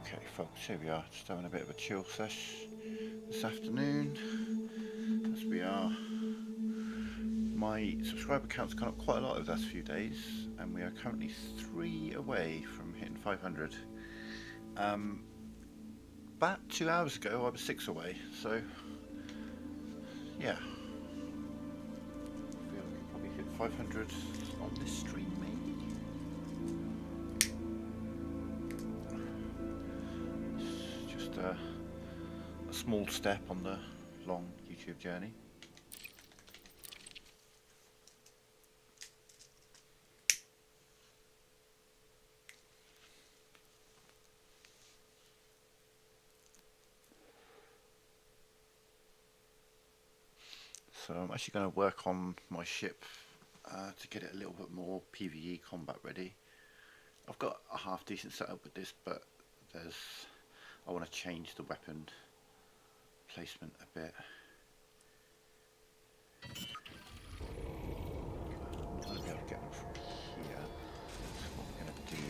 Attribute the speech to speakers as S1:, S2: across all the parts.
S1: Okay folks, here we are, just having a bit of a chill sesh this afternoon, as we are. My subscriber count's gone up quite a lot over the last few days, and we are currently 3 away from hitting 500. About 2 hours ago I was 6 away, so yeah. I feel we can probably hit 500 on this stream maybe. A small step on the long YouTube journey. So I'm actually going to work on my ship to get it a little bit more PvE combat ready. I've got a half decent setup with this, but I want to change the weapon placement a bit. I'm trying to be able to get them from here. That's what we're going to do.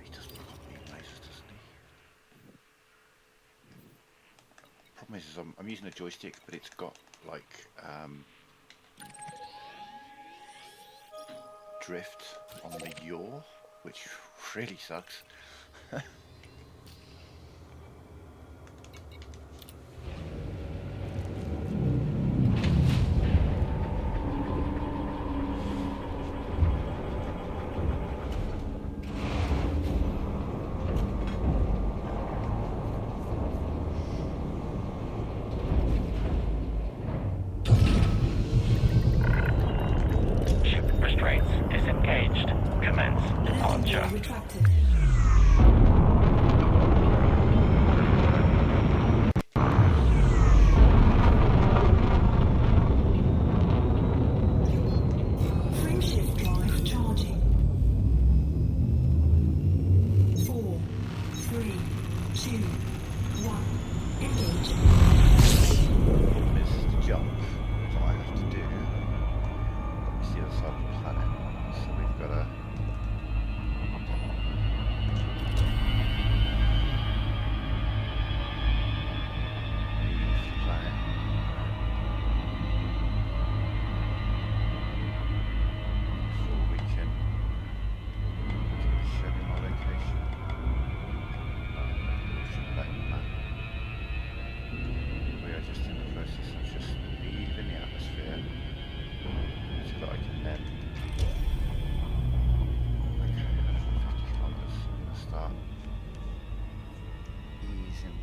S1: He does look on me lasers, doesn't he? Problem is I'm using a joystick, but it's got like drift on the yaw, which really sucks.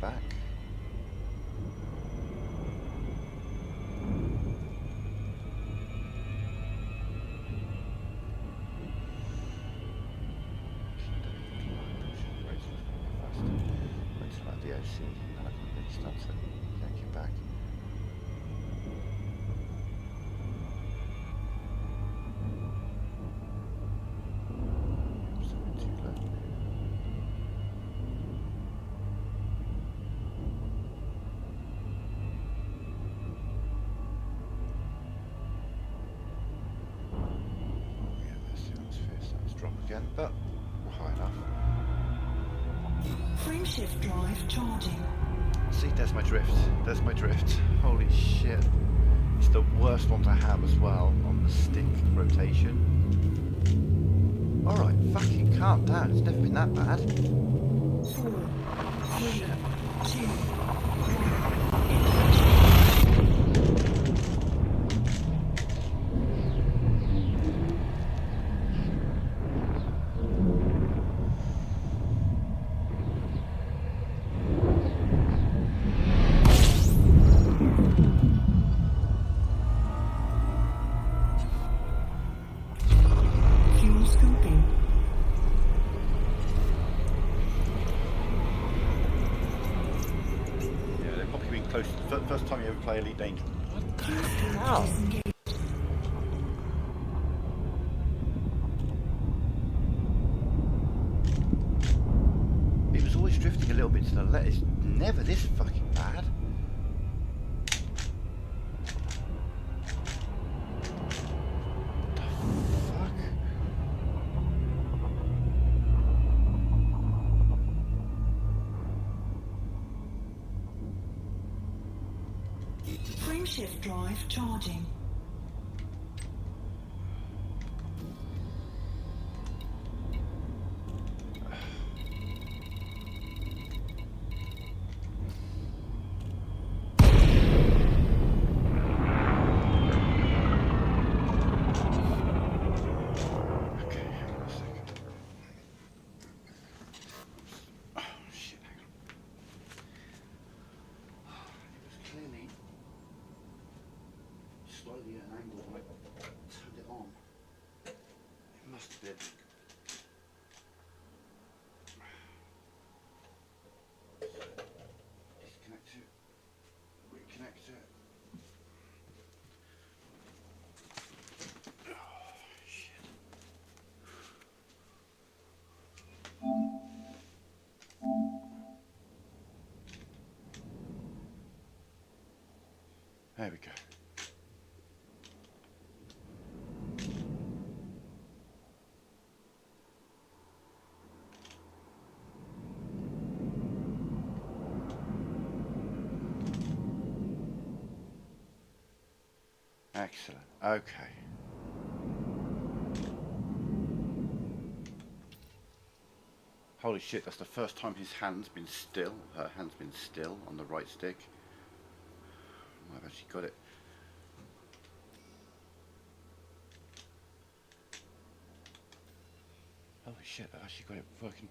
S1: Back. Wait till that DOC and then I can really start to yank it back. Something too low. Again, but we're high enough.
S2: Frame shift drive charging.
S1: See, there's my drift. There's my drift. Holy shit. It's the worst one to have as well on the stick rotation. Alright, fucking calm down. It's never been that bad.
S2: 4, 3, 2, 1.
S1: First time you ever play Elite Dangerous. What the hell? It was always drifting a little bit to the left. It's never this fucking bad. What the fuck?
S2: Frameshift drive charging.
S1: Slightly at an angle when I turned it on. It must have been. Disconnect it, reconnect it. Oh, shit. There we go. Excellent. Okay. Holy shit, that's the first time his hand's been still, her hand's been still on the right stick. I've actually got it. Holy shit, I've actually got it working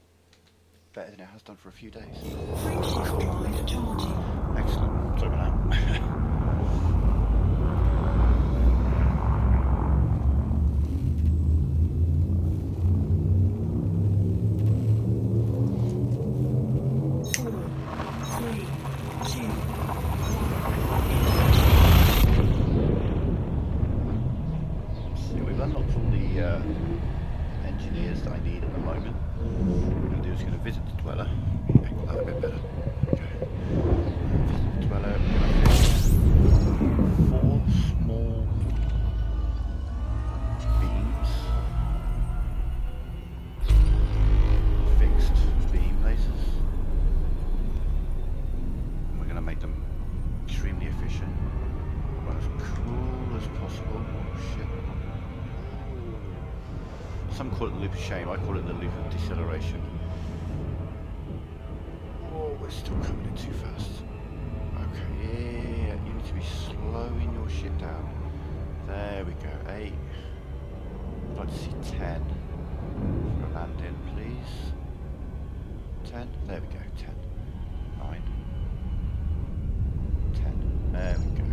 S1: better than it has done for a few days.
S2: Frameshift drive charging.
S1: Excellent. Sorry about that. Engineers that I need at the moment. What I'm going to do is going to visit the dweller. Angle that a bit better. Okay. Visit the dweller. We're going to fix 4 small beams. Fixed beam lasers. And we're going to make them extremely efficient. Run as cool as possible. Oh shit. Some call it the loop of shame, I call it the loop of deceleration. Oh, we're still coming in too fast. Okay, yeah, you need to be slowing your shit down. There we go, 8. I'd like to see 10 for a landing, please. 10, there we go, 10. 9. 10, there we go.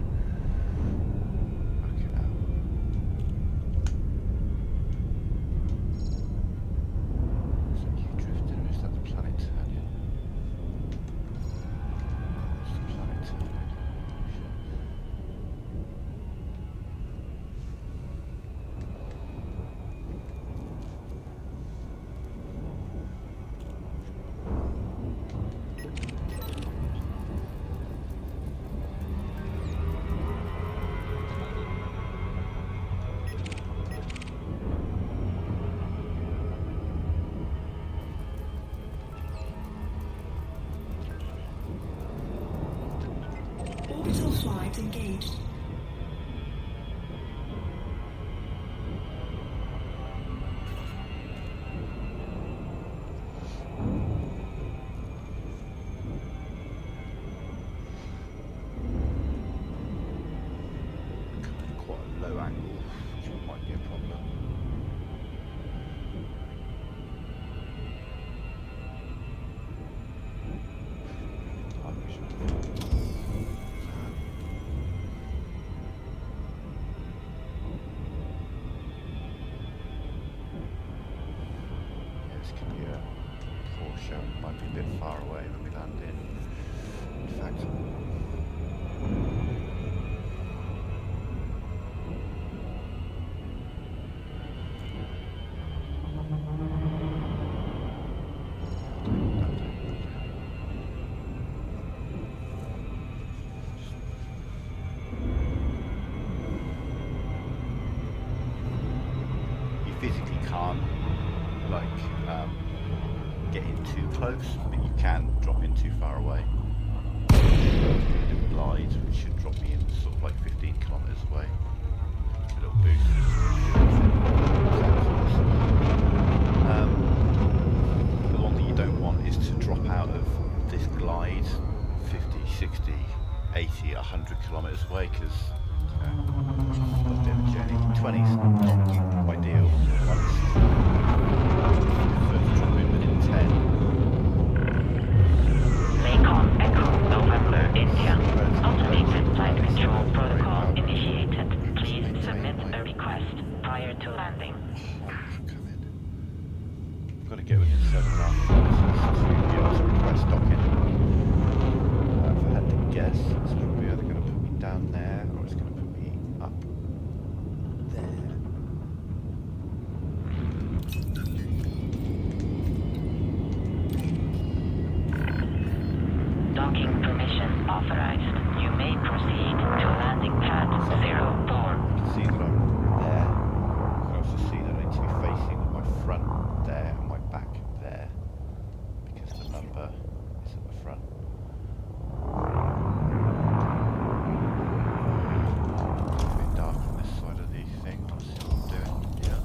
S2: Orbital flight engaged.
S1: Quite a low angle, which might be a problem. This could be a poor show. It might be a bit far away when we land in. In fact, you physically can't get in too close, but you can drop in too far away. little glide, which should drop me in sort of like 15 kilometres away. A little boost. The one that you don't want is to drop out of this glide 50, 60, 80, 100 kilometres away, because got a bit of a journey. 20's not ideal. Once so to drop in within 10.
S3: Macon Echo November India. Automated flight control protocol initiated. Please submit a request prior to landing.
S1: I've got to get within 7.5 kilometres to be able to request docking. If I had to guess, it's probably either going to put me down there or it's going to put me up there.
S3: Docking permission authorized. You may proceed to landing pad 04.
S1: You can see that I'm there. You can also see that I need to be facing my front there and my back there, because the number is at the front. It's a bit dark on this side of the thing. Let's see what I'm doing. Yeah.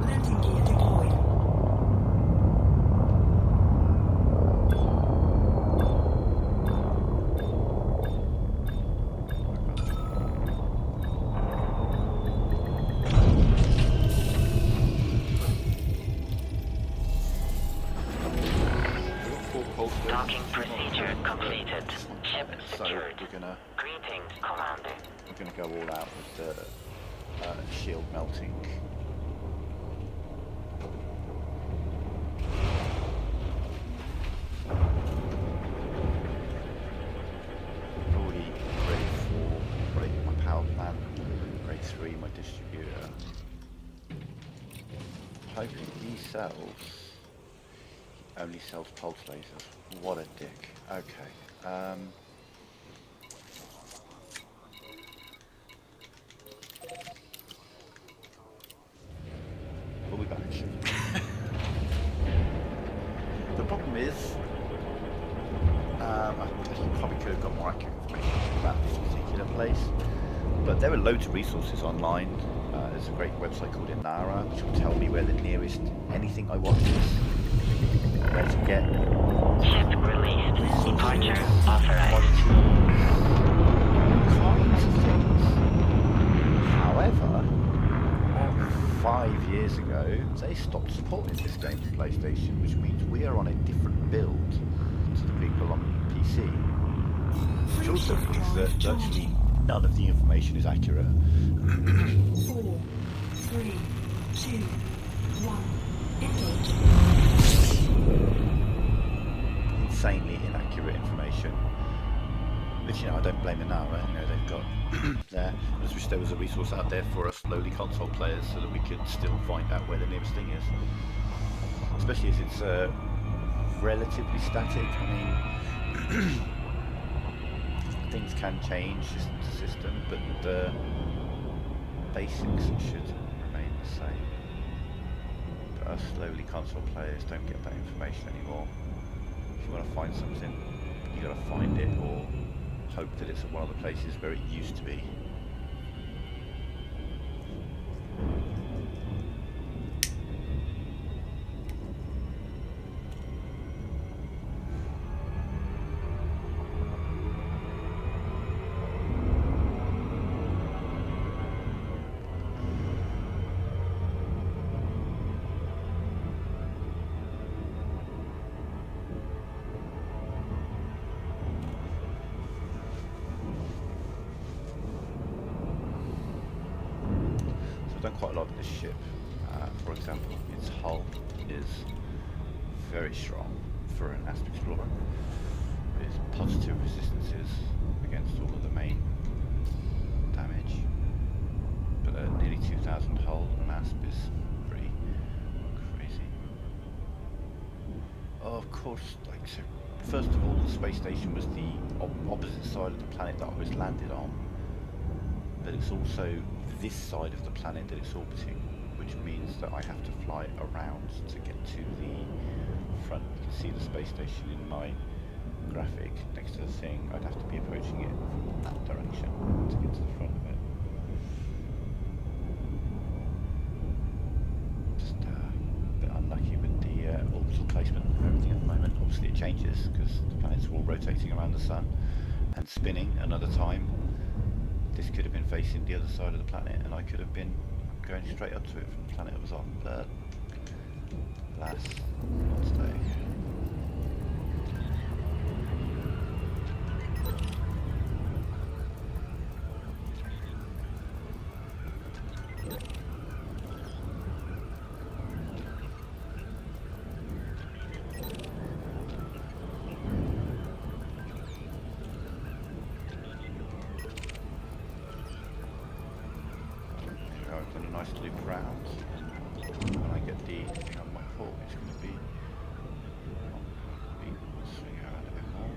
S2: Landing gear deployed.
S3: Docking procedure completed. Ship
S1: So
S3: secured. Greetings, Commander.
S1: we're gonna go all out with the shield melting. Already ready for my power plant, grade 3, my distributor. Hoping he sells. He only sells pulse lasers. What a dick. Okay. We'll be back. The problem is, I probably could have got more accurate information about this particular place, but there are loads of resources online. There's a great website called Inara, which will tell me where the nearest anything I want is, where to get
S3: Ship released. Departure authorized.
S1: kinds of things. However, 5 years ago, they stopped supporting this game for PlayStation, which means we are on a different build to the people on PC. Which also means that virtually none of the information is accurate.
S2: 4, 3, 2, 1. Engage.
S1: Insanely inaccurate information. Which, I don't blame them now, right? They've got there. I just wish there was a resource out there for us lowly console players so that we could still find out where the nearest thing is. Especially as it's relatively static. I mean, things can change system to system, but the basics should remain the same. But us lowly console players don't get that information anymore. If you want to find something, you got to find it or hope that it's at one of the places where it used to be. I've done quite a lot of this ship. For example, its hull is very strong for an Asp Explorer. It's positive resistances against all of the main damage. But a nearly 2,000 hull on an Asp is pretty crazy. Oh, of course, like, so first of all, the space station was the opposite side of the planet that I was landed on, but it's also this side of the planet that it's orbiting, which means that I have to fly around to get to the front. You can see the space station in my graphic next to the thing. I'd have to be approaching it from that direction to get to the front of it. Just a bit unlucky with the orbital placement and everything at the moment. Obviously it changes because the planets are all rotating around the sun and spinning another time. This could have been facing the other side of the planet and I could have been going straight up to it from the planet it was on, but alas, not today. I've done a nice loop round, and when I get the thing on my port, it's going to be swing around a bit more.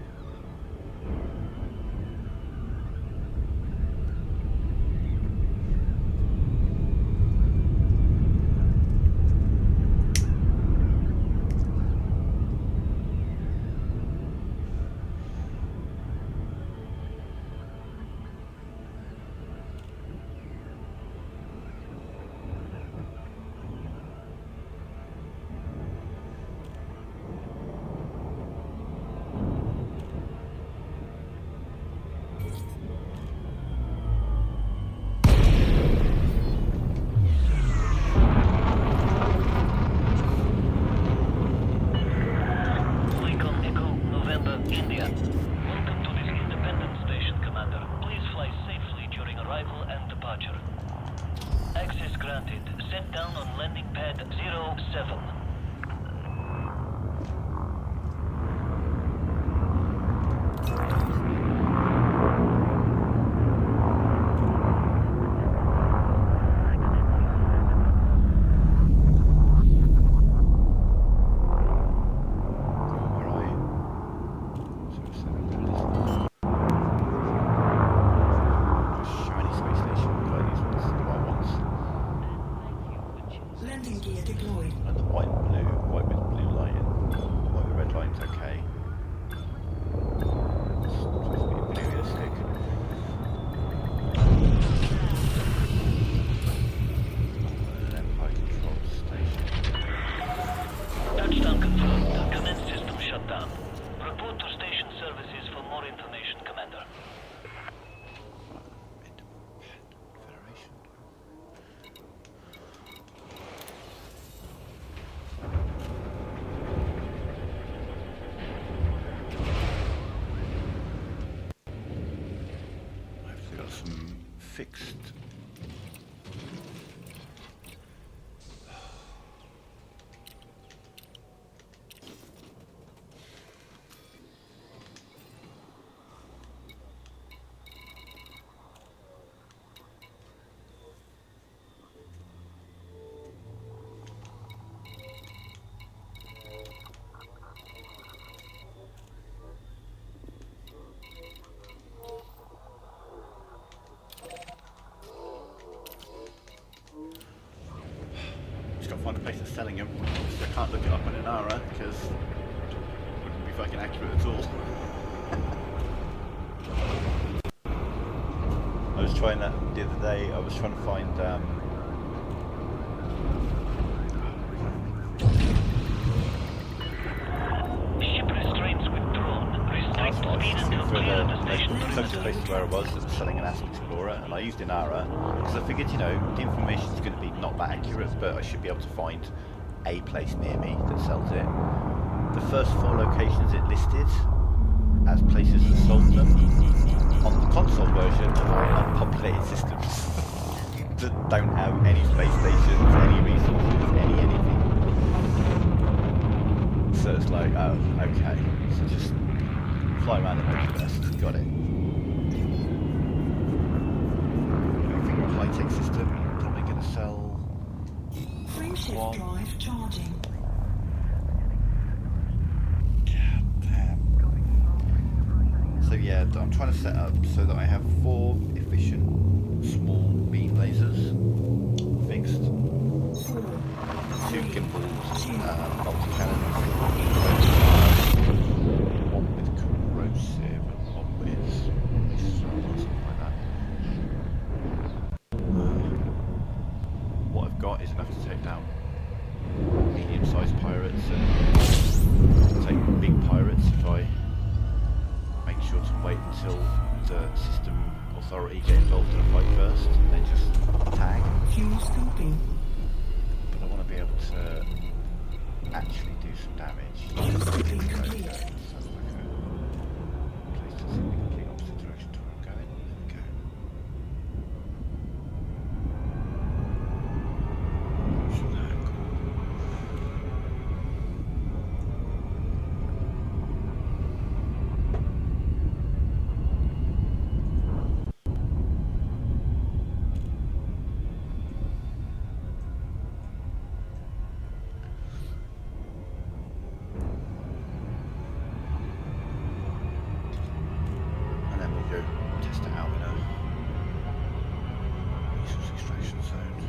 S4: India. Welcome to this independent station, Commander. Please fly safely during arrival and departure. Access granted. Set down on landing pad 07.
S2: Landing gear deployed.
S1: And the white and blue, white with blue lighting, white with red lighting's okay. It's supposed to be blue realistic. And then high control station.
S4: Touchdown confirmed. Command system shut down. Report to station services for more information, Commander.
S1: Federation. I've got some fixed. Just got to find a place that's selling them. Obviously I can't look it up on Inara because it wouldn't be fucking accurate at all. I was trying that the other day. I was trying to find
S4: Ship restraints withdrawn. Restrict speed until clear of the station.
S1: closest place to where I was that was selling an Asset Explorer, and I used Inara because I figured, you know, the information is going to be not that accurate, but I should be able to find a place near me that sells it. The first 4 locations it listed as places that sold them on the console version are unpopulated systems that don't have any space stations, any resources, anything. So it's like, oh, okay, so just fly around the multiverse. Got it. I think a high-tech system, probably going to sell
S2: Frameshift drive charging.
S1: I'm trying to set up so that I have 4 efficient small beam lasers fixed, 2 gimbals, multi-cannons, one with corrosive and one with something like that. What I've got is enough to take down medium-sized pirates and take big pirates if I make sure to wait until the system authority get involved in a fight first and then just tag.
S2: Fuel scoping.
S1: But I want to be able to actually do some damage.
S2: Fuel scoping complete.
S1: Sounds like a place that's in the complete opposite direction to where I'm going. There we go. So that cool. And then we'll go test it out in a resource extraction zone.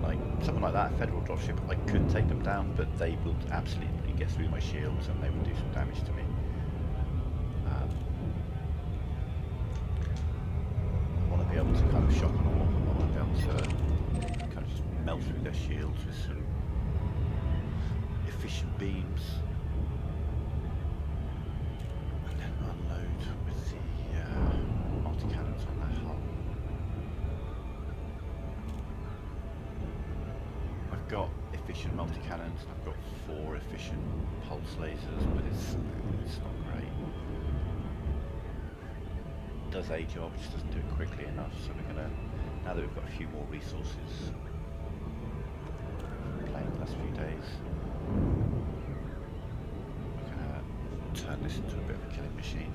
S1: Like something like that, a federal dropship, I could take them down, but they will absolutely get through my shields and they will do some damage to me. I want to be able to kind of shock and awe. I want to be able to kind of just melt through their shields with some efficient beams. And then unload with the multi-cannons on that hull. I've got efficient multi-cannons and I've got 4 efficient pulse lasers, but it's not great. It does a job, it just doesn't do it quickly enough, so we're gonna, now that we've got a few more resources playing the last few days, we're gonna turn this into a bit of a killing machine.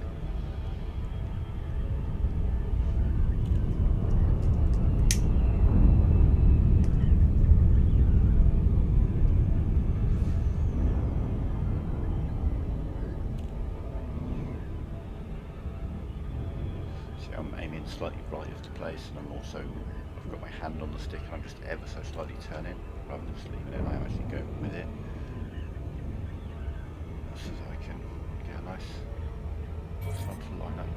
S1: See, I'm aiming slightly right of the place, and I'm also, I've got my hand on the stick and I'm just ever so slightly turning rather than just leaving it. I am actually going with it so that I can get a nice frontal line up.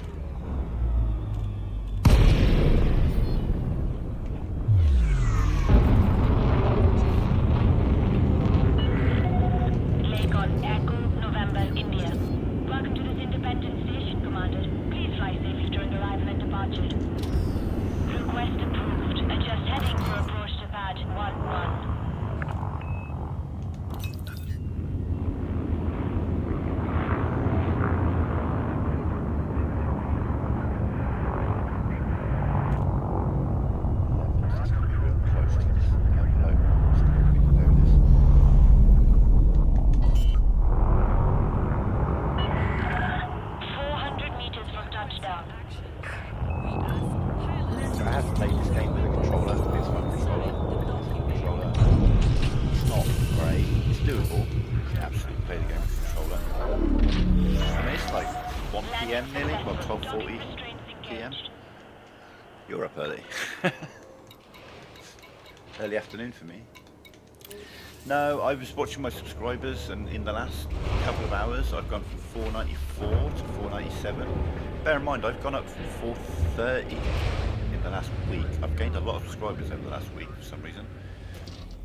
S3: Lake on Echo, November, India. Welcome to this independent station, Commander. Please fly safely during arrival and departure. Request approved. Adjust heading for approach to pad 11.
S1: That's going to be real close to this envelope. It's going to be below this.
S3: 400 meters from touchdown.
S1: So I have played this game with a controller, PS5 controller. It's not great, it's doable. You can absolutely play the game with a controller. I mean, it's like 1 PM nearly, well 12:40 PM. You're up early. Early afternoon for me. No, I was watching my subscribers, and in the last couple of hours I've gone from 494 to 497. Bear in mind, I've gone up from 430 in the last week. I've gained a lot of subscribers over the last week for some reason.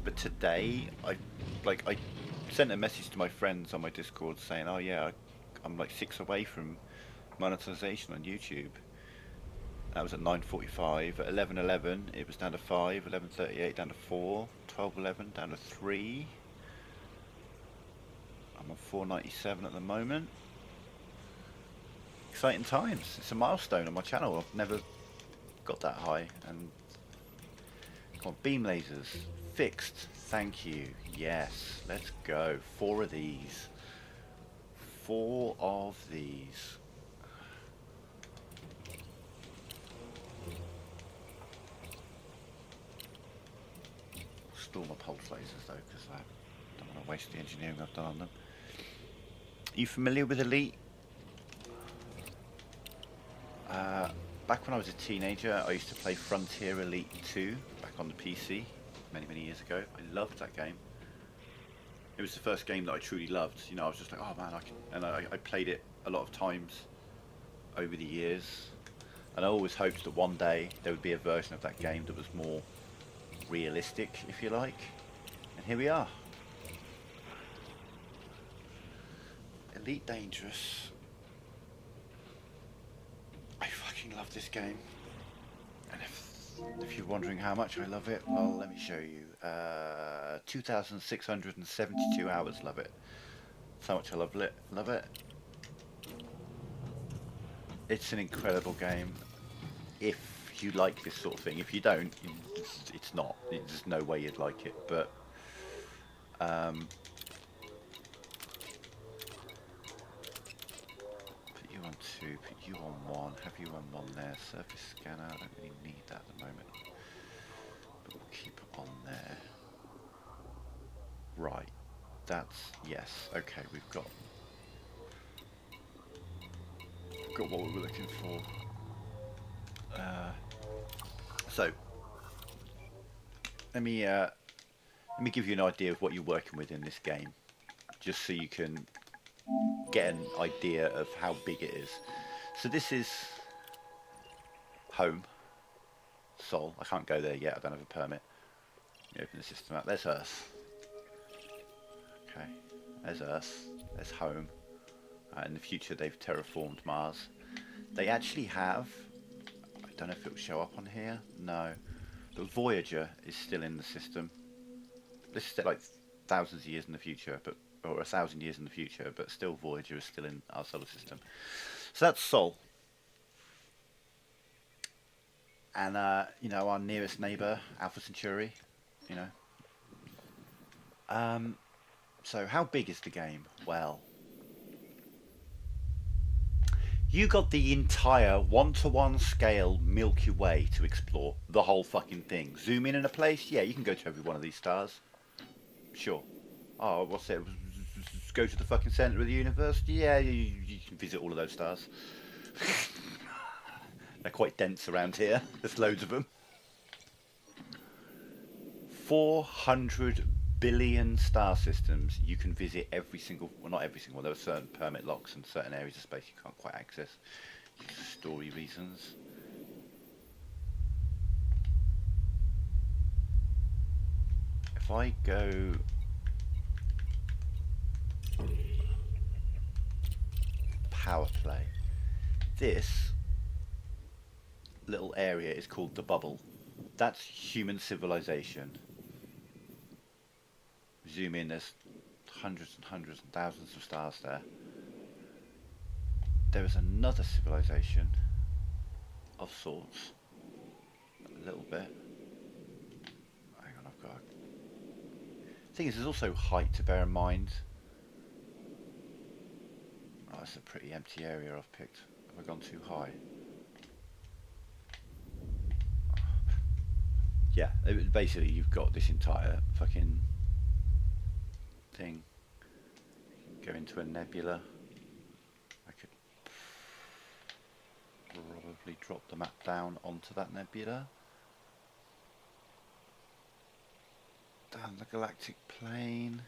S1: But today, I sent a message to my friends on my Discord saying, oh yeah, I'm like 6 away from monetization on YouTube. That was at 9:45. At 11:11 it was down to 5, 11:38 down to 4, 12:11 down to 3. I'm on 497 at the moment. Exciting times. It's a milestone on my channel. I've never got that high. And come on, beam lasers fixed. Thank you. Yes, let's go. 4 of these. 4 of these. install my pulse lasers though, because I don't want to waste the engineering I've done on them. Are you familiar with Elite? Back when I was a teenager, I used to play Frontier Elite 2 back on the PC many years ago. I loved that game. It was the first game that I truly loved. You know, I was just like, oh man, I played it a lot of times over the years, and I always hoped that one day there would be a version of that game that was more realistic, if you like. And here we are. Elite Dangerous. I fucking love this game. And if you're wondering how much I love it, well, let me show you. 2,672 hours, love it. So much I love it. It's an incredible game. If you like this sort of thing, if you don't, it's not. There's no way you'd like it. But put you on 2, put you on 1, have you on 1 there. Surface scanner, I don't really need that at the moment. But we'll keep it on there. Right. That's, yes. Okay, we've got what we were looking for. So let me give you an idea of what you're working with in this game, just so you can get an idea of how big it is. So this is home, Sol. I can't go there yet, I don't have a permit. Let me open the system up. There's Earth. Okay, there's Earth, there's home. In the future they've terraformed Mars. They actually have, I don't know if it will show up on here, no. But Voyager is still in the system. This is like thousands of years in the future, or 1,000 years in the future, but still Voyager is still in our solar system. So that's Sol. And you know, our nearest neighbour, Alpha Centauri, you know. So how big is the game? Well, you got the entire 1-to-1 scale Milky Way to explore. The whole fucking thing. Zoom in a place? Yeah, you can go to every one of these stars. Sure. Oh, what's it? Go to the fucking centre of the universe? Yeah, you can visit all of those stars. They're quite dense around here. There's loads of them. 400 billion star systems. You can visit every single, well, not every single one. There are certain permit locks and certain areas of space you can't quite access for story reasons. If I go power play, this little area is called the bubble. That's human civilization. Zoom in, there's hundreds and hundreds and thousands of stars there. There is another civilization of sorts. A little bit. Hang on, I've got... Thing is, there's also height to bear in mind. Oh, it's a pretty empty area I've picked. Have I gone too high? Yeah, basically you've got this entire fucking thing. You can go into a nebula. I could probably drop the map down onto that nebula. Down the galactic plane.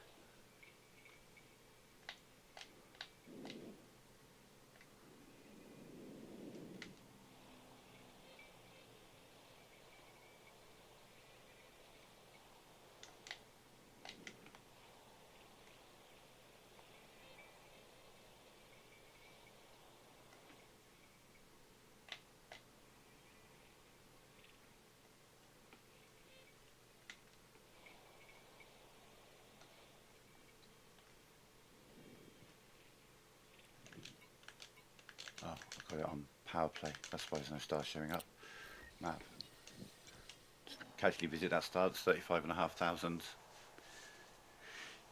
S1: Oh, I've got it on power play. That's why there's no stars showing up. Map. Just casually visit that star. It's 35,500.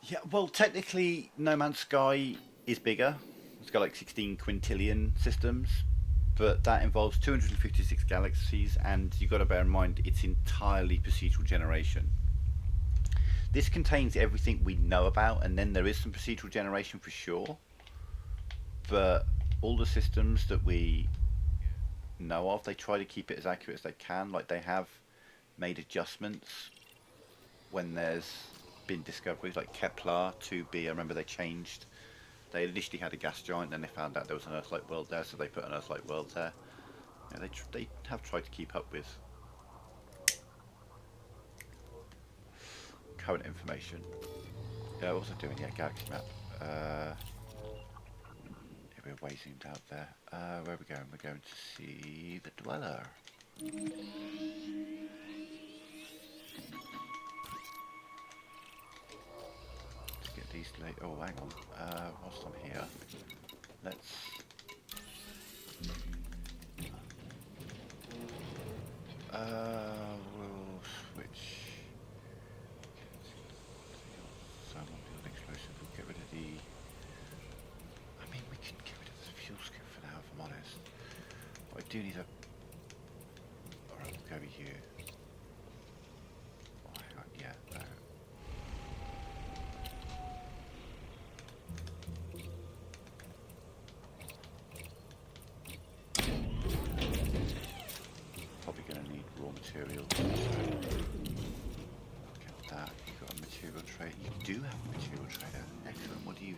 S1: Yeah, well, technically, No Man's Sky is bigger. It's got like 16 quintillion systems, but that involves 256 galaxies, and you've got to bear in mind it's entirely procedural generation. This contains everything we know about, and then there is some procedural generation for sure. But all the systems that we know of, they try to keep it as accurate as they can. Like, they have made adjustments when there's been discoveries, like Kepler 2b. I remember they changed. They initially had a gas giant, then they found out there was an Earth-like world there, so they put an Earth-like world there. Yeah, they have tried to keep up with current information. Yeah, what was I doing? Yeah, galaxy map. Yeah, we're way zoomed out there. Where are we going? We're going to see the Dweller. Let's get these late. Oh, hang on. Whilst I'm here, let's. We'll switch. Some on the explosive. We'll get rid of the. I mean, we can get rid of the fuel scoop for now, if I'm honest. But I do need a. Alright, we'll go with you. Oh, hang on, yeah, no. Probably going to need raw materials. Get that. You've got a material trader. You do have a material trader. Excellent. What do you...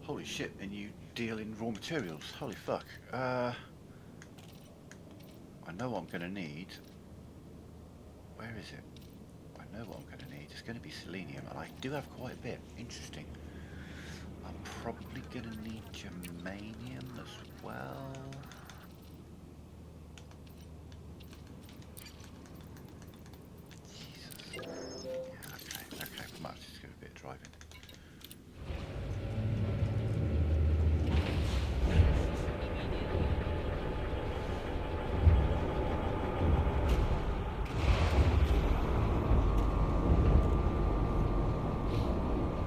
S1: Holy shit, and you deal in raw materials. Holy fuck. I know what I'm going to need. Where is it? I know what I'm going to need. It's going to be selenium, and I do have quite a bit. Interesting. I'm probably going to need germanium as well. Jesus. Yeah, okay, we might just do a bit of driving.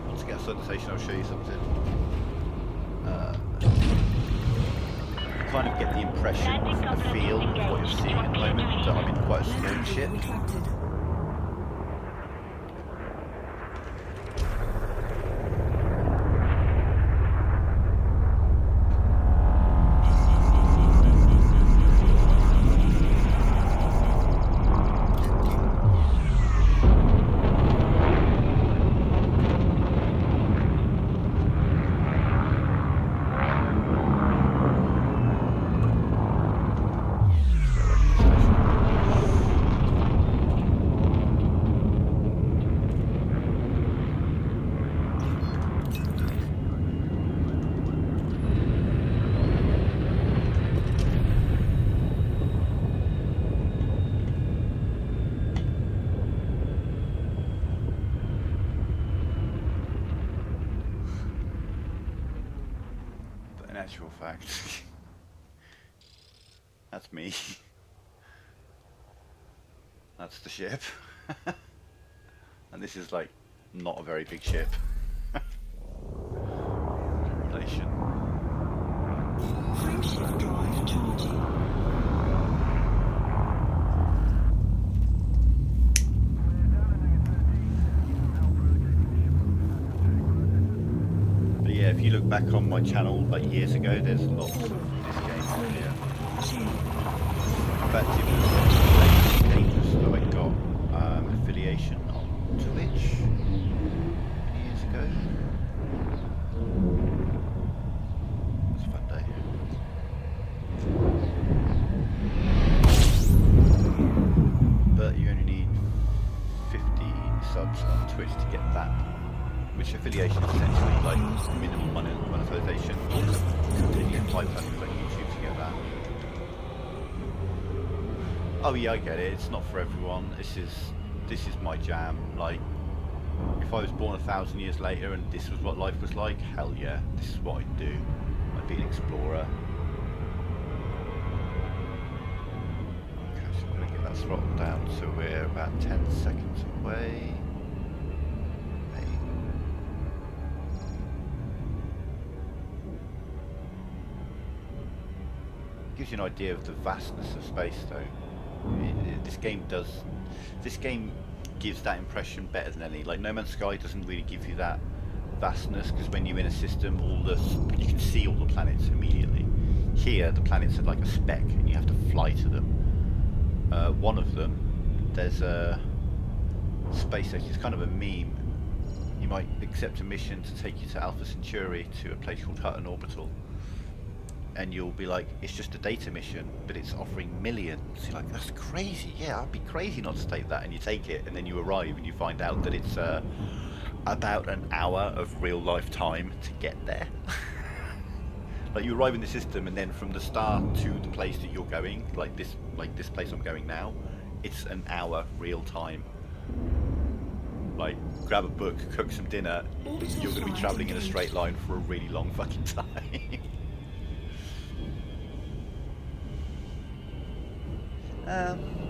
S1: Once I get outside the station, I'll show you something. Kind of get the impression, the feel of what you're seeing at the moment, that I'm in quite a slow ship.
S2: Retracted.
S1: In actual fact, that's me. That's the ship. And this is like not a very big ship. Relation.
S2: Frameshift drive charging.
S1: But yeah, if you look back on my channel like years ago, there's lots of this game on here. In fact, it was dangerous that I got affiliation on Twitch many years ago. It was a fun day. But you only need 15 subs on Twitch to get that, which affiliation is essentially like minimum monetization. And you get 500 on YouTube to get that. Oh yeah, I get it. It's not for everyone. This is my jam. Like, if I was born 1,000 years later and this was what life was like, hell yeah, this is what I'd do. I'd be an explorer. Okay, so I'm gonna get that throttle down so we're about 10 seconds away. Gives you an idea of the vastness of space, though. This game gives that impression better than any. Like No Man's Sky doesn't really give you that vastness, because when you're in a system, you can see all the planets immediately. Here, the planets are like a speck, and you have to fly to them. One of them, there's a space station. It's kind of a meme. You might accept a mission to take you to Alpha Centauri to a place called Hutton Orbital, and you'll be like, it's just a data mission, but it's offering millions. You're like, that's crazy. Yeah, I'd be crazy not to take that. And you take it, and then you arrive, and you find out that it's about an hour of real life time to get there. Like, you arrive in the system, and then from the start to the place that you're going, like this place I'm going now, it's an hour real time. Like, grab a book, cook some dinner, you're going to be travelling in a straight line for a really long fucking time.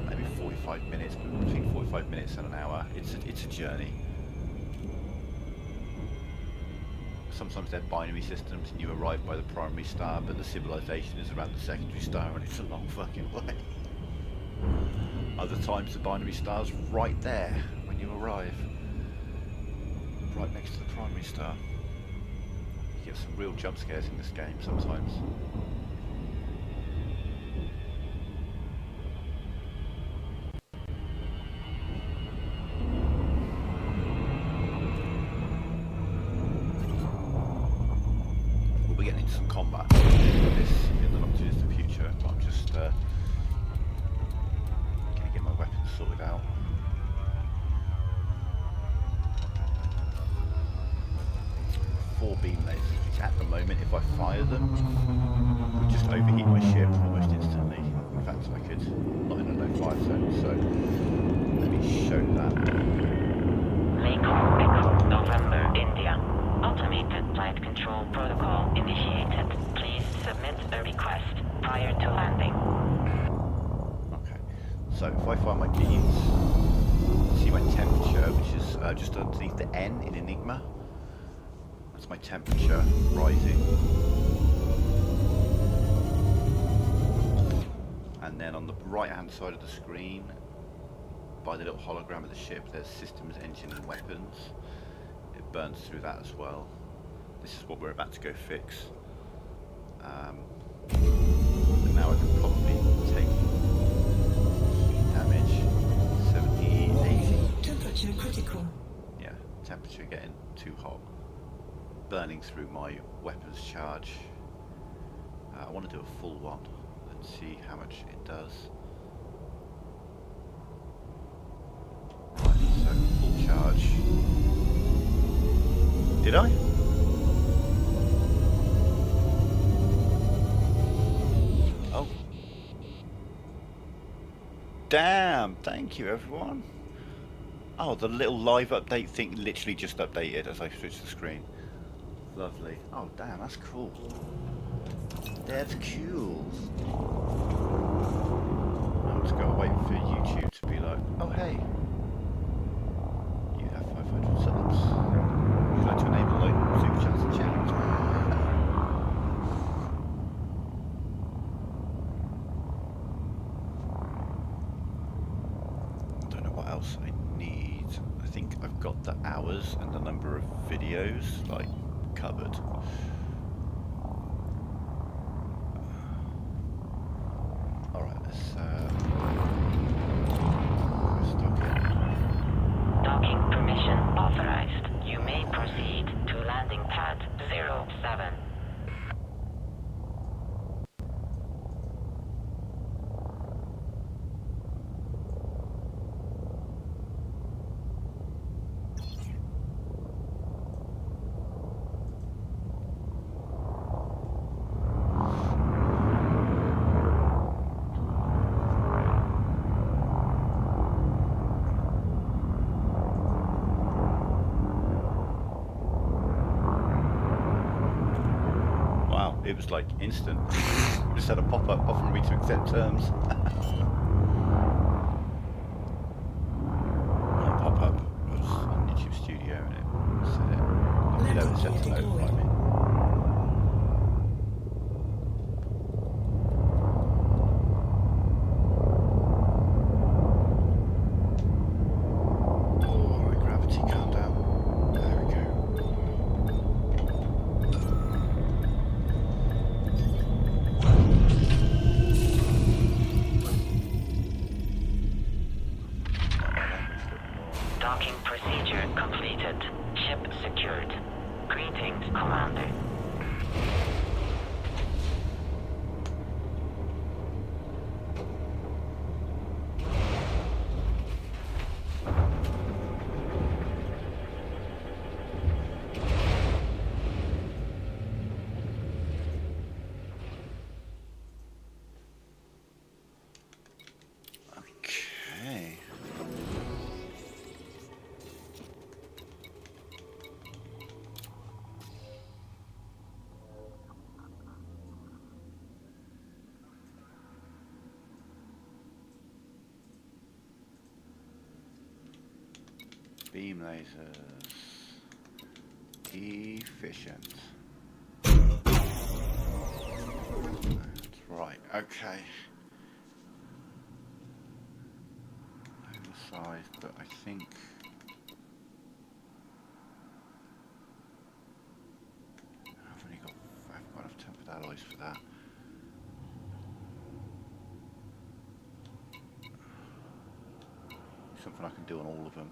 S1: Maybe 45 minutes, between 45 minutes and an hour. It's a journey. Sometimes they're binary systems and you arrive by the primary star, but the civilization is around the secondary star, and it's a long fucking way. Other times the binary star's right there when you arrive, right next to the primary star. You get some real jump scares in this game sometimes. Some combat in the not too distant future, but I'm just gonna get my weapons sorted out. Four beam lasers, which at the moment, if I fire them, would just overheat my ship almost instantly. In fact, I could, not in a low fire zone, so let me show that.
S3: Mako Echo, November, India. Automated flight control protocol initiated. Please submit a request prior to landing.
S1: Okay, so if I fire my beams, see my temperature, which is just underneath the N in Enigma. That's my temperature rising. And then on the right hand side of the screen, by the little hologram of the ship, there's systems, engine and weapons. It burns through that as well. This is what we're about to go fix. And now I can probably take damage. 70, 80.
S2: Temperature critical.
S1: Yeah, temperature getting too hot. Burning through my weapons charge. I want to do a full one and see how much it does. Right, so full charge. Did I? Oh. Damn, thank you everyone. Oh, the little live update thing literally just updated as I switched the screen. Lovely. Oh damn, that's cool. That's cool. I'm just gonna wait for YouTube to be like, oh hey, you have 500 subs. Would you like to enable like super chats and chat? Don't know what else I need. I think I've got the hours and the number of videos like covered. Alright, let's stock it.
S3: Docking permission authorized. You may proceed to landing pad 07.
S1: It was like instant. Just had a pop-up offering me to accept terms. That pop-up was on YouTube Studio and it said it. You know, it said to notify me. Beam lasers. Efficient. That's right, okay. Oversized, but I think I've got enough tempered alloys for that. Something I can do on all of them.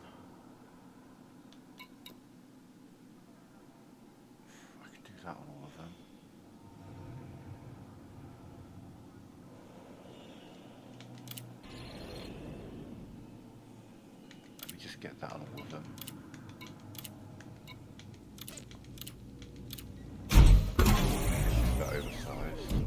S1: I can do that on all of them. Let me just get that on all of them. Should go oversized.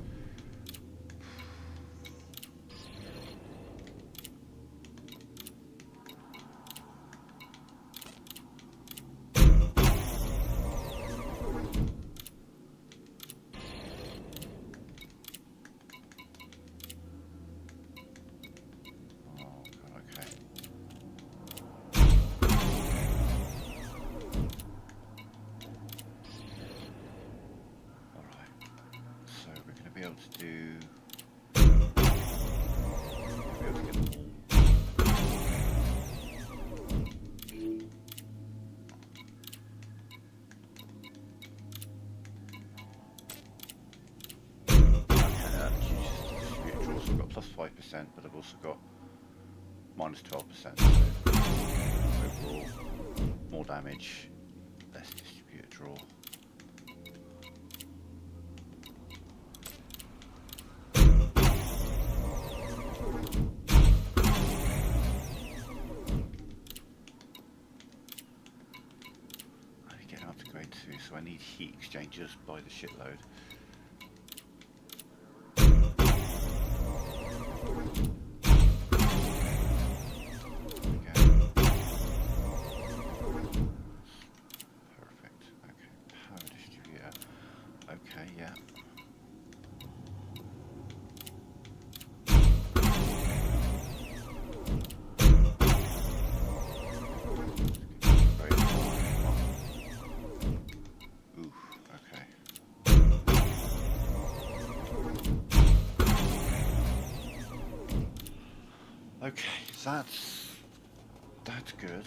S1: Plus 5%, but I've also got minus 12%, so overall more damage, less distributor draw. I'm getting up to grade 2, so I need heat exchangers by the shitload. Okay, that's good.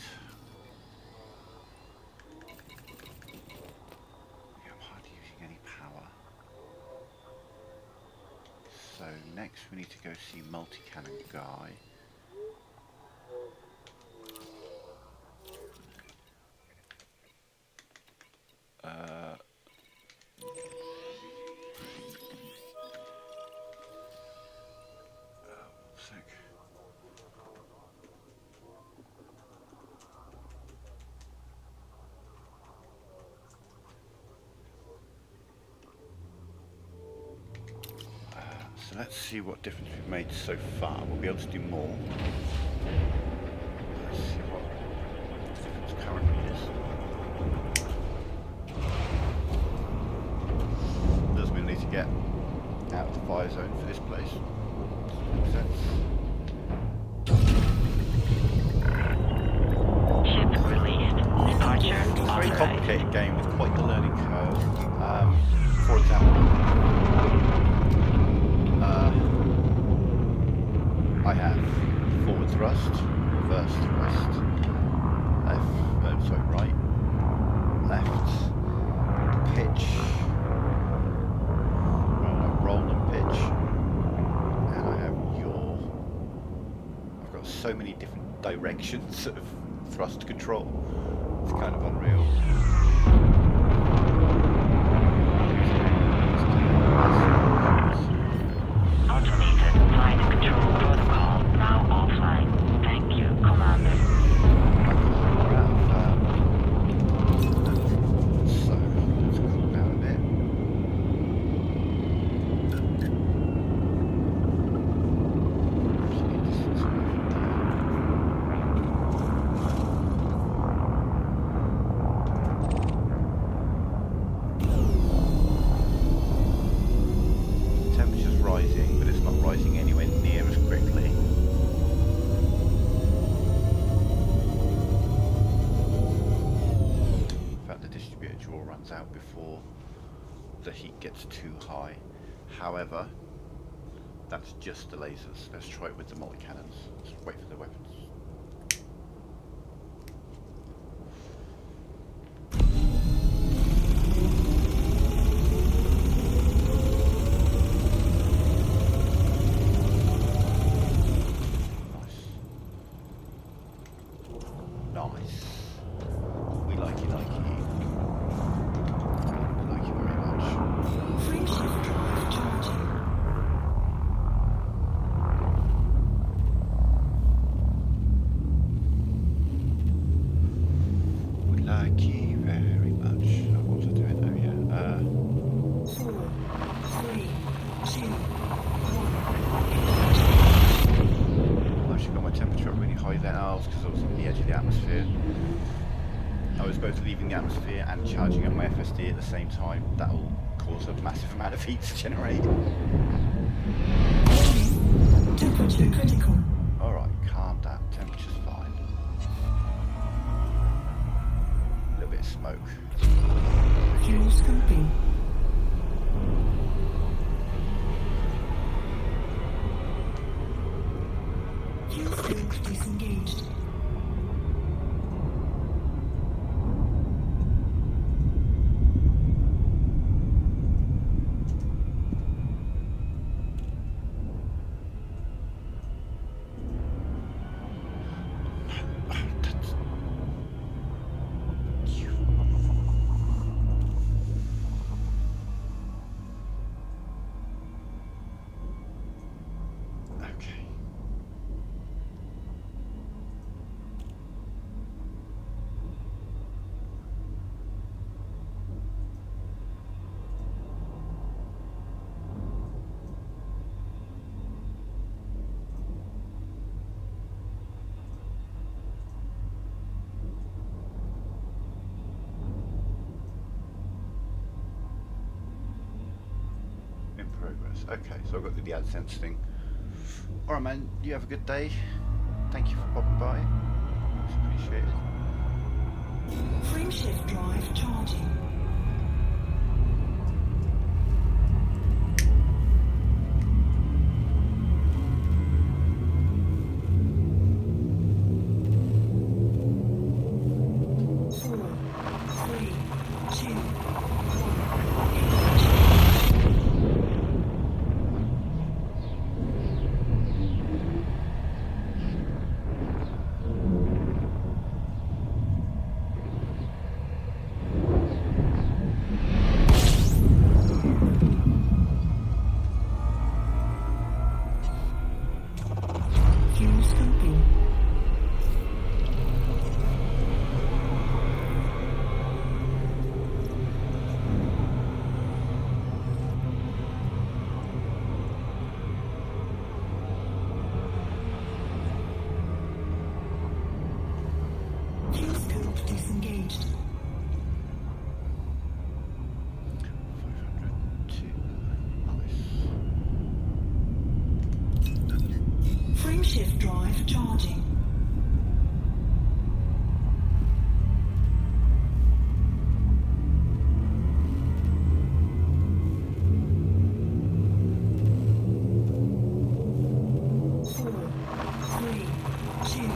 S1: Yeah, I'm hardly using any power. So next we need to go see multi-cannon guy. So let's see what difference we've made so far. We'll be able to do more. Let's see what the difference currently is. Does mean we need to get out of the fire zone for this place. Makes sense.
S2: Ship released. Departure
S1: It's a very
S2: authorized.
S1: complicated game with quite the learning curve. For example, I have forward thrust, reverse thrust, right, left, pitch, roll and pitch, and I have yaw. I've got so many different directions of thrust control. It's kind of unreal.
S2: Automated flight control protocol now offline. Thank you, Commander.
S1: So let's cool down a bit. Just need this to down. out before the heat gets too high. However, that's just the lasers. Let's try it with the multi-cannons. Let's wait for the weapons. Nice. We like you, like you. We like you very much.
S5: Frame shift drive charging.
S1: We like you very much. Oh, what was I doing? Oh yeah.
S5: 4, 3, 2, 1.
S1: I've actually got my temperature up really high then. Oh, because I was on the edge of the atmosphere. I was both leaving the atmosphere and charging up my FSD at the same time. That'll cause a massive amount of heat to generate.
S5: Warning. Temperature critical.
S1: Alright, calm down. Temperature's fine. A little bit of smoke.
S5: Fuel scoping. Fuel scope disengaged.
S1: Okay. In progress. Okay, so I've got the AdSense thing. Alright man, you have a good day. Thank you for popping by. Much appreciated.
S5: Frame shift drive charging. Fuel scoping. Fuel scope disengaged.
S1: 502. Nice.
S5: Frame shift drive charging. Four, three, two,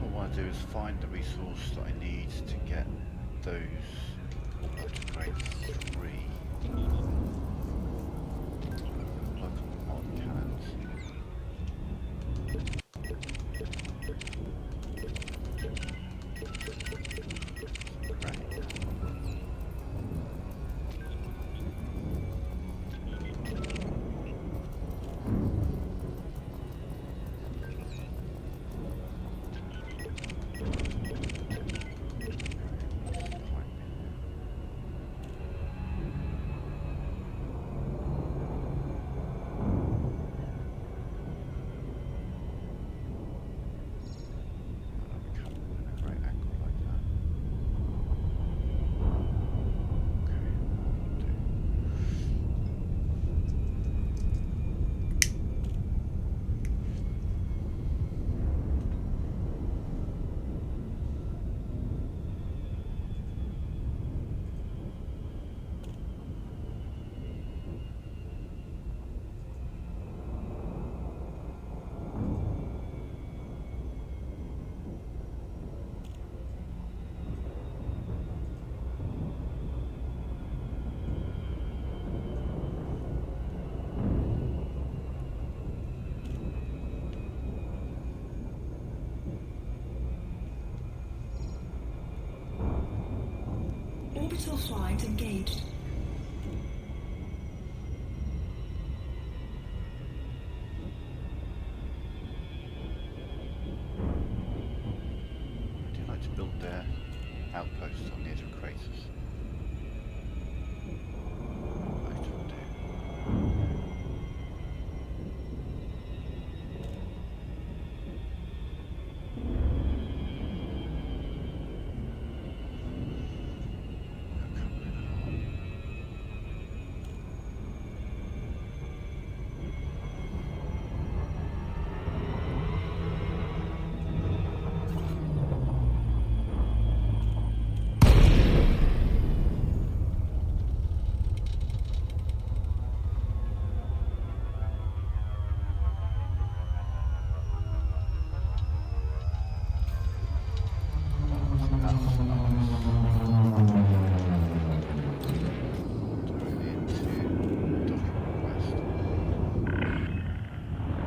S1: what I want to do is find the resource that I need to get those grade 3. Plug on cannons.
S5: Orbital flight engaged.
S1: I do like to build their outposts on the edge of craters. Most will do.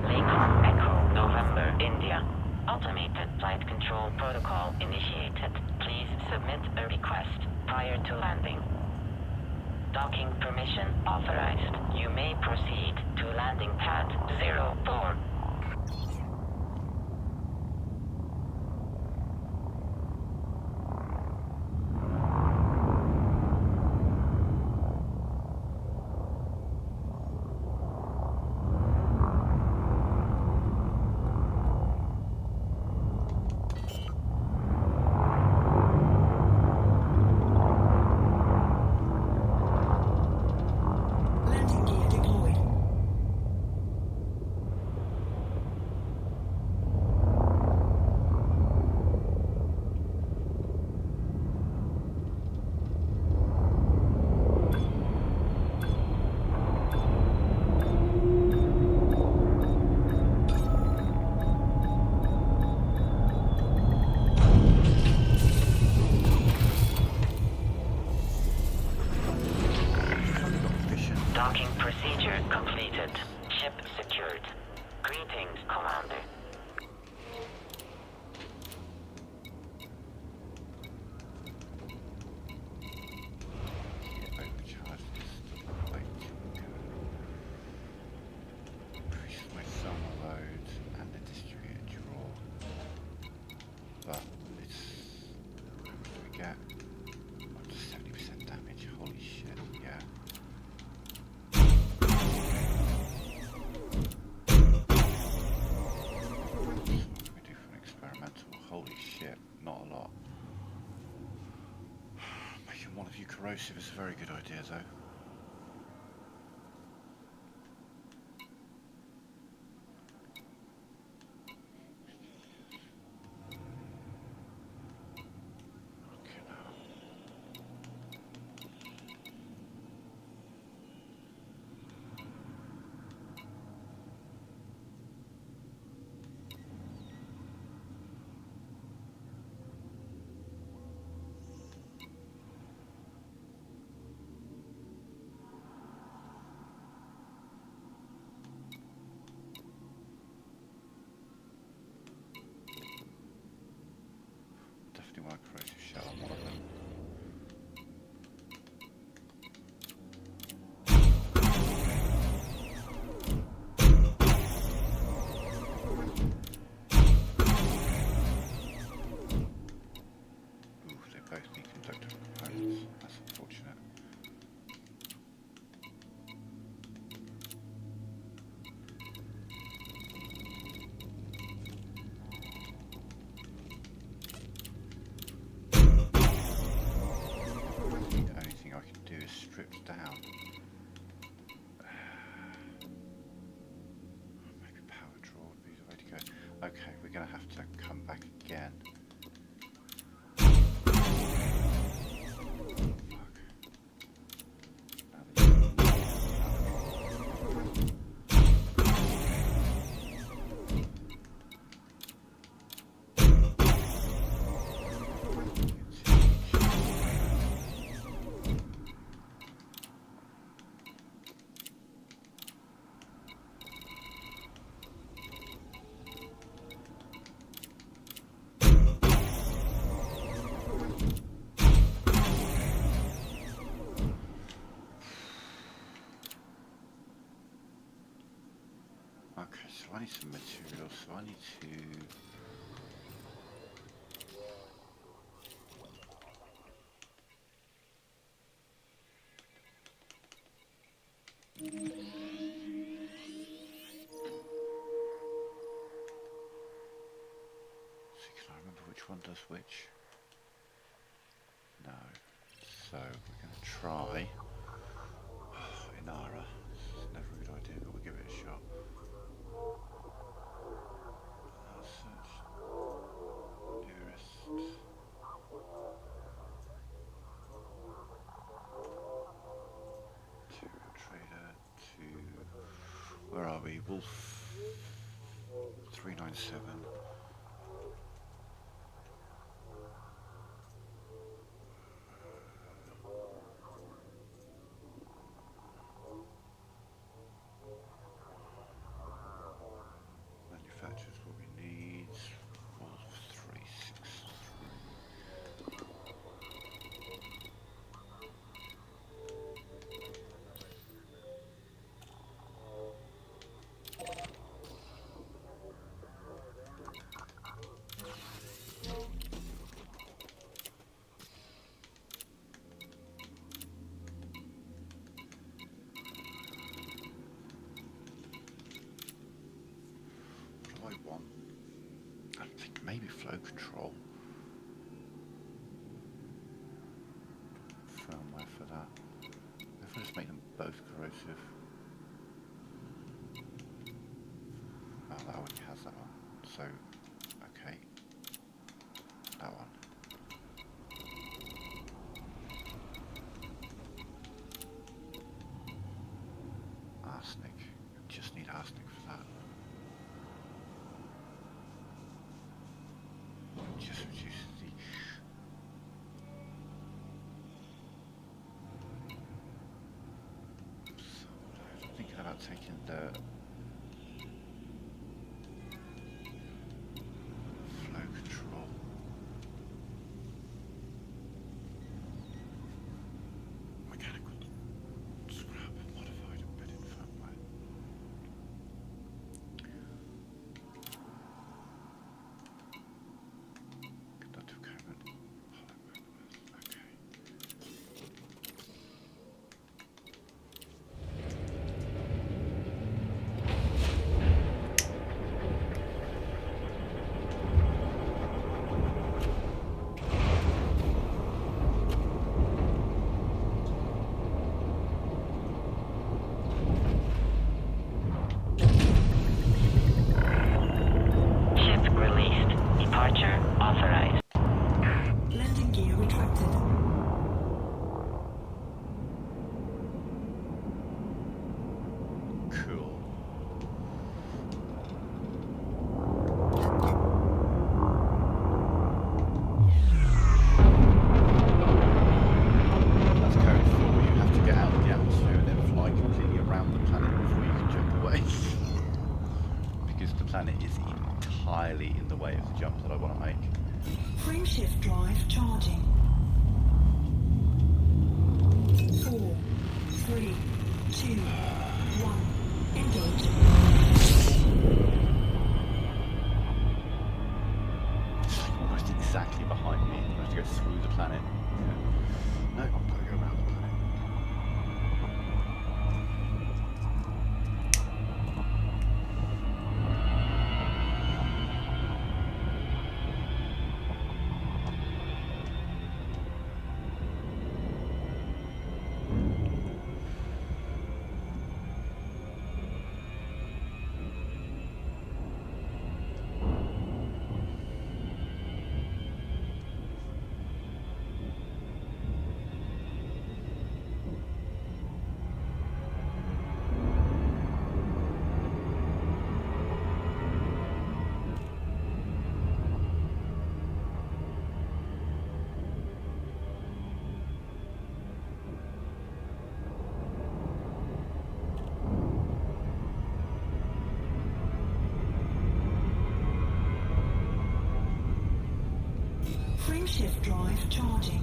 S2: Lakon Echo, November, India. Automated flight control protocol initiated. Please submit a request prior to landing. Docking permission authorized. You may proceed to landing pad 04.
S5: Landing gear deployed.
S2: Docking procedure completed. Ship secured. Greetings, Commander.
S1: Overcharge this weight. Increase my thermal load and the distributor draw. But it's what do we get? Up to 70% damage. Holy shit, yeah. What can we do for an experimental? Holy shit, not a lot. Making one of you corrosive is a very good idea though. Okay, now. Okay, we're going to have to come back again. Okay, so I need some materials, so I need to... So can I remember which one does which? No. So we're going to try... Inara. It's never a good idea, but we'll give it a shot. Search nearest. Material trader to... Where are we? Wolf 397. Manufacturers what we need. Wolf 363. What do I want? I think maybe flow control. Firmware for that. If I just make them both corrosive. Oh, that already has that one. So, okay. That one. Arsenic. Just need arsenic for that. Just reduces the... So, I'm thinking about taking the flow control. Mechanical scrap modified embedded firmware. Conductive current. Okay.
S2: Ship released. Departure authorized.
S5: Landing gear retracted.
S1: Cool. That's code 4. You have to get out of the atmosphere and then fly completely around the planet before you can jump away. Because the planet is entirely in the way of the jump that I want to make.
S5: Frame shift drive charging. 4, 3, 2, 1. Engage.
S1: It's like almost exactly behind me. I have to go through the planet. Yeah. No, I've got to go around the planet.
S5: Frameshift drive charging.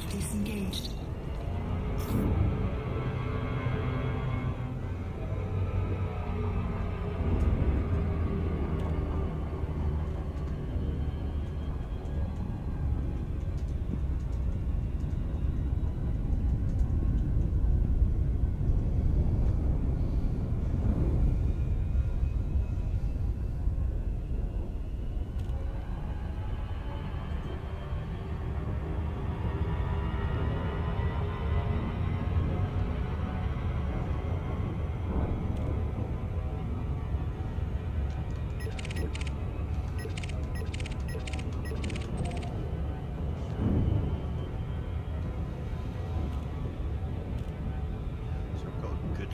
S5: Disengaged.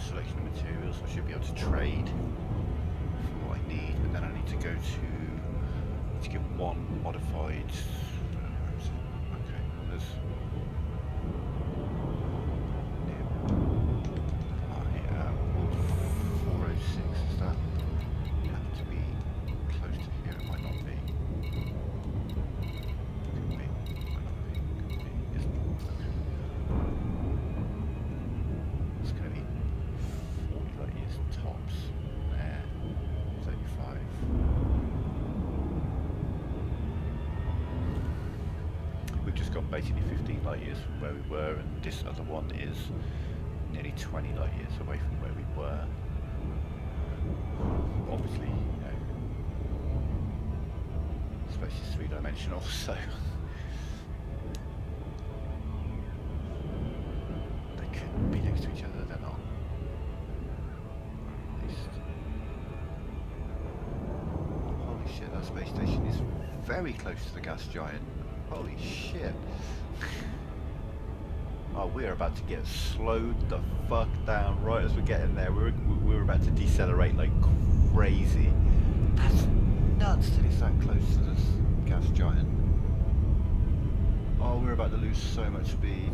S1: Selection of materials, I should be able to trade for what I need, but then I need to go to get one modified. Okay, well there's. I am 406. Is that have to be close to here? It might not be. Could be. Might not be. Could be. Isn't. Okay. It's going to be. Tops there, 35. We've just gone basically 15 light years from where we were, and this other one is nearly 20 light years away from where we were. Obviously, you know, space is three-dimensional, so they couldn't be next to each other, they're not. Holy shit, that space station is very close to the gas giant. Holy shit. Oh, we're about to get slowed the fuck down right as we're getting there. We're about to decelerate like crazy. That's nuts that it's that close to this gas giant. Oh, we're about to lose so much speed.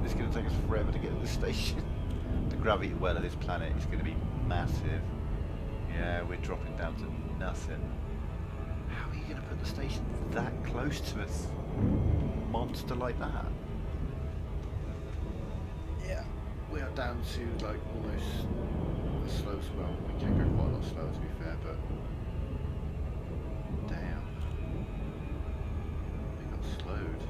S1: It's going to take us forever to get to the station. The gravity well of this planet is going to be massive. Yeah, we're dropping down to nothing. How are you going to put the station that close to us? Monster like that? Yeah, we are down to like almost as slow as well. We can go quite a lot slower to be fair, but damn, we got slowed.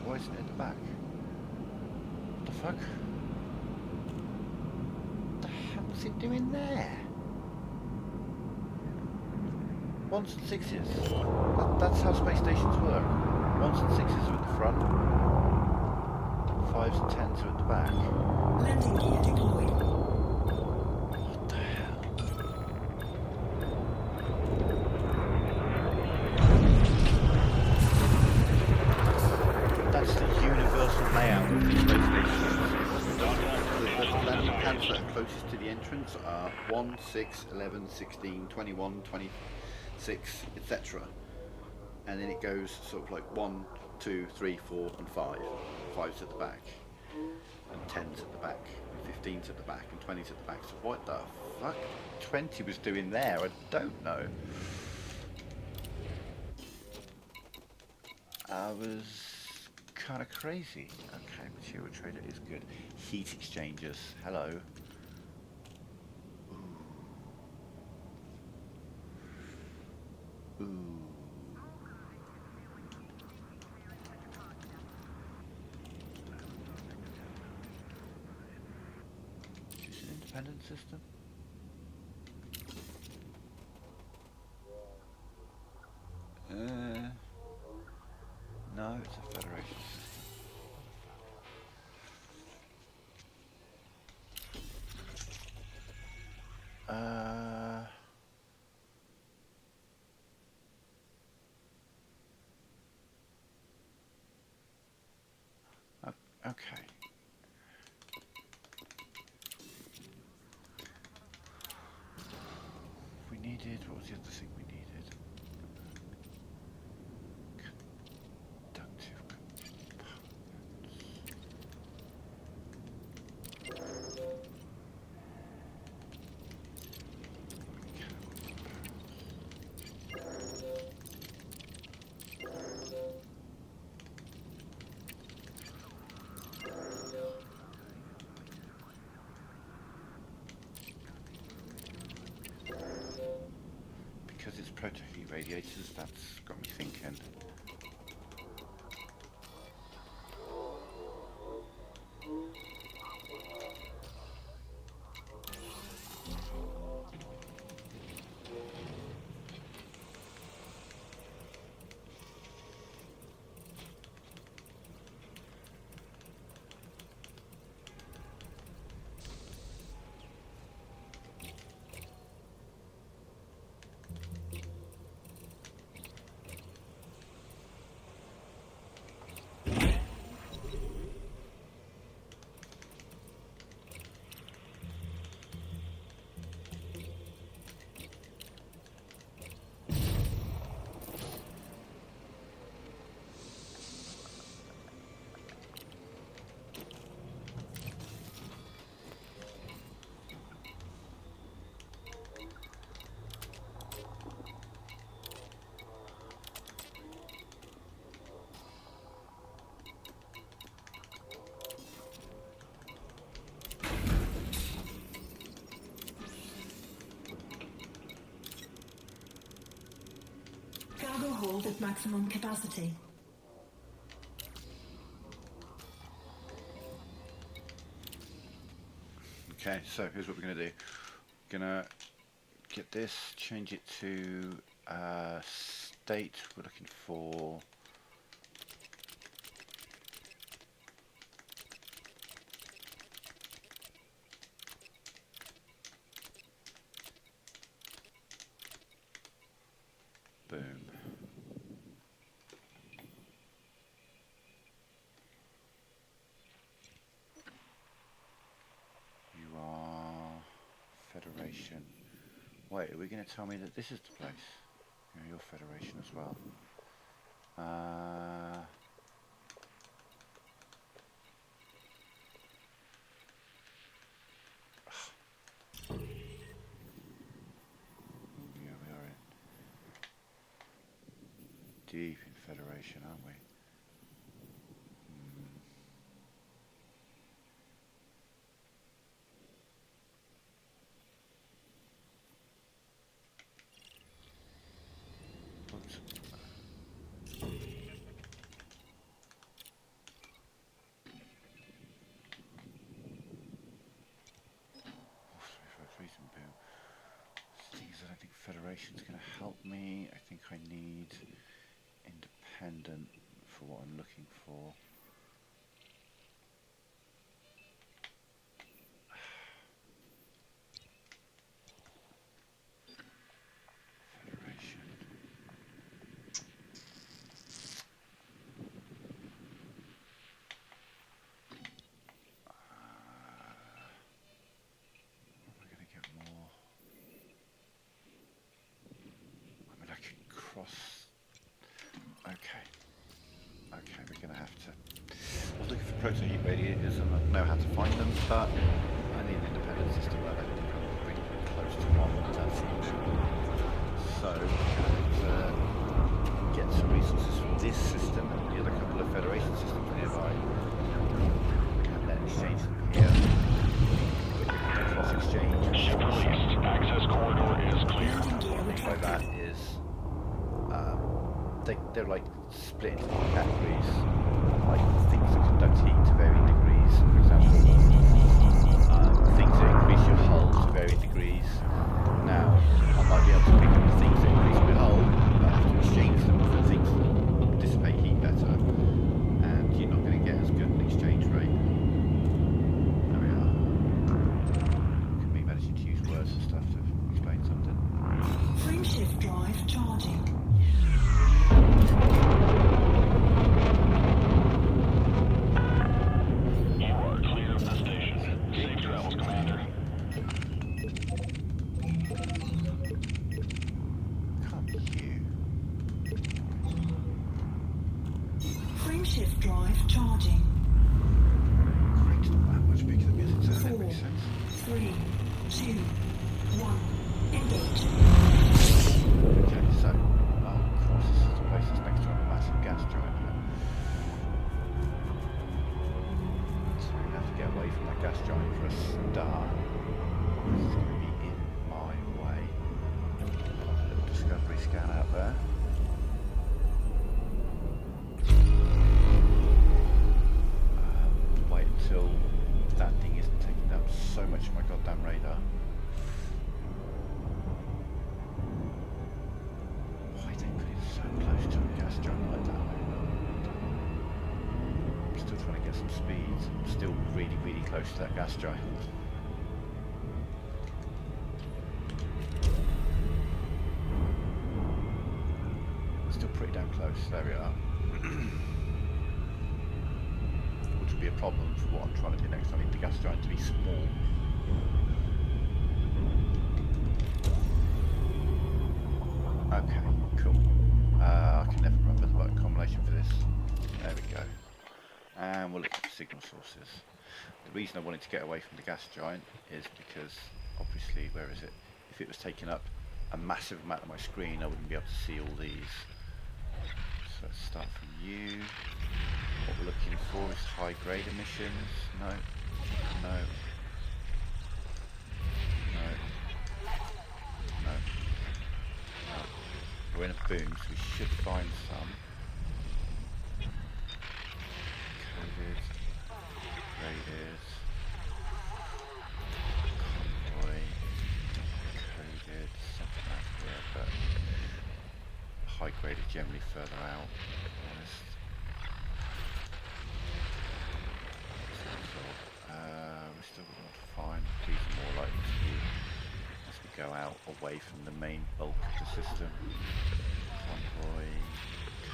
S1: Why isn't it at the back? What the fuck? What the hell's it doing there? Ones and sixes. That's how space stations work. Ones and sixes are at the front. Fives and tens are at the back.
S5: Landing gear deployed.
S1: What the hell? That's the universal layout of these space stations. The landing pads that are closest to the entrance are 1, 6, 11, 16, 21, 26, etc. And then it goes sort of like 1, 2, 3, 4 and 5. 5's at the back. And 10's at the back. And 15's at the back. And 20's at the back. So what the fuck 20 was doing there? I don't know. I was kind of crazy. Okay, material trader is good. Heat exchangers. Hello. Ooh. Ooh. Is this an independent system? No, it's a federation system. Okay. We needed, what was the other thing we needed? Conductive because it's proto-heat radiators, that's got me thinking.
S5: Cargo hold at maximum capacity.
S1: Okay, so here's what we're going to do. Gonna get this, change it to state. We're looking for boom. You are Federation. Wait, are we going to tell me that this is the place? You know, you're Federation as well. Yeah, we are in deep in Federation, aren't we? Oops. Freezing boom. Things I don't think Federation's going to help me. I think I need independent for what I'm looking for. Federation. Am I going to get more? I mean, I could cross. Okay. Okay, we're going to have to. I was looking for proto-heat radiators and I know how to find them, but I need an independent system where they can bring close to one. That's it. So, get some resources from this system and the other couple of Federation systems nearby, and then exchange them here. Cross exchange.
S6: Ship released. Access corridor is clear.
S1: What I mean by that is, they're like split into categories, like things that conduct heat to varying degrees, for example. Things that increase your hull to varying degrees. Now, I might be able to pick up the things that increase my hull, but I have to exchange them for things that dissipate heat better, and you're not going to get as good an exchange rate. There we are. Look at me managing to use words and stuff to explain something.
S5: Frameshift drive charging.
S6: You are clear of the station. Safe travels, Commander.
S1: Come you.
S5: Frameshift drive charging.
S1: Crank's not that much bigger than me, so that
S5: 4,
S1: makes sense.
S5: 3, 2, 1. Engage.
S1: Okay, so, oh, of course, this is the place that's next to a massive gas giant. So we have to get away from that gas giant for a start. This is going to be in my way. A little discovery scan out there. Wait until that thing isn't taking up so much of my goddamn radar. Why they put it so close to a gas giant like that? I'm still trying to get some speed. I'm still really, really close to that gas giant. Still pretty damn close. There we are. Which would be a problem for what I'm trying to do next. I need the gas giant to be small. Okay, cool. I can never remember the button combination for this. There we go. And we'll look at the signal sources. The reason I wanted to get away from the gas giant is because, obviously, where is it? If it was taking up a massive amount of my screen, I wouldn't be able to see all these. So let's start from you. What we're looking for is high grade emissions. No. No. No. No. No. We're in a boom, so we should find some. Coded. Graded. Convoy. Coded. Something like that, but high grade is generally further out, to be honest. We still want to find these are more likely to be as we go out away from the main bulk of the system. Convoy,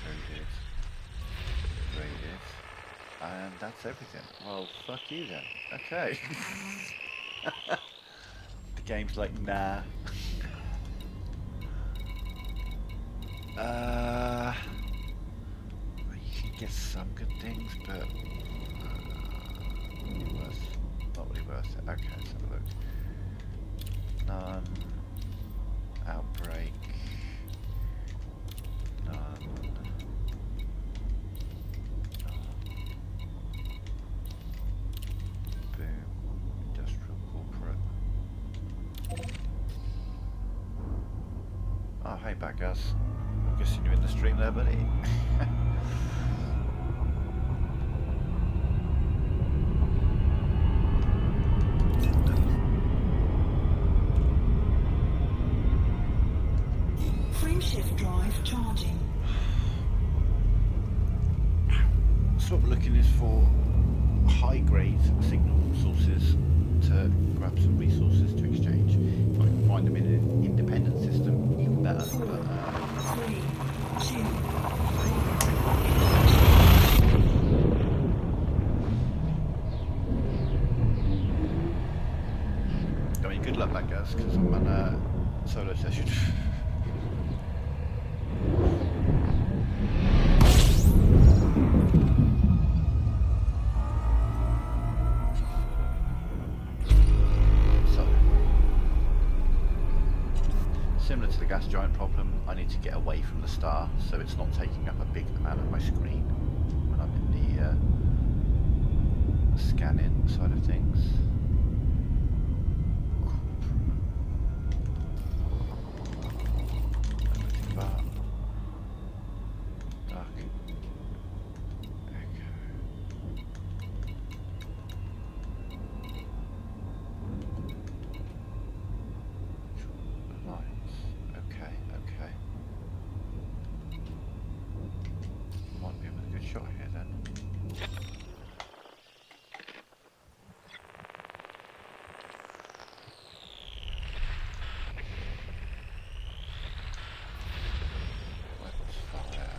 S1: coded, graded, and that's everything. Well, fuck you then. Okay. The game's like, nah. You can get some good things, but not really worth it. Okay, let's have a look. None. Outbreak. None. Boom. Industrial corporate. Oh, hey, Bagaz. I'm guessing you're in the stream there, buddy.
S5: Frameshift drive charging.
S1: So what we're looking is for high-grade signal sources to grab some resources to exchange. If I can find them in an independent system, even better. But,
S5: 3, 2,
S1: I mean, good luck, that guys, because I'm on a solo session. So, similar to the gas giant problem, I need to get away from the star so it's not taking up a big amount of my screen when I'm in the scanning side of things. Shot here then. Weapons fire.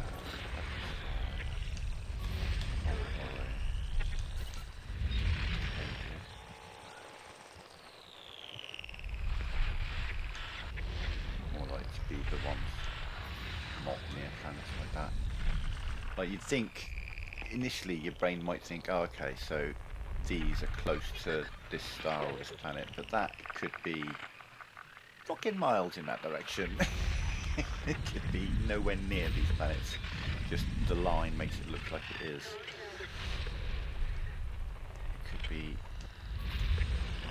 S1: More likely to be the ones not near planets like that. Like you'd think, initially your brain might think, oh okay, so these are close to this star or this planet, but that could be fucking miles in that direction. It could be nowhere near these planets, just the line makes it look like it is. It could be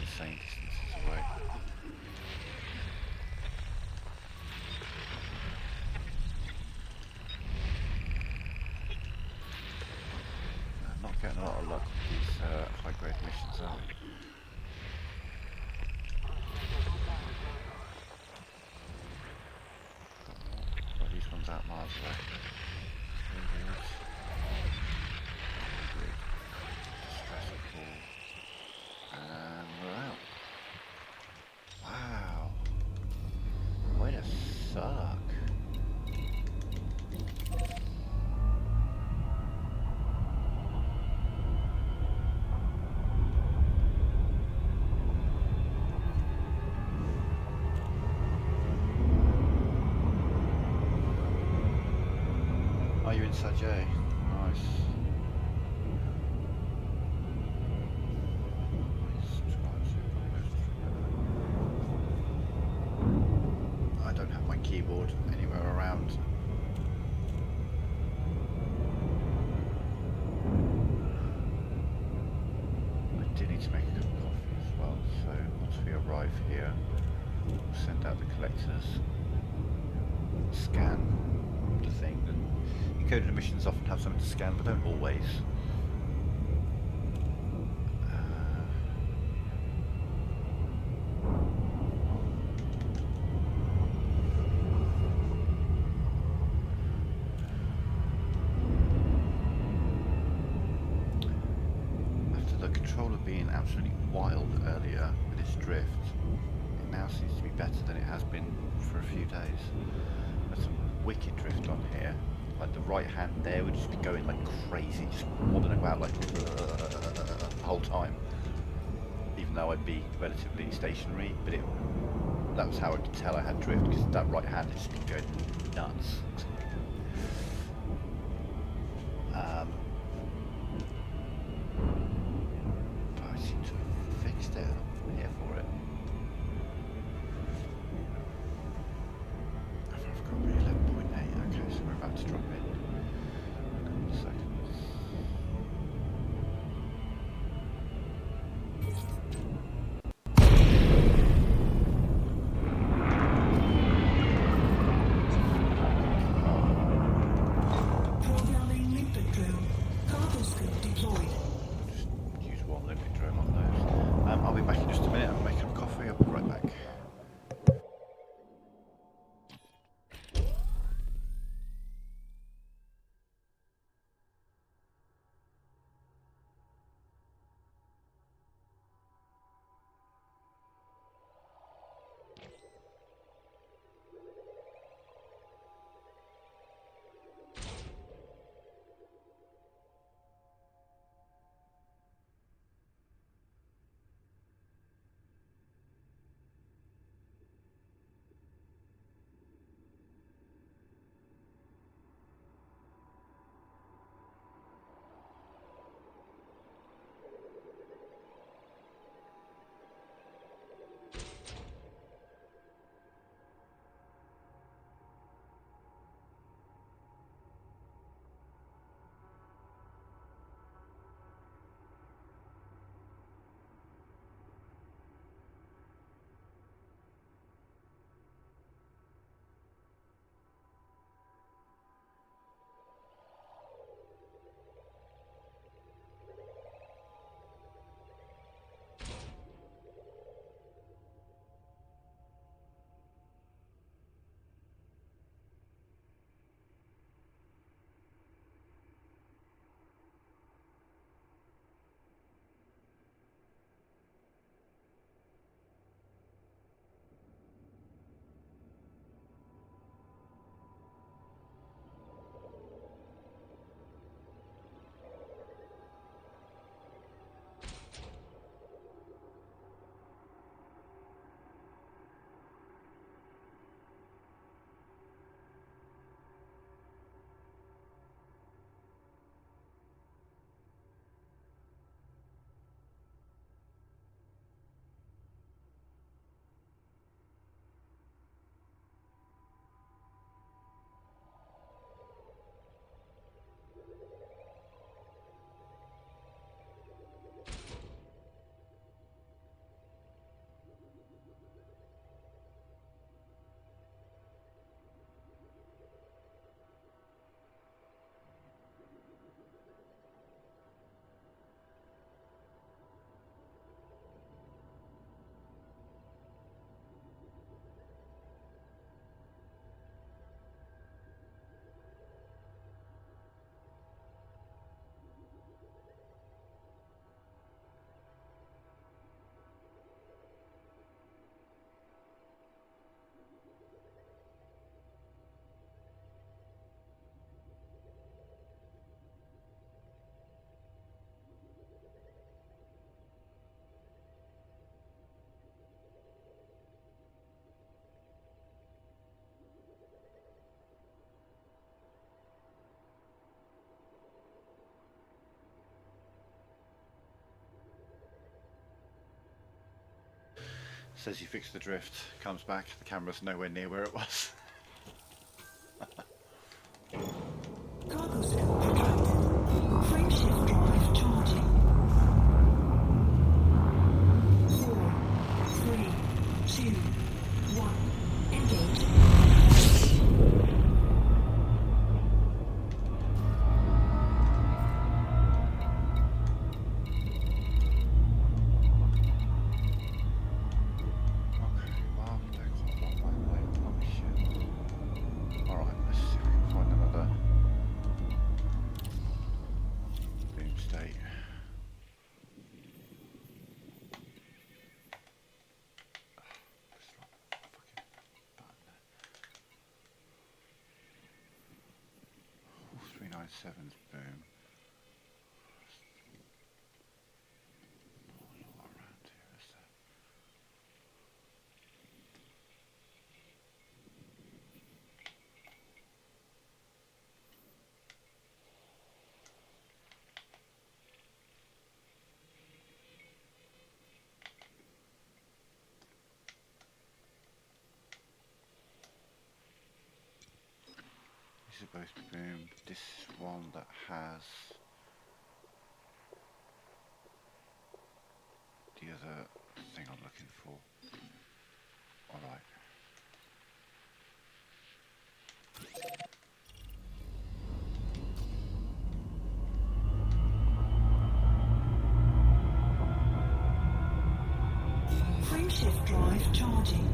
S1: insane distances away. Not getting a lot of luck with these high-grade missions, are we? Well, these ones out miles away. Stressful call. And we're out. Wow. Way to suck. Oh, you're inside J. Nice. I don't have my keyboard anywhere around. I do need to make a cup of coffee as well, so once we arrive here, we'll send out the collectors, scan the thing. Encoded missions often have something to scan, but don't always. After the controller being absolutely wild earlier with its drift, it now seems to be better than it has been for a few days. There's some wicked drift on here. Like the right hand there would just be going like crazy, just wobbling about like the whole time. Even though I'd be relatively stationary, but that was how I could tell I had drift, because that right hand had just been going nuts. But I seem to have fixed it. I'm here for it. I've got me 11.8. Okay, so we're about to drop in. A couple of seconds. Says you fixed the drift, comes back, the camera's nowhere near where it was.
S5: Cargo scope retracted. Frameshift drive charging. 4, 3, 2, 1. Engage.
S1: Seven's boom. Not a lot around here, is there? This is supposed to boom. This one that has the other thing I'm looking for. Alright.
S5: Frameshift drive charging.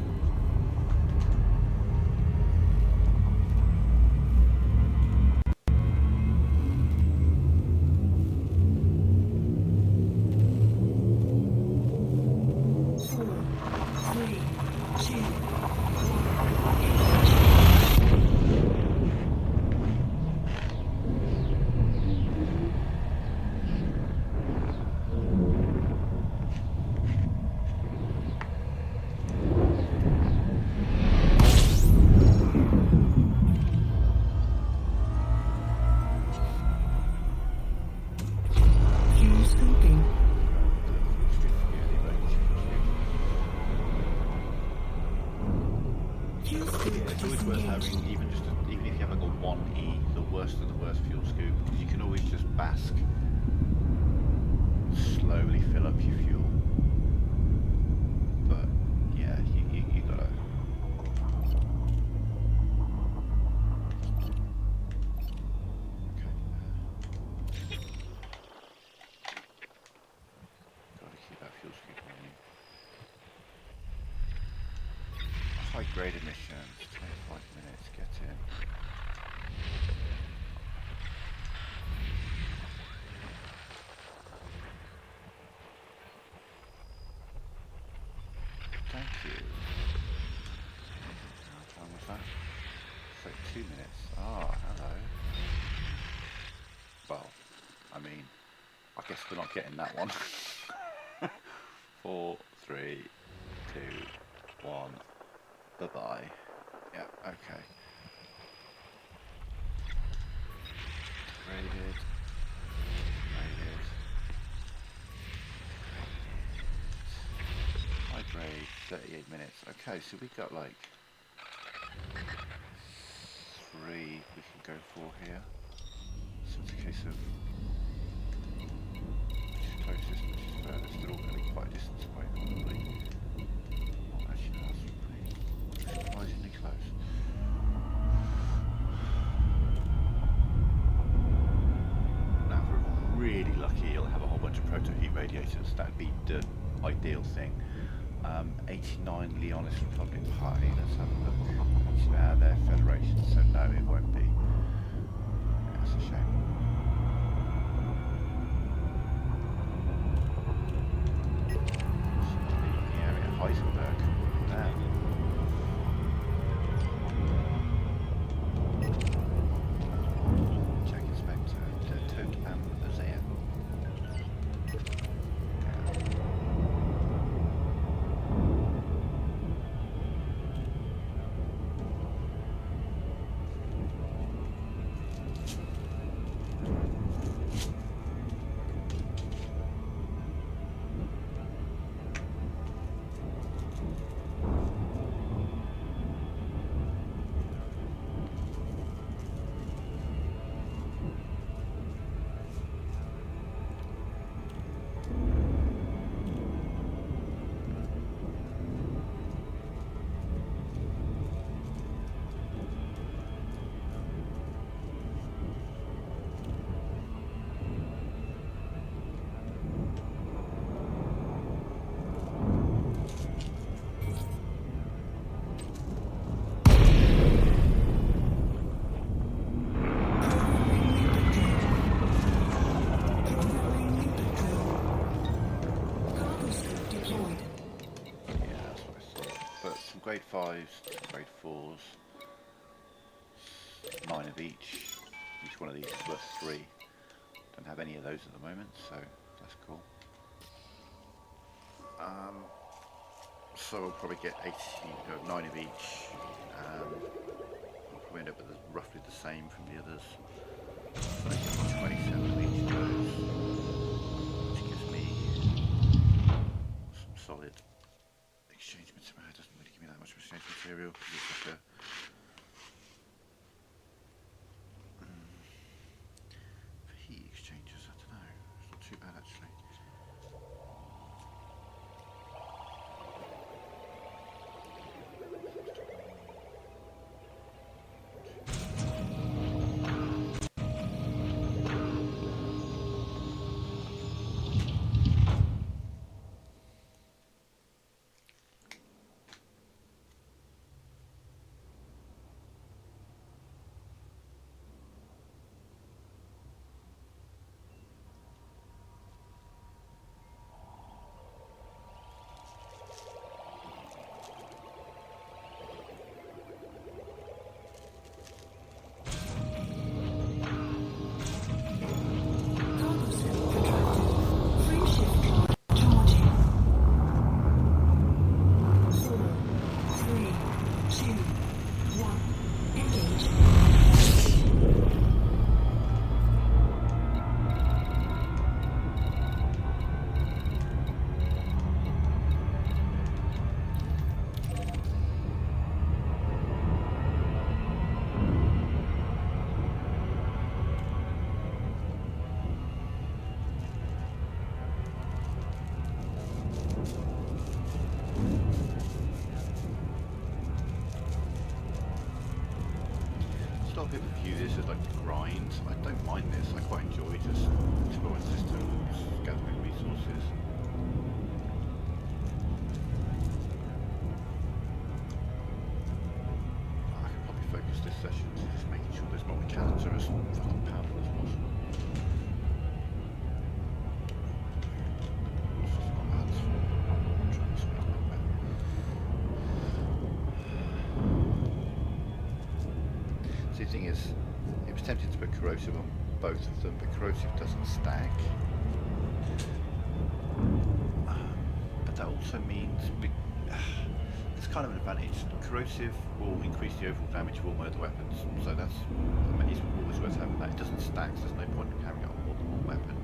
S1: 1E, the worst of the worst fuel scoop, because you can always just bask, slowly fill up your fuel. But yeah, you gotta. Okay. Gotta keep that fuel scoop on you. High grade emissions, 25 minutes, get in. Thank you. How time was that? It's like 2 minutes. Ah, hello. Well, I mean, I guess we're not getting that one. 4, 3, 2, 1. Bye-bye. Yeah, okay. Graded. Graded. High grade, 38 minutes. Okay, so we got like 3 we can go for here. So it's a case of which is closest, which is furthest. They're all going to be quite a distance away, probably. Oh, actually, no, that's pretty surprisingly close. Now, if we're really lucky, you'll have a whole bunch of proto heat radiators. That'd be the ideal thing. 89 Leonis Republic Party, let's have a look. They're Federation, so no, it won't be. Yeah, that's a shame. The area Heisenberg. There. Check Inspector, Toad and Azea. 9 of each. Each one of these is worth 3. Don't have any of those at the moment, so that's cool. So we'll probably get 9 of each. We'll probably end up with roughly the same from the others. So I get 27 of each of those, which gives me some solid exchange material. It doesn't really give me that much exchange material because it's like a for heat exchangers. I don't know. It's not too bad actually.
S5: Cargo cell retracted. Frame shift drive charging. 4, 3, 2, 1. Engage.
S1: A lot of people view this as like the grind. I don't mind this. I quite enjoy just exploring systems, gathering resources. I could probably focus this session to just making sure those multi-cannons are as fucking powerful as possible. It's just not bad. I'm trying to speak like that. See, the thing is, it was tempting to put corrosive on both of them, but corrosive doesn't stack. But that also means it's kind of an advantage. Corrosive will increase the overall damage of all my other weapons, so that's, I mean, it's always worth having that. It doesn't stack, so there's no point in carrying it on more than one weapon.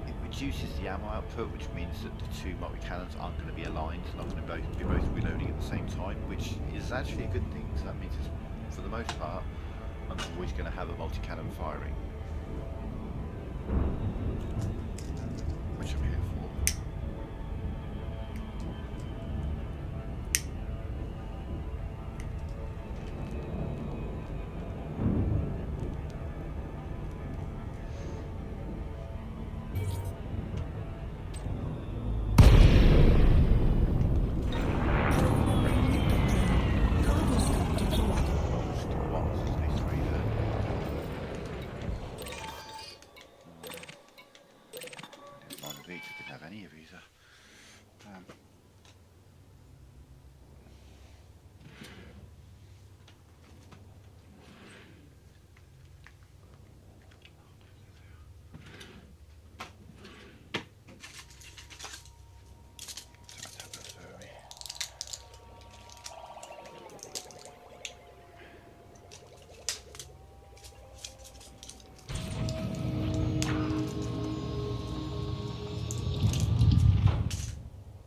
S1: It reduces the ammo output, which means that the two multi-cannons aren't going to be aligned, not going to be both reloading at the same time, which is actually a good thing, because that means it's, for the most part, I'm always going to have a multi-cannon firing. Which I'm here for.
S5: Cargo cell deployed.
S1: Still one, so there's three there. Didn't mind of each, I didn't have any of either.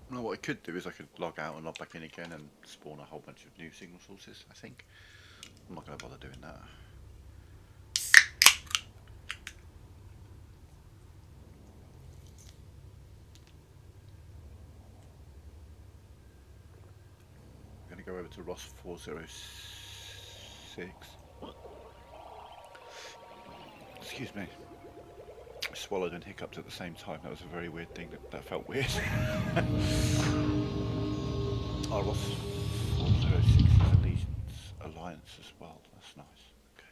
S1: Well, what I could do is I could log out and log back in again and spawn a whole bunch of new signal sources, I think. I'm not going to bother doing that. I'm going to go over to Ross 406. Excuse me. I swallowed and hiccuped at the same time. That was a very weird thing. That felt weird. Oh, Ross 406 is Allegiance Alliance as well. That's nice. Okay.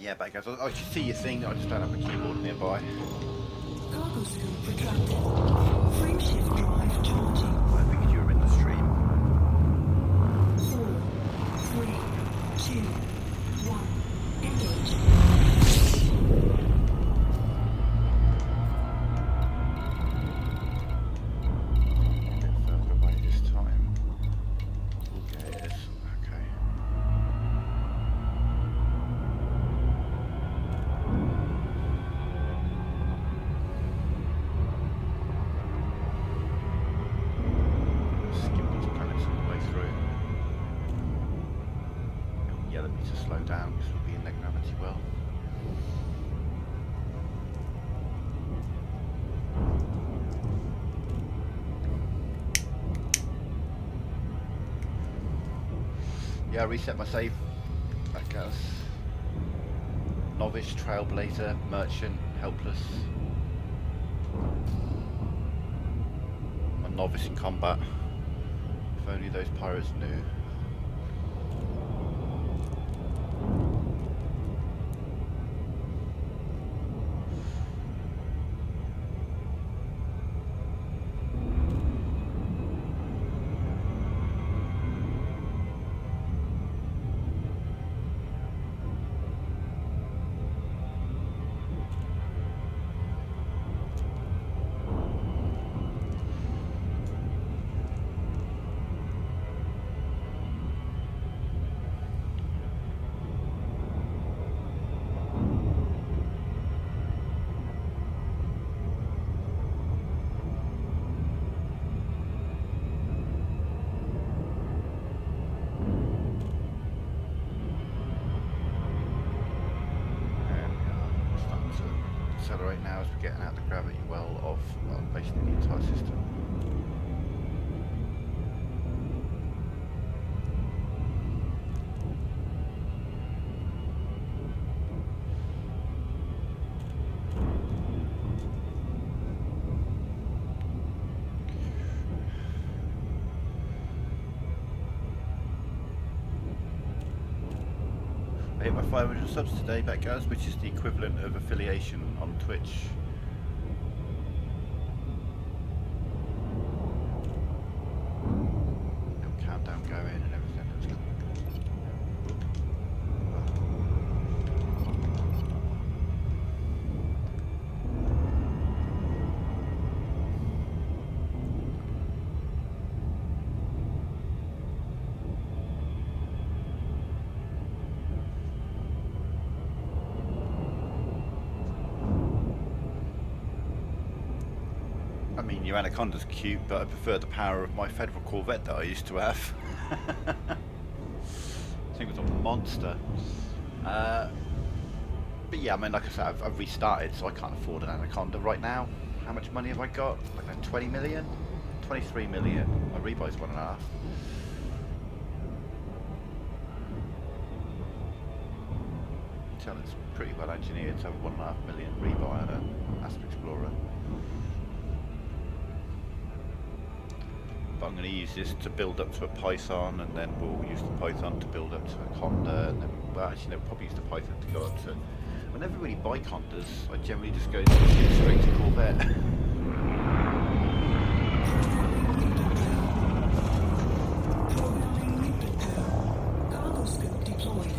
S1: Yeah, back guys. I can see your thing. I just don't have a keyboard nearby.
S5: Cargo scope retracted. Frame shift drive charging.
S1: I figured you were in the stream.
S5: 4, 3, 2, 1. Engage.
S1: A bit further away this time. Okay, it is. Okay. Skip these planets all the way through. It'll yell at me to slow down because we'll be in their gravity well. Yeah, I reset my save. That goes. Novice, trailblazer, merchant, helpless. I'm a novice in combat. If only those pirates knew. Accelerate now as we're getting out the gravity well of, well, basically the entire system. I hit my 500 subs today, back guys, which is the equivalent of affiliation on Twitch. Little countdown going and everything. That's cool. I mean, your Anaconda's cute, but I prefer the power of my Federal Corvette that I used to have. I think it was a monster. But yeah, I mean, like I said, I've restarted, so I can't afford an Anaconda right now. How much money have I got? Like 20 million? 23 million. My rebuy's 1.5. Tell it's pretty well engineered to have a 1.5 million rebuy on an Aspen Explorer. But I'm going to use this to build up to a Python, and then we'll use the Python to build up to a Conda, and then, well, actually, no, probably use the Python to go up to. I never really buy Condas. I generally just go straight to Corvette.
S5: Cargo scope deployed.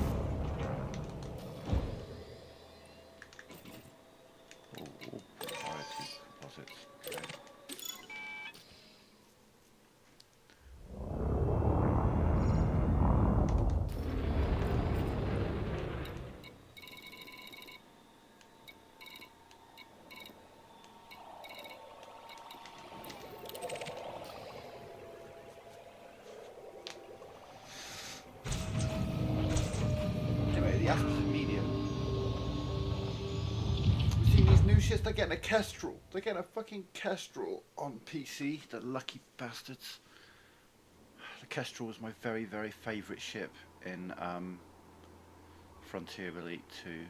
S1: Variety composites. Okay. Anyway, the Aspers are medium. You see these new shits? They're getting a Kestrel. They're getting a fucking Kestrel on PC. The lucky bastards. The Kestrel was my very, very favourite ship in Frontier Elite 2.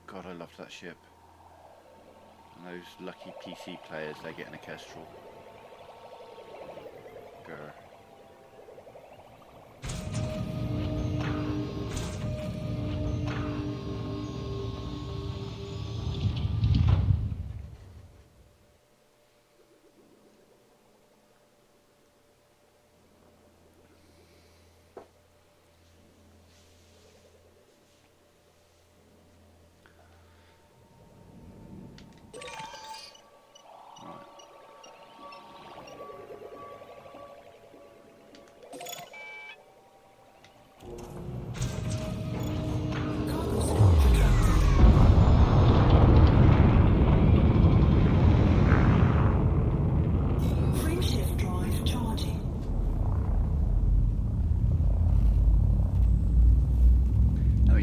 S1: God, I loved that ship. And those lucky PC players, they're getting a Kestrel. Grr.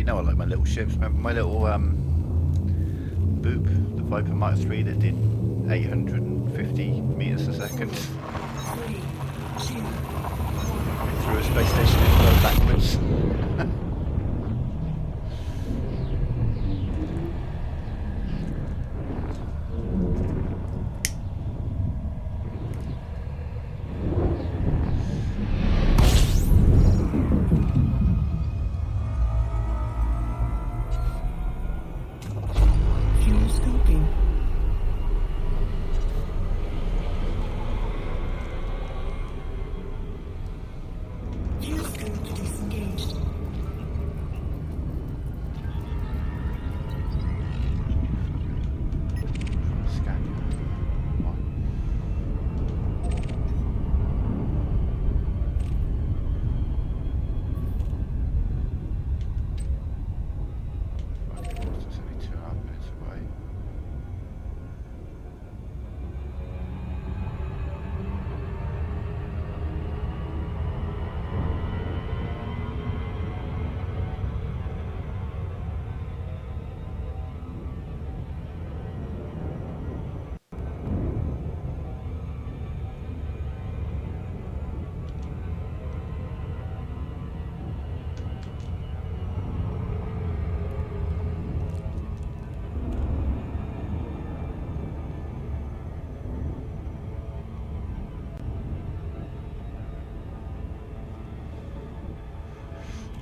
S1: you know I like my little ships. Remember my little boop, the Viper Mark 3 that did 850 meters a second.
S5: 3, 2,
S1: Through a space station and go backwards.
S5: fuel scoping. Fuel scope disengaged.
S1: Scan. One. Fucking course, that's only 2.5 minutes away.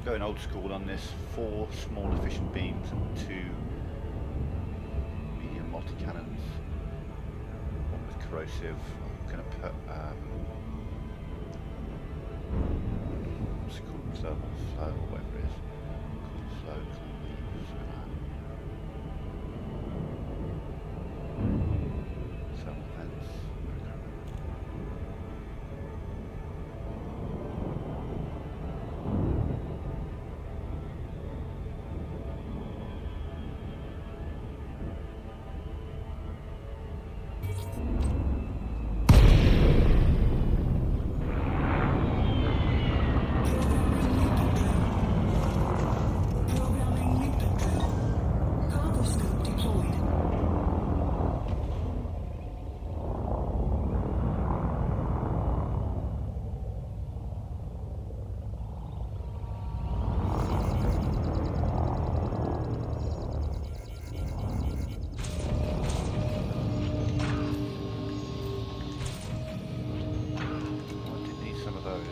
S1: Going old school on this, 4 small efficient beams and 2 medium multi-cannons. One with corrosive. I'm going to put, what's it called, thermal flow or whatever it is. Cool flow, cool beams. Thermal vents.
S5: Programming loop control. Cargo scope deployed.
S1: I did need some of those.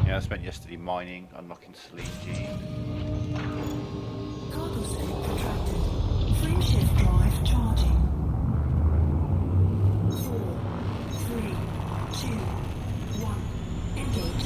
S1: Yeah, I spent yesterday mining, unlocking Celine G.
S5: Cargo scope retracted. Frame shift drive charging. 4, 3, 2, 1. Engage.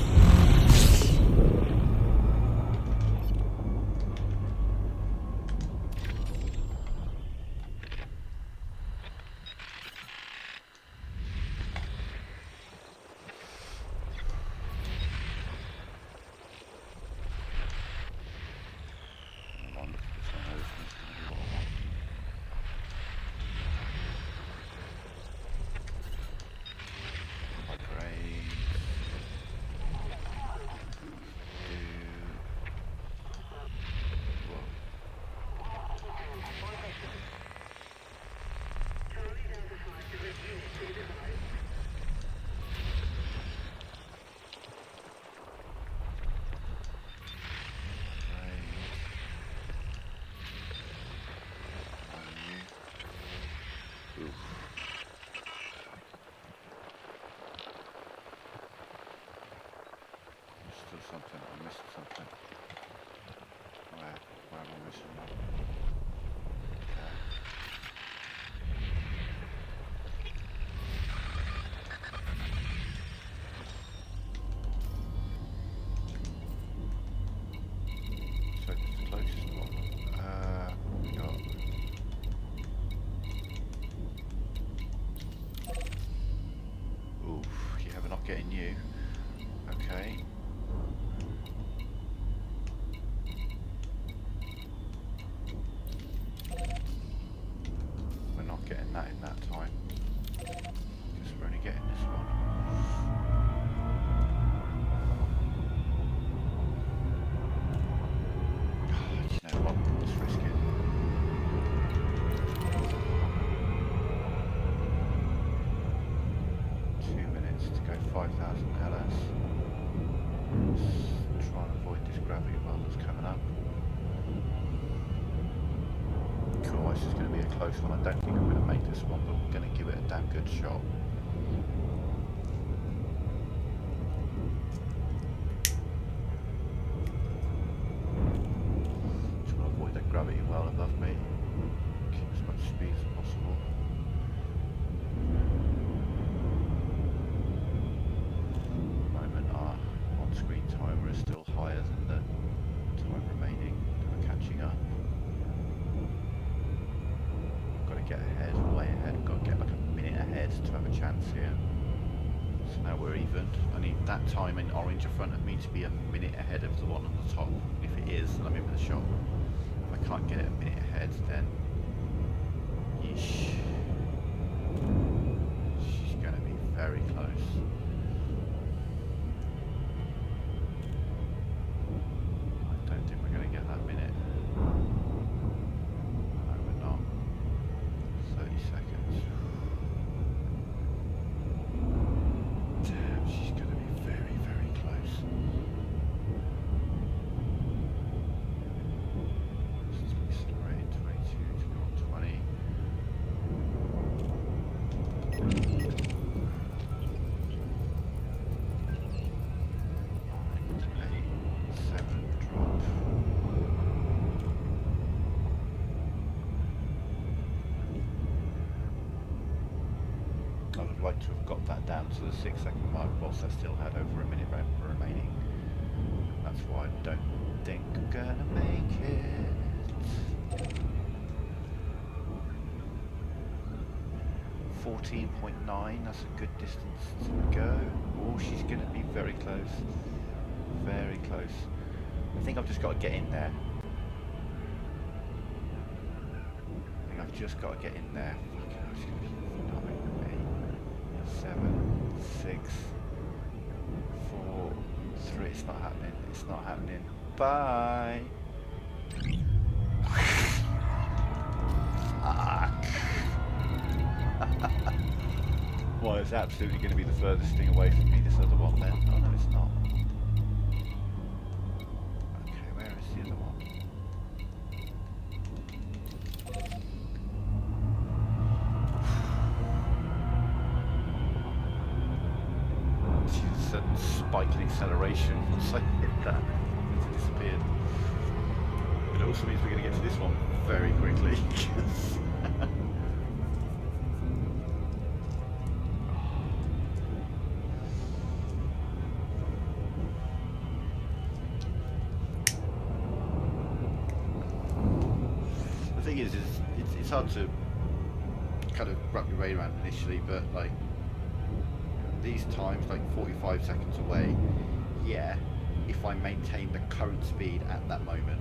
S1: Hold on, this one is gonna be what I want. Upgrade. Still something, I missed something. Where am I missing one? Okay. So it's the closest one. We got not getting you. Okay. We're not getting that in that time. Guess we're only getting this one. Do you know what? Let's risk it. To go 5,000 LS. Let's try and avoid this gravity well that's coming up. Cool, this is going to be a close one. I don't think I'm going to make this one, but we're going to give it a damn good shot. Just want to avoid that gravity well above me. Keep as much speed as possible. Screen timer is still higher than the time remaining. We're catching up. I've got to get ahead, way ahead. I've got to get like a minute ahead to have a chance here. So now we're even. I need that time in orange in front of me to be a minute ahead of the one on the top. If it is, then I'm in with the shot. If I can't get it a minute ahead, then yeesh. She's going to be very close. Like to have got that down to the 6-second mark whilst I still had over a minute remaining. That's why I don't think I'm gonna make it. 14.9, that's a good distance to go. Oh, she's gonna be very close. Very close. I think I've just got to get in there. I think I've just got to get in there. Fucking hell, she's gonna be 7, 6, 4, 3. It's not happening. It's not happening. Bye. Well, it's absolutely going to be the furthest thing away from me, this other one then. Oh no, it's not. Okay, where is the other one? Sudden spike in acceleration once I hit that. It disappeared. But it also means we're going to get to this one very quickly. The thing is it's hard to kind of wrap your brain around initially, but like these times, like 45 seconds away, yeah, if I maintain the current speed at that moment.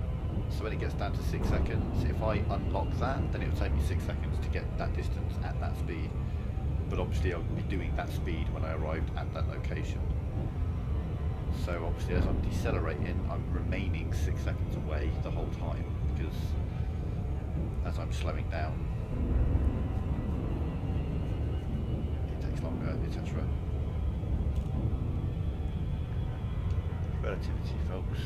S1: So when it gets down to 6 seconds, if I unlock that, then it will take me 6 seconds to get that distance at that speed. But obviously I'll be doing that speed when I arrived at that location. So obviously as I'm decelerating, I'm remaining 6 seconds away the whole time, because as I'm slowing down, it takes longer, etc. Relativity, folks.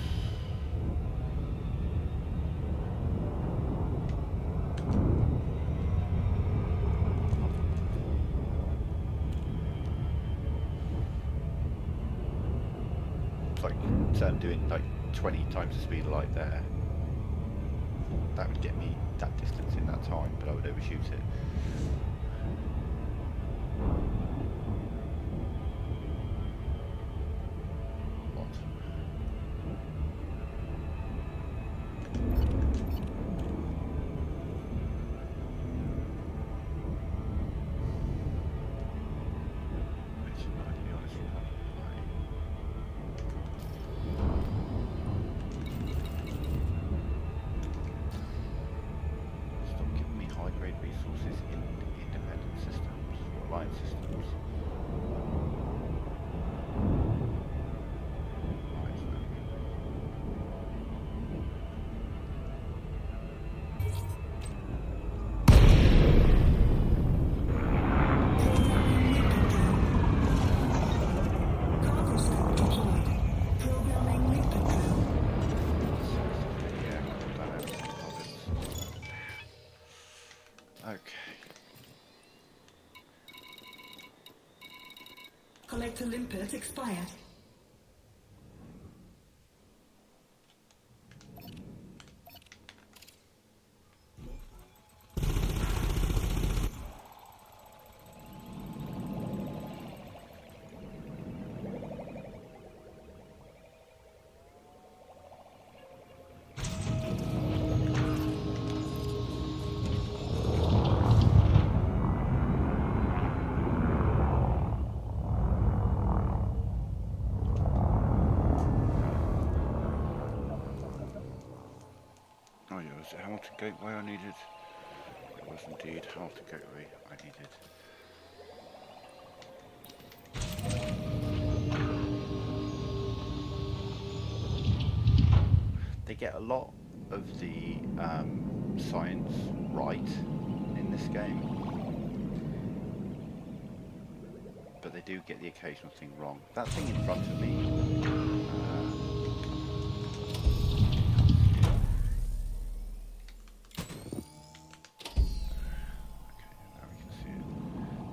S1: It's like, so I'm doing like 20 times the speed of light there. That would get me that distance in that time, but I would overshoot it.
S5: Collector limpet expired.
S1: Oh yeah, was it Hamilton Gateway I needed? It was indeed Hamilton Gateway I needed. They get a lot of the science right in this game, but they do get the occasional thing wrong. That thing in front of me,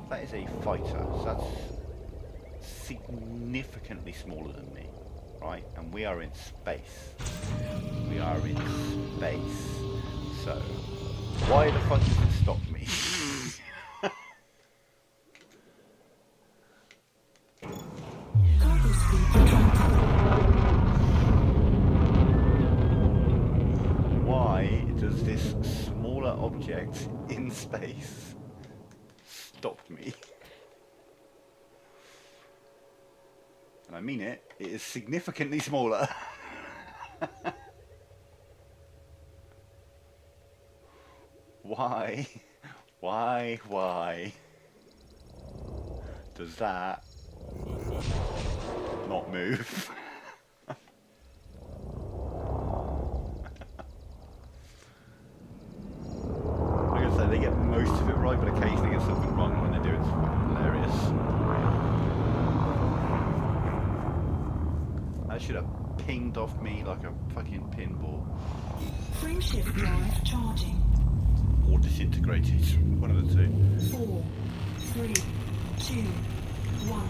S1: that is a fighter, so that's significantly smaller than me, right? And we are in space. We are in space. So, why the fuck does it stop me?
S5: Cargo speed retracted.
S1: Why does this smaller object in space stop me? And I mean it, it is significantly smaller. Why does that not move? Like I say, they get most of it right, but occasionally get something wrong when they do. It's hilarious. That should have pinged off me like a fucking pinball.
S5: Frameshift drive charging.
S1: Or disintegrated. One of the two.
S5: 4, 3, 2, 1.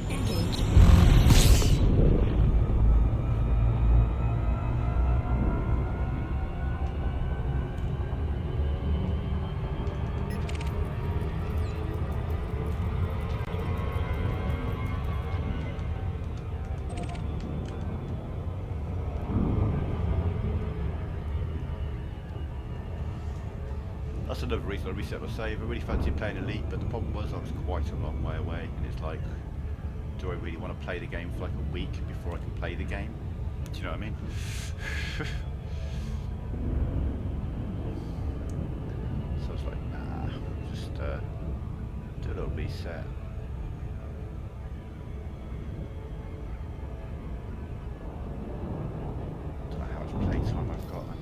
S5: Engage.
S1: That's another reason I reset my save. I really fancied playing Elite, but the problem was I was quite a long way away, and it's like, do I really want to play the game for like a week before I can play the game? Do you know what I mean? So I was like, nah, just do a little reset. Don't know how much playtime I've got, and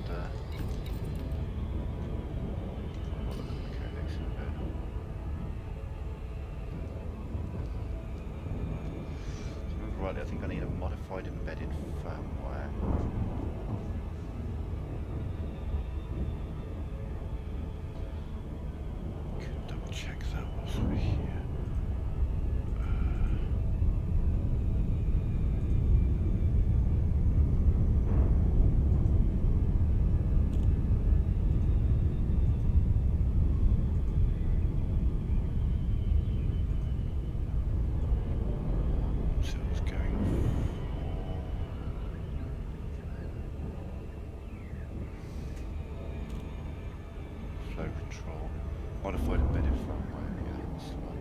S1: I think I need a modified embedded firmware. Could double check that was over here. Control. Modified embedded firmware, yeah, that's the one.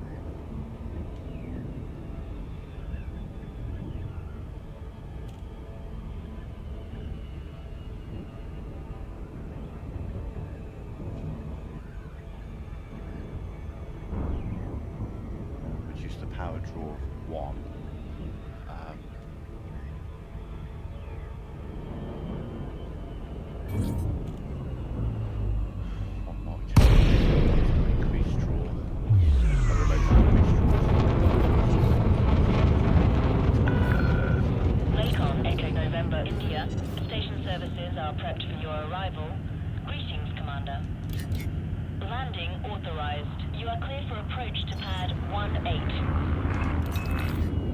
S1: Reduce the power draw of 1.
S3: Landing authorized. You are cleared for approach to pad 18.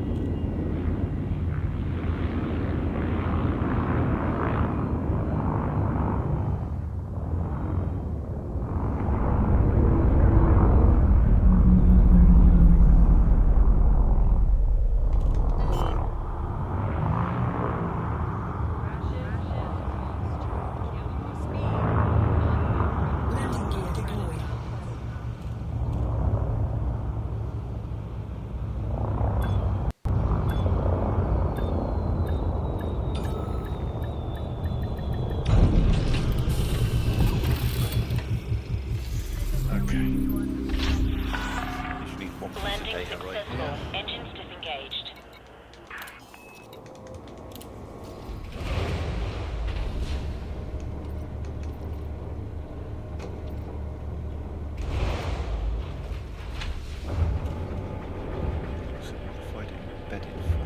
S1: embedded for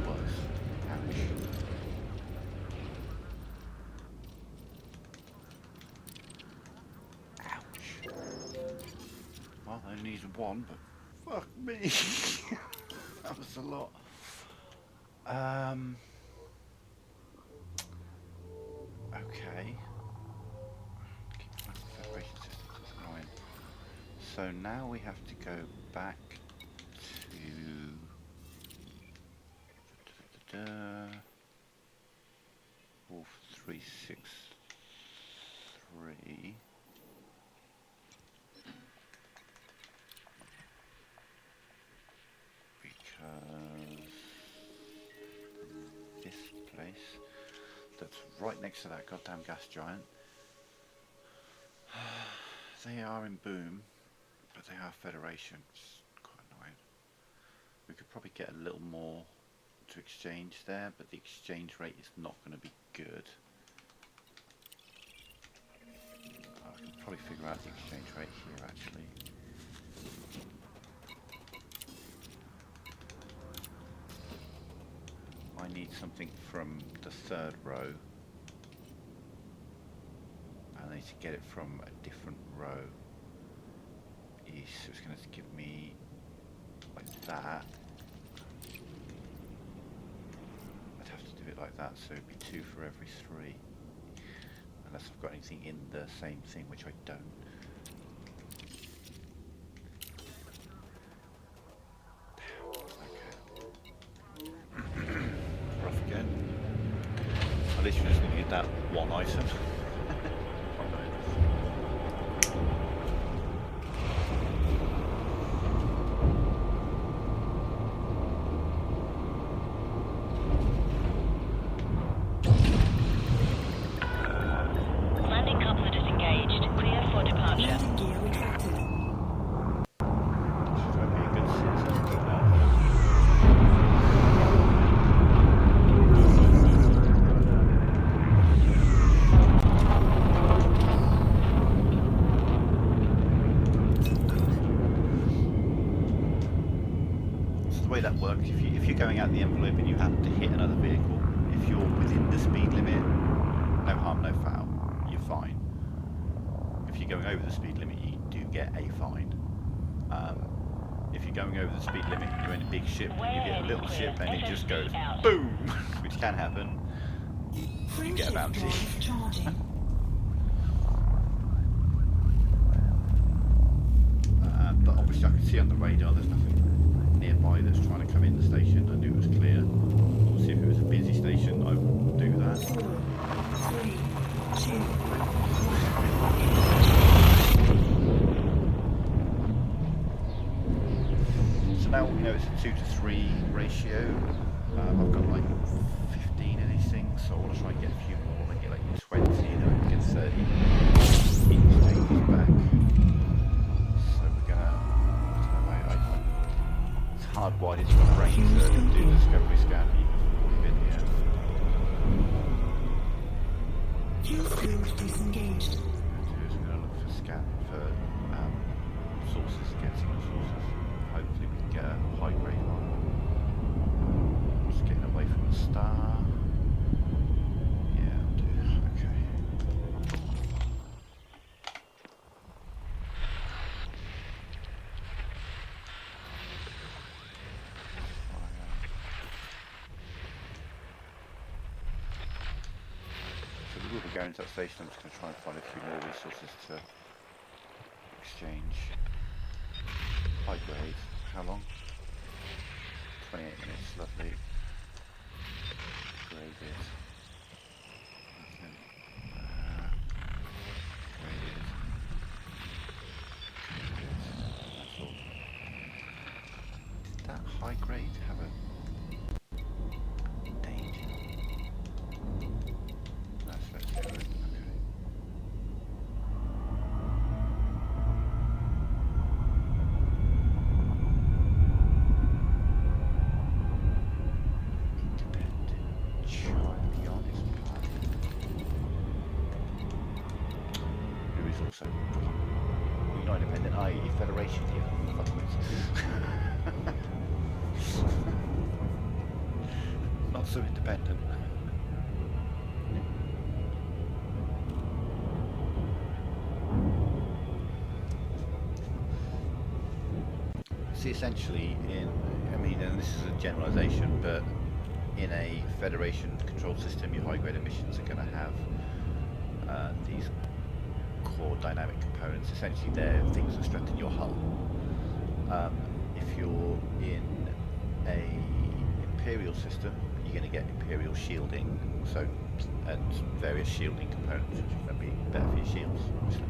S1: was. Ouch. Ouch. Well, I only needed one, but fuck me. That was a lot. Okay. Keep my separation systems, that's annoying. So now we have to go back to Wolf 363. Because this place that's right next to that goddamn gas giant, they are in Boom, but they are Federation. It's quite annoying. We could probably get a little more to exchange there, but the exchange rate is not going to be good. I can probably figure out the exchange rate here actually. I need something from the third row, and I need to get it from a different row. So it's going to give me like that. I'd have to do it like that, so it'd be 2 for every 3, unless I've got anything in the same thing, which I don't. At least we just need that one item.
S3: Landing coupler disengaged. Clear for departure.
S5: Landing gear retracted.
S1: Should I be a good citizen? The way that works, if you're going out the envelope and you happen to hit another vehicle, if you're within the speed limit, no harm, no foul, you're fine. If you're going over the speed limit, you do get a fine. If you're going over the speed limit and you're in a big ship and you get a little ship and it just goes boom, which can happen, you get a bounty.
S5: Drive charging.
S1: But obviously I can see on the radar there's nothing nearby that's trying to come in the station. I knew it was clear. Obviously if it was a busy station I would do that.
S5: 4, 3, 2.
S1: So now we know it's a 2 to 3 ratio. I've got like 15 of these things, so I want to try and get a few more. I get like 20, then I can get 30. Each changes back. So we're gonna, I don't know, it's hardwired into my brain to do the discovery scan even before we've been here.
S5: Fuel field disengaged.
S1: What I'm gonna do is I'm gonna look for scan for sources, get signal sources. Hopefully we can get a high grade one. Just getting away from the star. Yeah, I'll do. Okay. So we will be going to that station. I'm just going to try and find a few more resources to exchange. High grade. How long? 28 minutes. Lovely. Graded. Nothing. Graded. That's all. Did that high grade have a danger? That's let's do it. Okay. Who is also not independent, i.e. Federation here. Fuckers. not so independent. See, essentially, I mean, and this is a generalisation, but in a Federation control system, your high-grade emissions are going to have these core dynamic components. Essentially, they're things that strengthen your hull. If you're in a Imperial system, you're going to get Imperial shielding, and various shielding components, which are going to be better for your shields, obviously.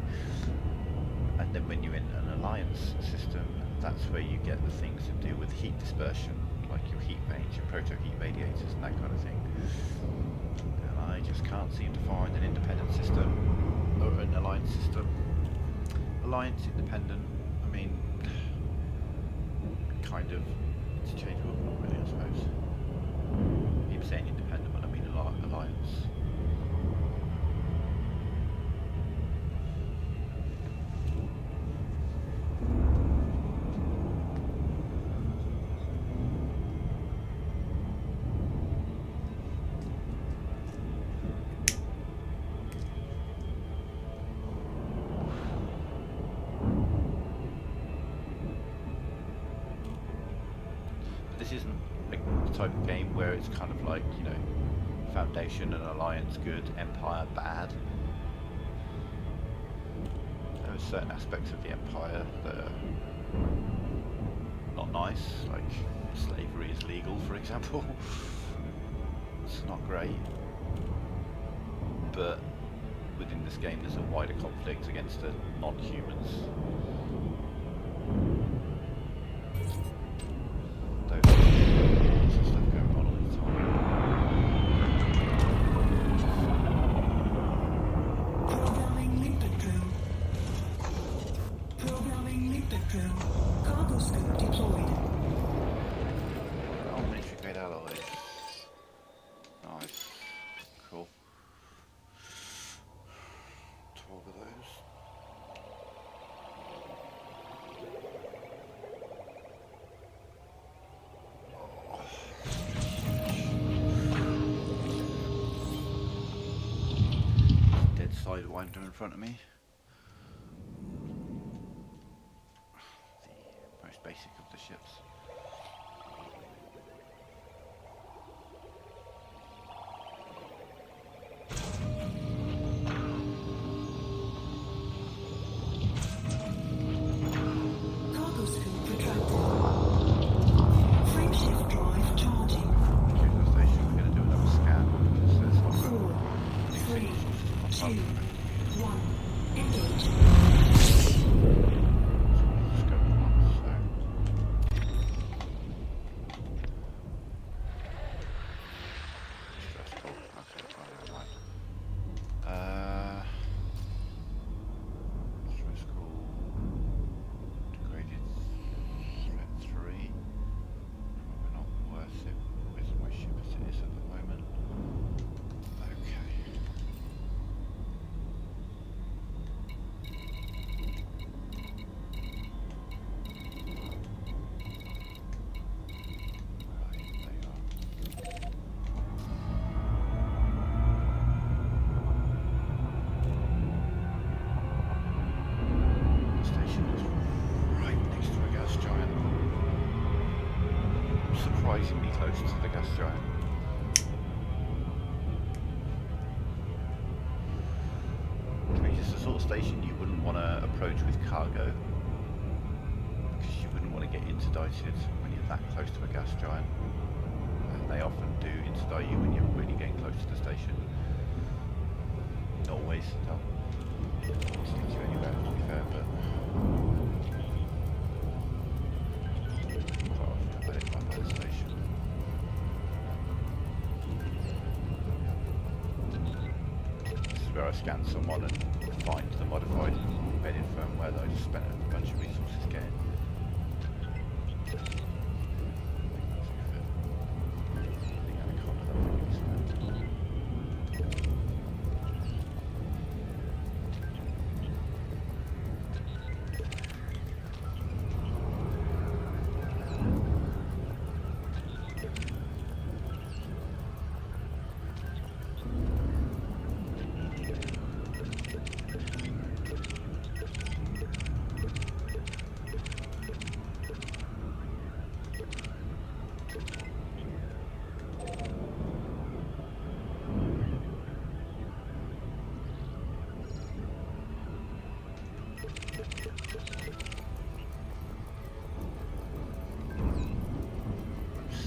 S1: And then when you're in an Alliance system, that's where you get the things to do with heat dispersion, like your heat range, your proto-heat radiators, and that kind of thing. And I just can't seem to find an independent system, or an Alliance system. Alliance independent, I mean, kind of interchangeable, not really, I suppose. I keep saying independent, but I mean Alliance. This isn't the type of game where it's kind of like, you know, Foundation and Alliance good, Empire bad. There are certain aspects of the Empire that are not nice, like slavery is legal, for example. It's not great. But within this game there's a wider conflict against the non-humans.
S5: Cargo scope deployed.
S1: Oh, military grade alloys. Nice. Cool. 12 of those. Dead sidewinder in front of me. The most basic of the ships.
S5: Cargo scope retracted. Frameshift drive charging.
S1: Okay, to the station, we're going to do another scan because there's lots of
S5: 4,
S1: new
S5: 3,
S1: signals just
S5: 2,
S1: popped up.
S5: 1. Engage.
S1: Let's go once, so. Stress cool. Okay, fine, never mind. Stress cool. Degraded threat 3. Probably not worth it with my ship as it is at the moment. Okay. Right, there you are. The station is right next to a gas giant. Surprisingly close to the gas giant. I mean, it's the sort of station you wouldn't want to approach with cargo, because you wouldn't want to get interdicted when you're that close to a gas giant. And they often do interdict you when you're really getting close to the station. Not always, they'll stick you anywhere, to be fair, but quite often I let it by the station. This is where I scanned someone and find the modified embedded firmware that I just spent a bunch of resources getting.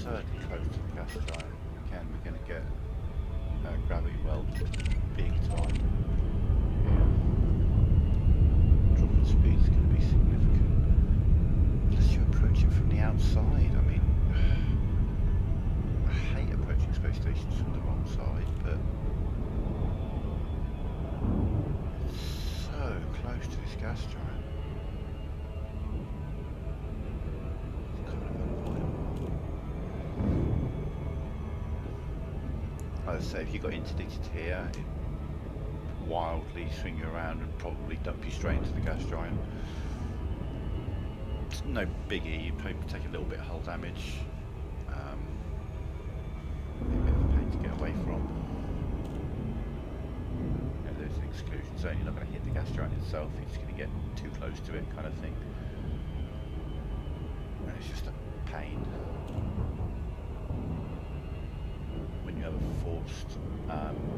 S1: absurdly close to the gas giant. Again, we're going to get gravity well big time. Yeah. Drop in speed is going to be significant. Unless you approach it from the outside. I mean, I hate approaching space stations from the wrong side, but it's so close to this gas giant. Like I say, if you got interdicted here, it'd wildly swing you around and probably dump you straight into the gas giant. It's no biggie, you probably take a little bit of hull damage. A bit of a pain to get away from. Yeah, there's an exclusion zone, you're not going to hit the gas giant itself, you're just going to get too close to it kind of thing. And it's just a pain. When you have a forced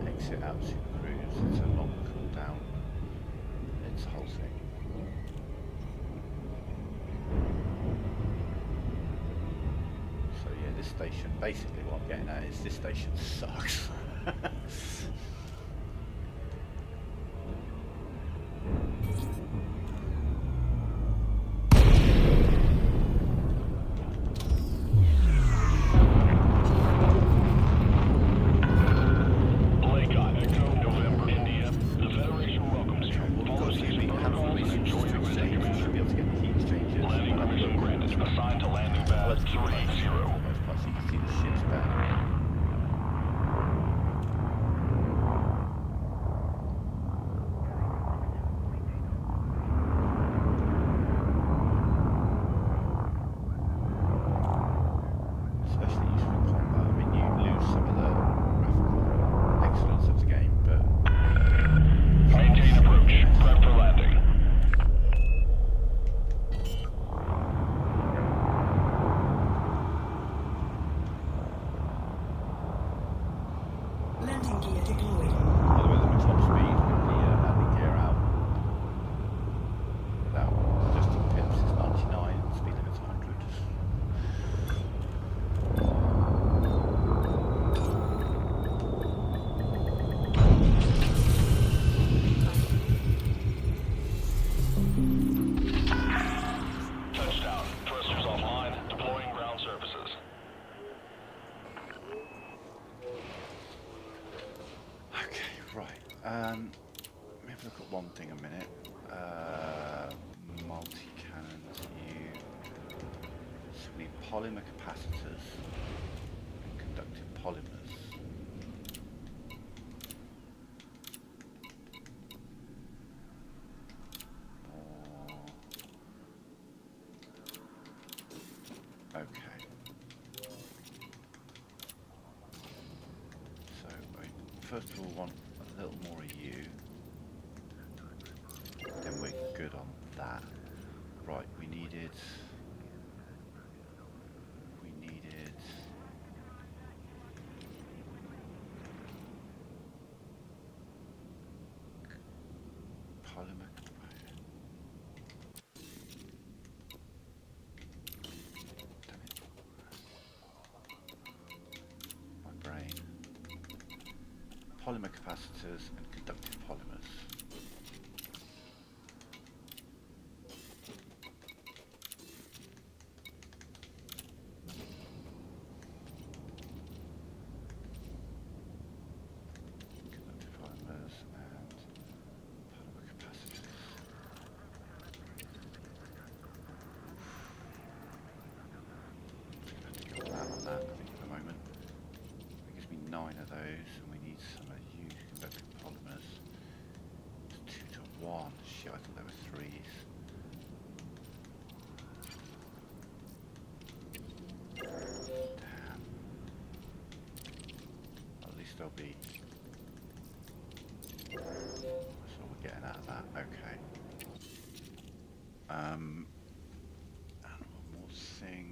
S1: exit out Super Cruise, it's a long cooldown. It's the whole thing. So yeah, this station, basically what I'm getting at is this station sucks. Let me have a look at one thing a minute. Multi-cannons new. So we need polymer capacitors and conductive polymers. Okay. So we first of all want a little more of you. Then we're good on that. Right, we needed polymer. Damn it. My brain. Polymer capacitors and conductive polymers. Shit, I thought there were 3s. Damn. At least there'll be... That's all we're getting out of that. Okay. And one more thing.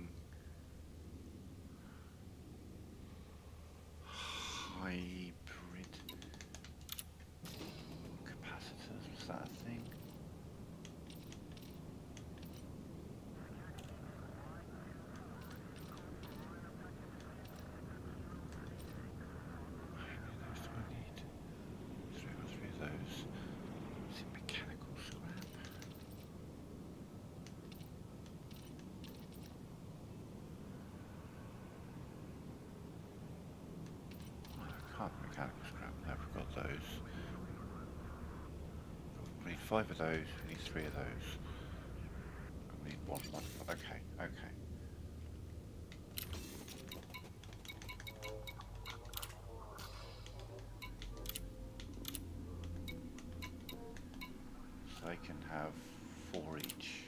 S1: Hybrid capacitors, was that a thing? Can't mechanical scrap. No, we've got those. We need 5 of those. We need 3 of those. We need one. Okay, okay. So they can have 4 each.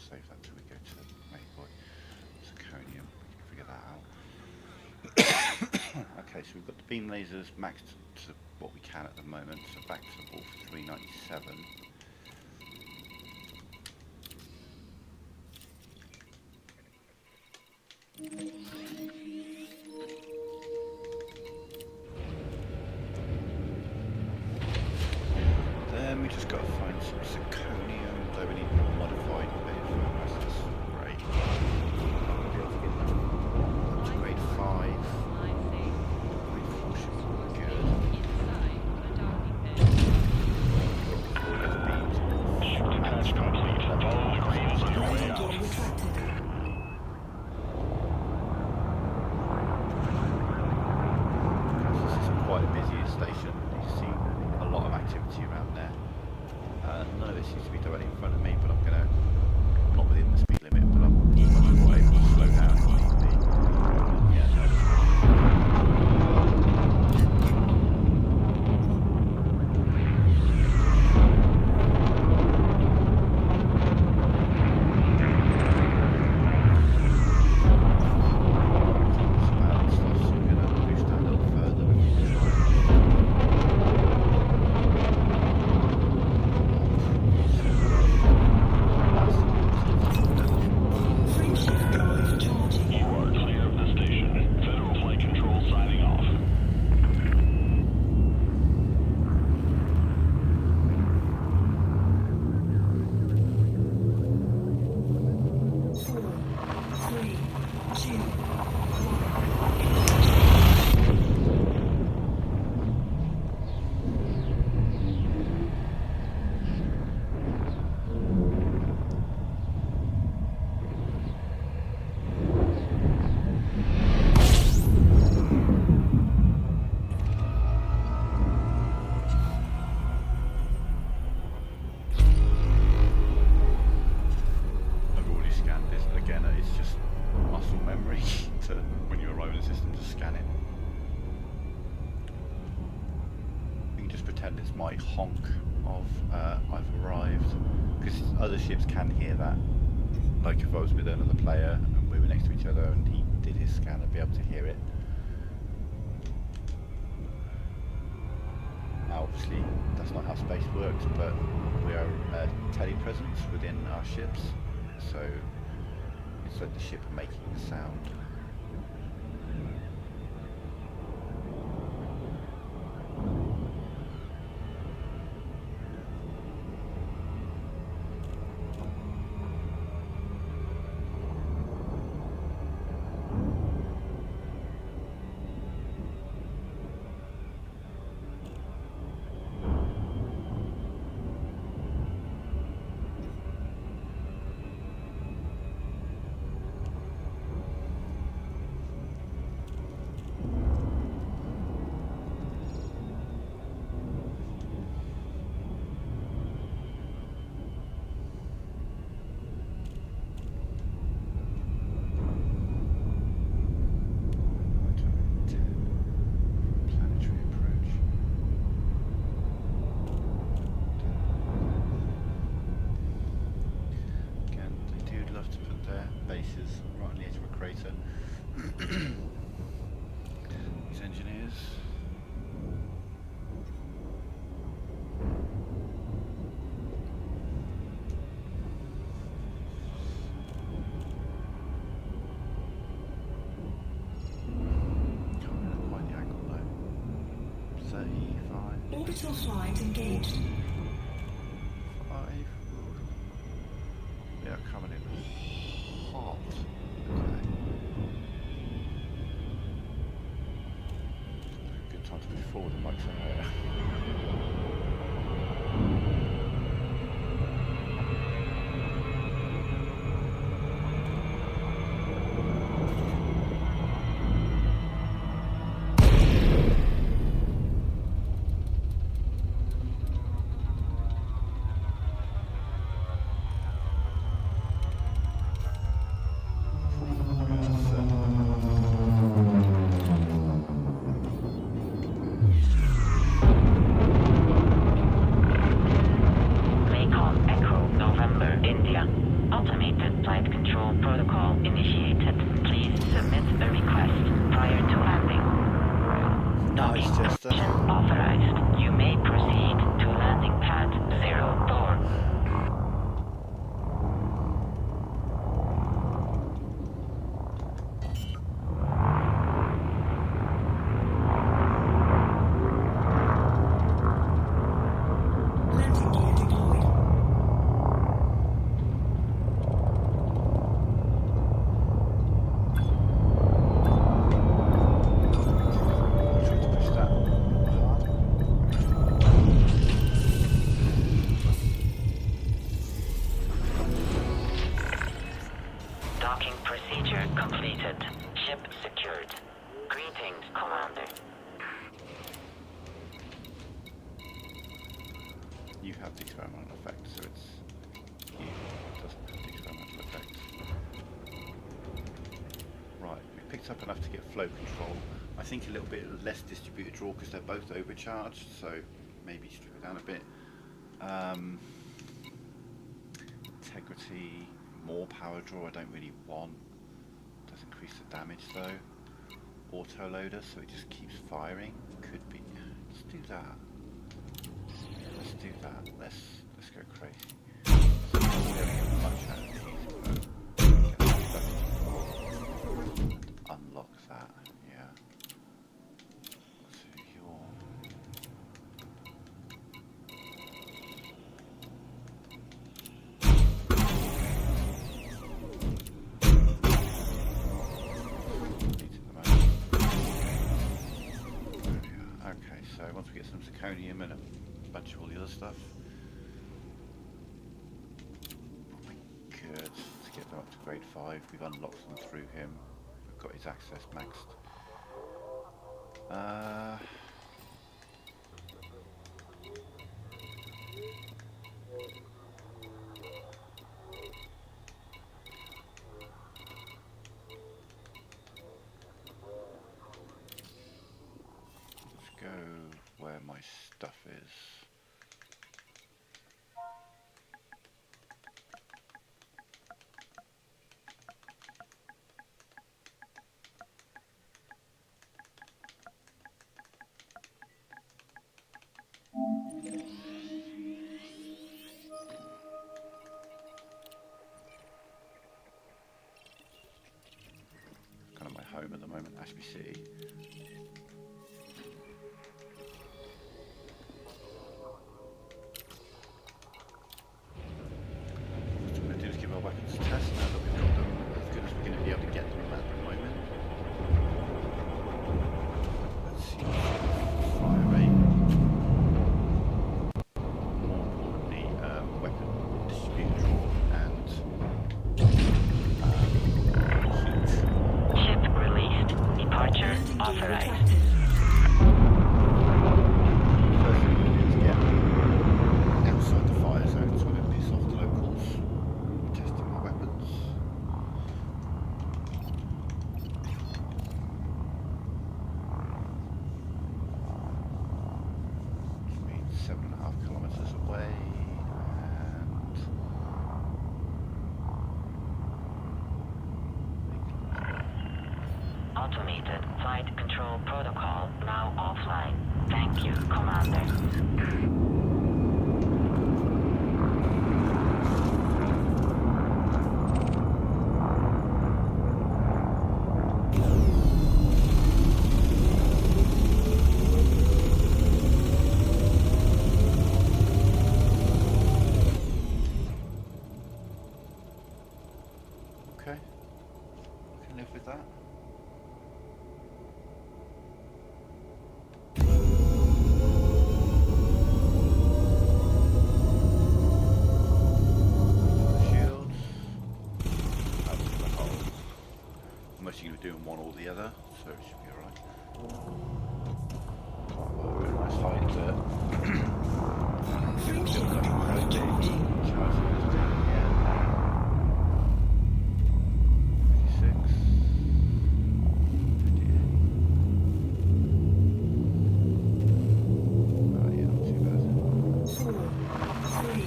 S1: Save that till we go to the main point. Zirconium, figure that out. Okay, so we've got the beam lasers maxed to what we can at the moment, so back to the wall for 397. Then we just got to find some zirconium, though we need more modified bit. That's great. Up to grade 5. Grade 4 should be good.
S6: Shifting hatch complete. All degrees underway out.
S5: Door retracted.
S1: scanning. We can just pretend it's my honk of I've arrived, because other ships can hear that. Like if I was with another player and we were next to each other and he did his scan, I'd be able to hear it. Now obviously that's not how space works, but we are a telepresence within our ships, so it's like the ship making a sound. Right on the edge of a crater. These engineers. Can't remember quite the angle though. 35.
S5: Orbital flight engaged.
S1: 5. Yeah, coming in hot. Good time to move forward and like somewhere.
S2: Automated flight control protocol initiated. Please submit a request prior to landing.
S1: Nice, Chester.
S2: Docking authorized. You may proceed to landing pad 04.
S5: Landing gear deployed.
S1: Try to push that hard.
S2: Docking procedure completed. Ship secured. Greetings, Commander.
S1: You have the experimental effect, so it's you doesn't have the experimental effect. Right, we picked up enough to get flow control. I think a little bit less distributed draw because they're both overcharged, so maybe strip it down a bit. Integrity, more power draw I don't really want. Does increase the damage though. Auto loader, so it just keeps firing. Could be. Let's do that. Let's do that. Let's go crazy. So I'm not getting much out of these, but unlock that. Yeah. So you're okay, so once we get some zirconium and a bunch of all the other stuff, good to get them up to grade 5. We've unlocked them through him. We've got his access maxed. stuff is. Kind of my home at the moment, Ashby City. What I'm going to do is give our weapons a test now that we've got them as good as we're going to be able to get them at the moment. Let's see, fire rate. More importantly, weapon distribution and heat.
S2: Ship released. Departure
S5: Landing gear
S2: authorized.
S5: retracted.
S1: First thing we do is get outside the fire zone so we don't piss off the locals. Testing my weapons. Which means 7.5 kilometers away.
S2: Automated flight control protocol now offline. Thank you, Commander.
S1: Okay. Can live with that. Shields. Out to the hole. Unless you're doing one or the other, so it should be alright. Very nice height there.
S5: Frameshift drive charging.
S1: Charging this down again. 56. 58. Oh yeah, not too bad.
S5: 4, 3,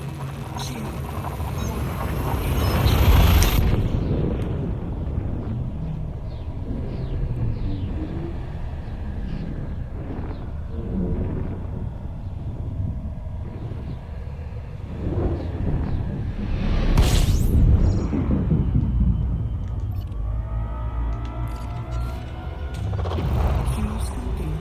S5: 2, 1. Fuel scoping.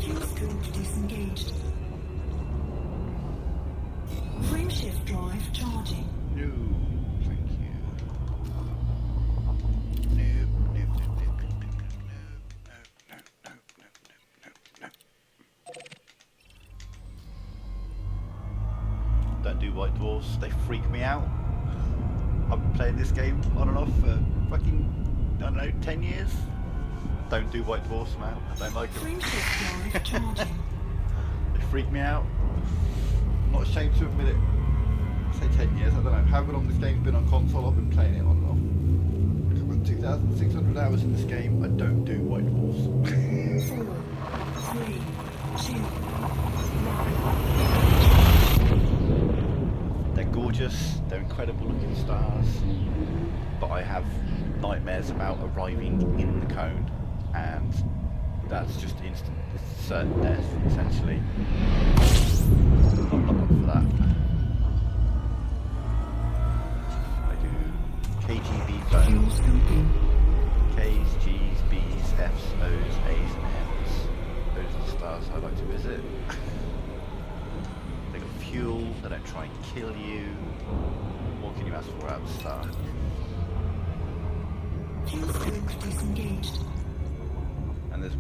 S5: Fuel scope disengaged. Frameshift drive charging.
S1: No, thank you. Nope, nope, nope, nope, nope, nope, nope, nope. Don't do white dwarfs, they freak me out. I've been playing this game on and off for fucking, I don't know, 10 years. Don't do white dwarfs, man. I don't like them.
S5: Frameshift drive charging.
S1: They freak me out. I'm not ashamed to admit it. I say 10 years, I don't know. However long this game's been on console, I've been playing it on and off. I've got 2,600 hours in this game. I don't do white dwarfs.
S5: 4, 3, 2, 1.
S1: They're gorgeous, they're incredible looking stars, but I have nightmares about arriving in the cone, and that's just instant, it's certain death, essentially. I'm not up for that. I do KGB
S5: Fuel
S1: zones,
S5: scoping.
S1: Ks, Gs, Bs, Fs, Os, As, and Ms. Those are the stars I like to visit. They got fuel, they don't try and kill you. What can you ask for out of a star?
S5: Fuel scope disengaged.
S1: And there's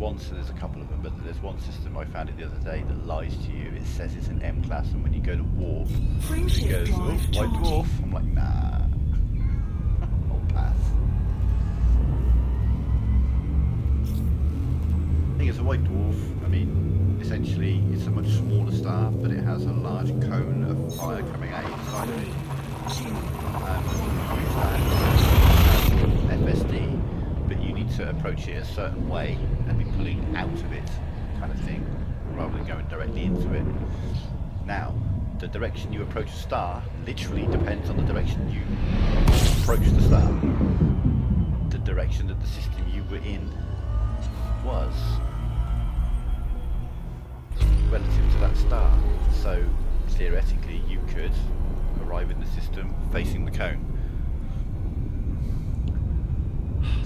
S1: a couple of them, but there's one system I found it the other day that lies to you. It says it's an M class, and when you go to warp, it
S5: Frameshift
S1: goes, oh,
S5: drive
S1: white
S5: charging.
S1: dwarf. I'm like, nah. I'll pass. Thing is, white dwarf, I mean, essentially it's a much smaller star, but it has a large cone of fire coming out each side of it. FSD, but you need to approach it a certain way and be pulling out of it, kind of thing, rather than going directly into it. Now, the direction you approach a star literally depends on the direction you approach the star. The direction that the system you were in was relative to that star. So theoretically you could arrive in the system facing the cone.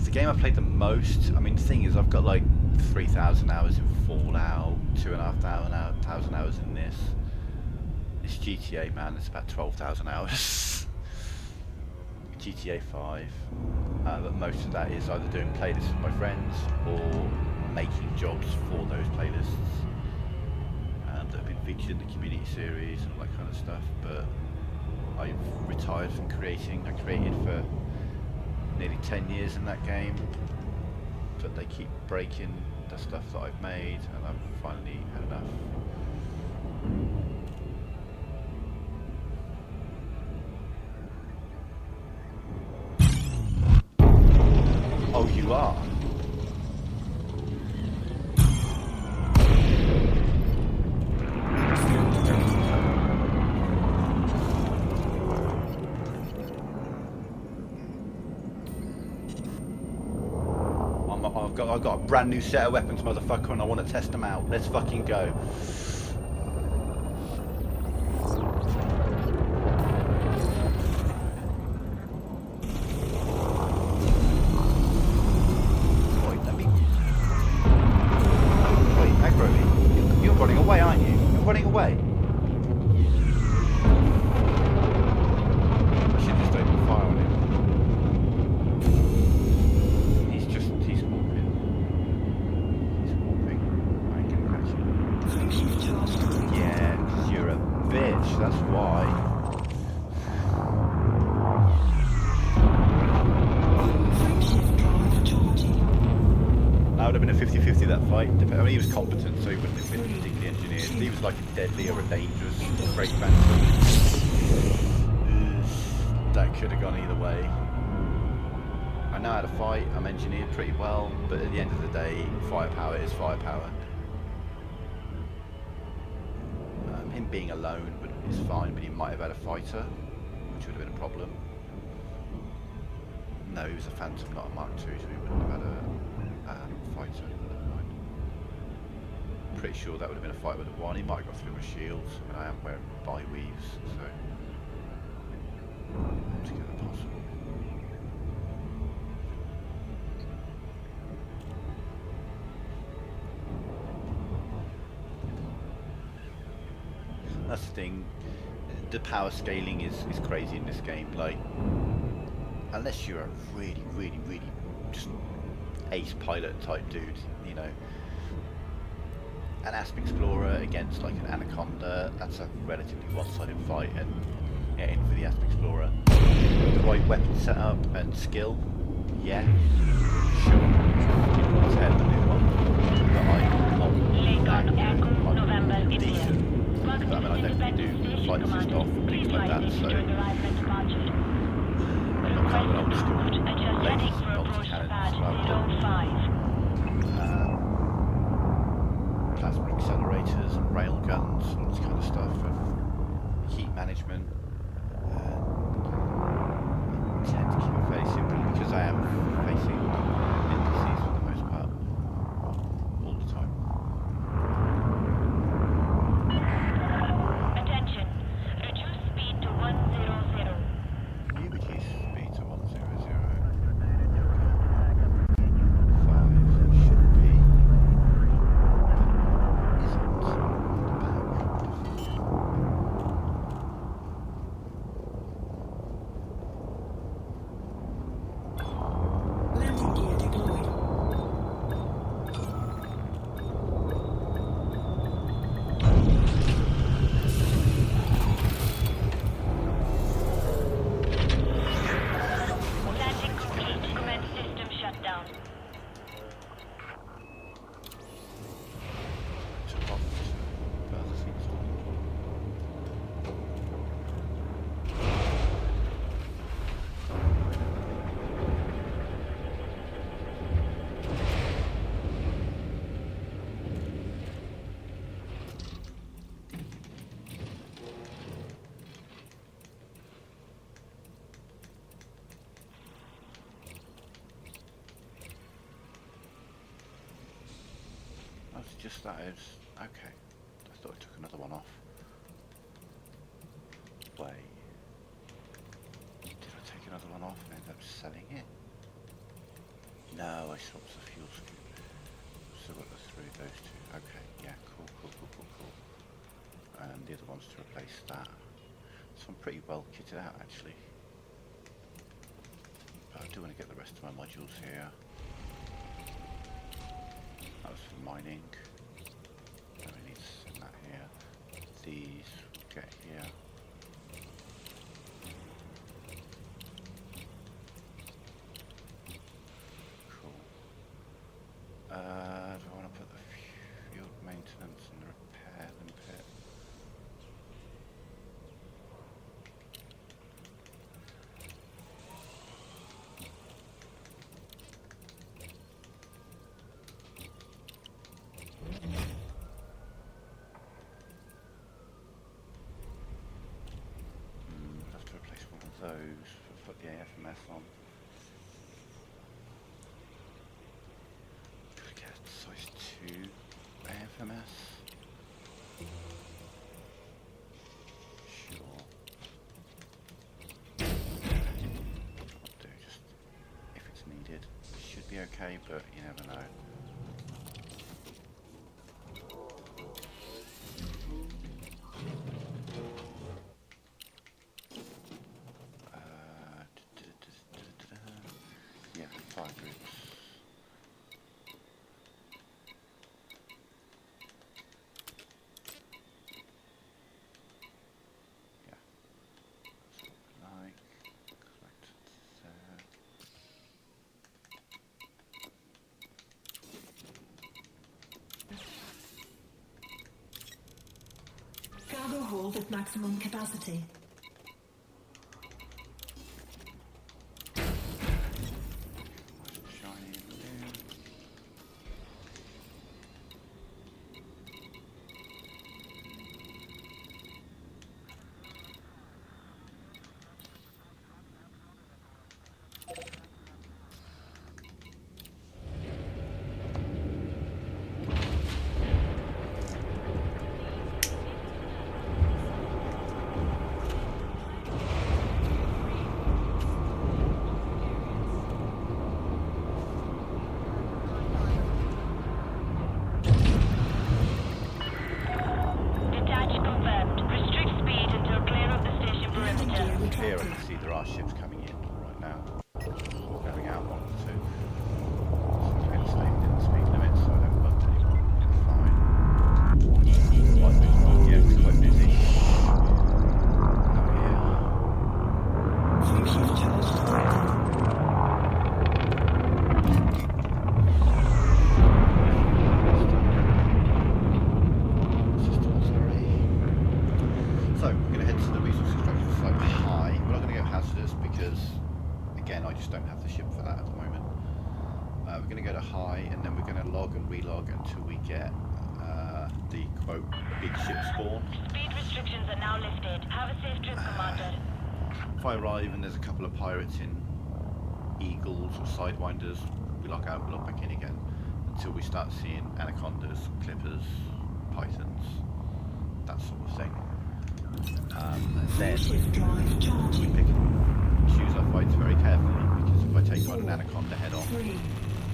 S1: The game I played the most, I mean the thing is I've got like 3,000 hours in Fallout, 2,500 hours in this. It's GTA, man, it's about 12,000 hours. GTA 5, but most of that is either doing playlists with my friends or making jobs for those playlists that have been featured in the community series and all that kind of stuff. But I've retired from creating. I created for nearly 10 years in that game, but they keep breaking the stuff that I've made, and I've finally had enough. Oh, you are? I've got a brand new set of weapons, motherfucker, and I want to test them out. Let's fucking go. You're running away, aren't you? You're running away. I should just open fire on him. He's walking. I ain't gonna catch him. Yeah, 'cause you're a bitch, that's why. That would have been a 50-50 that fight. I mean, he was competent, so he wouldn't have been particularly engineered. He was like a deadly or a dangerous great phantom. That could have gone either way. I know how to fight, I'm engineered pretty well, but at the end of the day, firepower is firepower. Him being alone is fine, but he might have had a fighter, which would have been a problem. No, he was a Phantom, not a Mark II, so he wouldn't have had a fighter. Never mind. Pretty sure that would have been a fight with a one. He might have got through my shield, and I am wearing bi-weaves, so altogether possible. That's the thing. The power scaling is crazy in this game. Like, unless you're a really just ace pilot type dude, you know, an Asp Explorer against like an Anaconda, that's a relatively one-sided fight, and get in for the Asp Explorer. The right weapon setup and skill, yeah, sure, it's a hell of a new one, but I'm not decent. I mean, I don't do flight assist off and things like that, so I'm kind of an old school ladies multi-cannons rather than plasma accelerators and rail guns and all this kind of stuff, and heat management. I tend to keep it fairly simple because I am facing indices for the most part, all the time.
S3: Attention, reduce speed to 100.
S1: just that is okay. I thought I took another one off. Wait. Did I take another one off and end up selling it? No, I swapped the fuel scoop. So what the three, those two. Okay, yeah, cool. And the other one's to replace that. So I'm pretty well kitted out actually. But I do want to get the rest of my modules here. That was for mining. Then we need to send that here. These get here. Cool. Do I want to put the field maintenance and repair them pit? I'll have to replace one of those, put the AFMS on. Could get size 2 AFMS. Sure. I'll do just if it's needed. Should be okay, but you never know. Yeah, 5 groups. Yeah. That's what we like. Collect there.
S5: Cargo hold at maximum capacity.
S1: Shiny blue.
S3: Detach confirmed. Restrict speed until clear of the station
S5: Landing
S3: perimeter.
S5: gear
S1: Here I
S5: retracted.
S1: can see there are ships coming in right now. Going out 1 or 2. So I'm staying within the speed limit so I don't bump anyone. Fine. Quite busy. Yeah, it's quite busy. Oh yeah.
S5: Free shift charge detected.
S1: So we're going to head to the resource extraction site high. We're not going to go hazardous because, again, I just don't have the ship for that at the moment. We're going to go to high and then we're going to log and relog until we get the quote big ship spawn.
S3: Speed restrictions are now lifted. Have a safe trip, Commander.
S1: If I arrive and there's a couple of pirates in eagles or sidewinders, we log out, we log back in again until we start seeing anacondas, clippers, pythons, that sort of thing. Then
S5: Shift drive
S1: we
S5: charging.
S1: pick and choose our fights very carefully because if I take on an anaconda head on
S5: 3,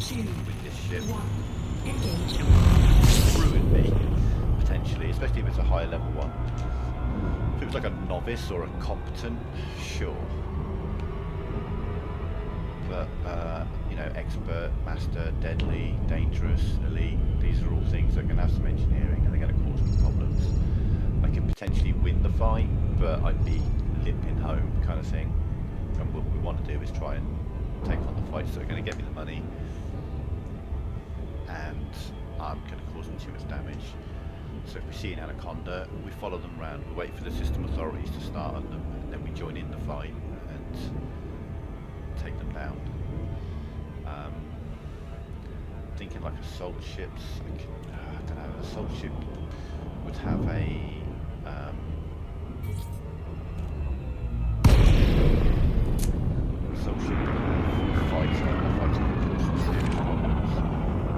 S5: 2,
S1: with this ship,
S5: 1. Engage.
S1: it will ruin me potentially, especially if it's a higher level one. If it was like a novice or a competent, sure. But you know, expert, master, deadly, dangerous, elite, these are all things that are going to have some engineering and they're going to cause some problems. I could potentially win the fight, but I'd be limping home kind of thing. And what we want to do is try and take on the fights that are going to get me the money. And I'm going to cause them too much damage. So if we see an anaconda, we follow them around, we wait for the system authorities to start on them, and then we join in the fight and take them down. Thinking like assault ships, like, I don't know, assault ship would have a assault ship would have a fighter could cause some serious problems.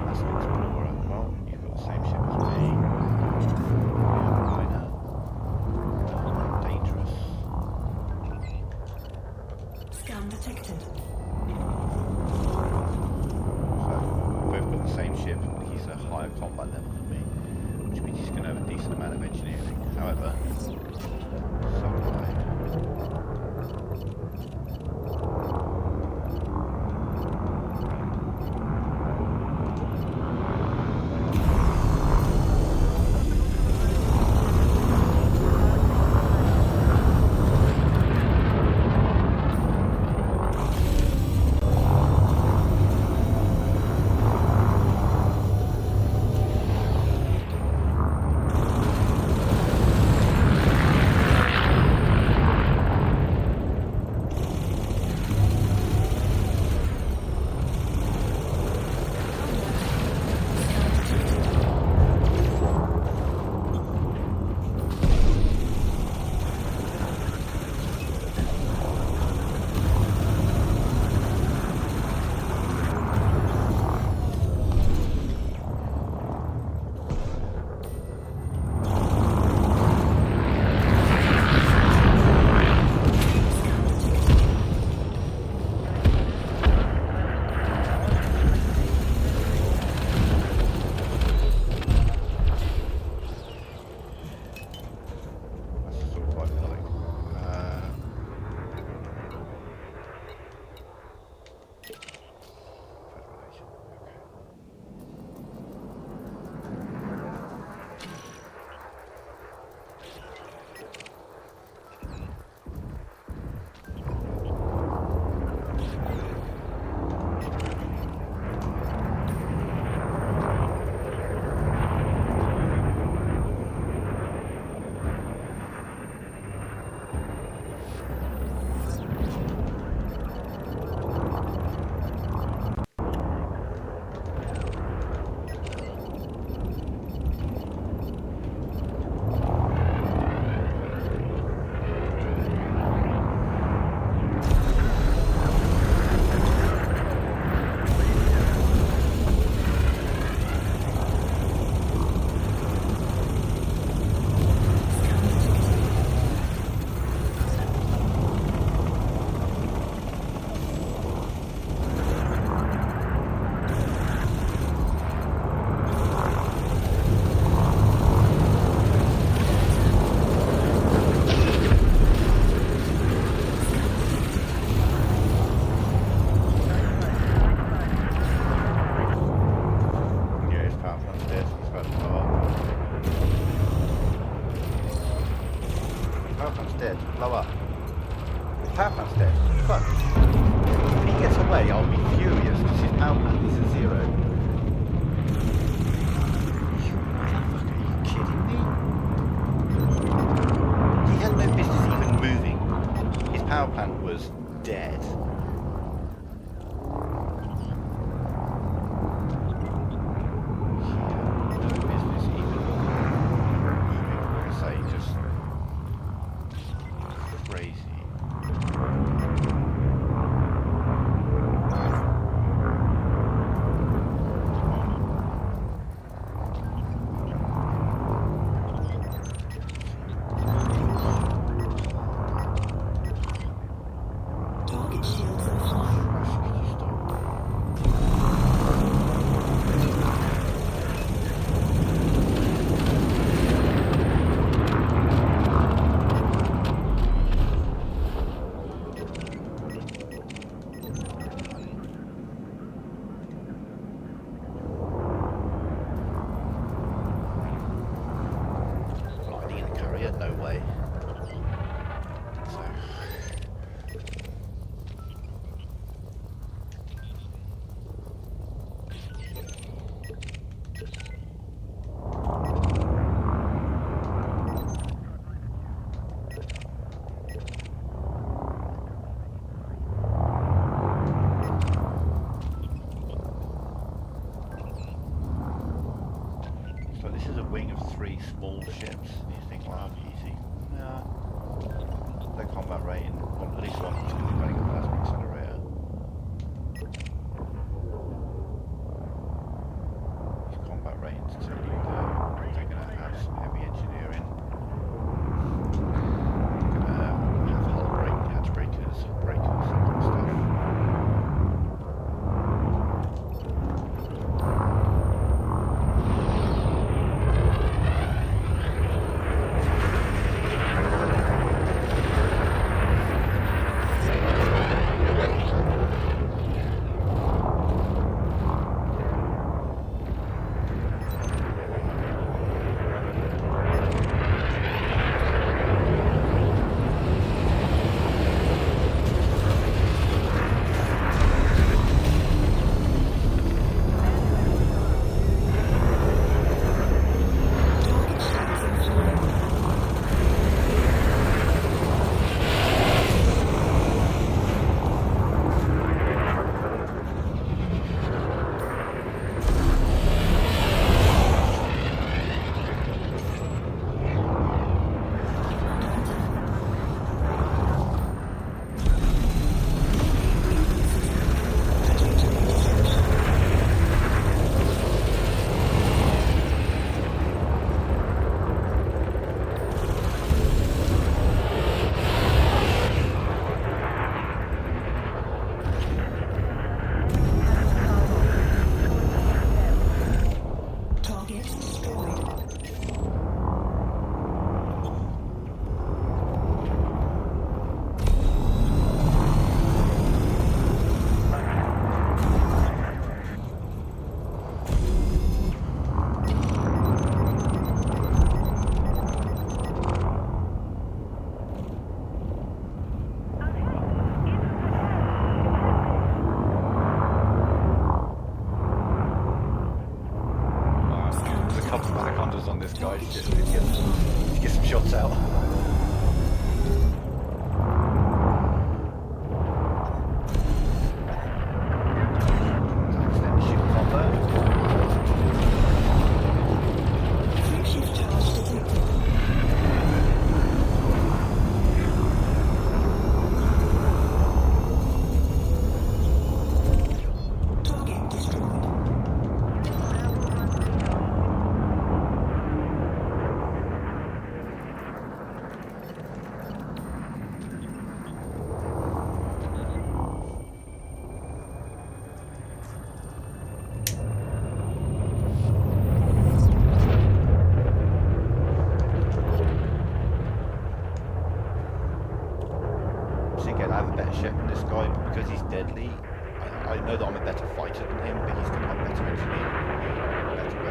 S1: That's an explorer. Well, you've got the same ship wing of 3 small ships. And you think, well, that'll be easy. Nah. The combat rating, well, at least one of them's going to be running a plasma accelerator. These combat ratings tell you that they're going to have some heavy engineering. They're going to have hull break, hatch breakers, that kind of stuff. On this guy to get some shots out. Again, I have a better ship than this guy, but because he's deadly, I know that I'm a better fighter than him, but he's going to have better engineering, better weapons.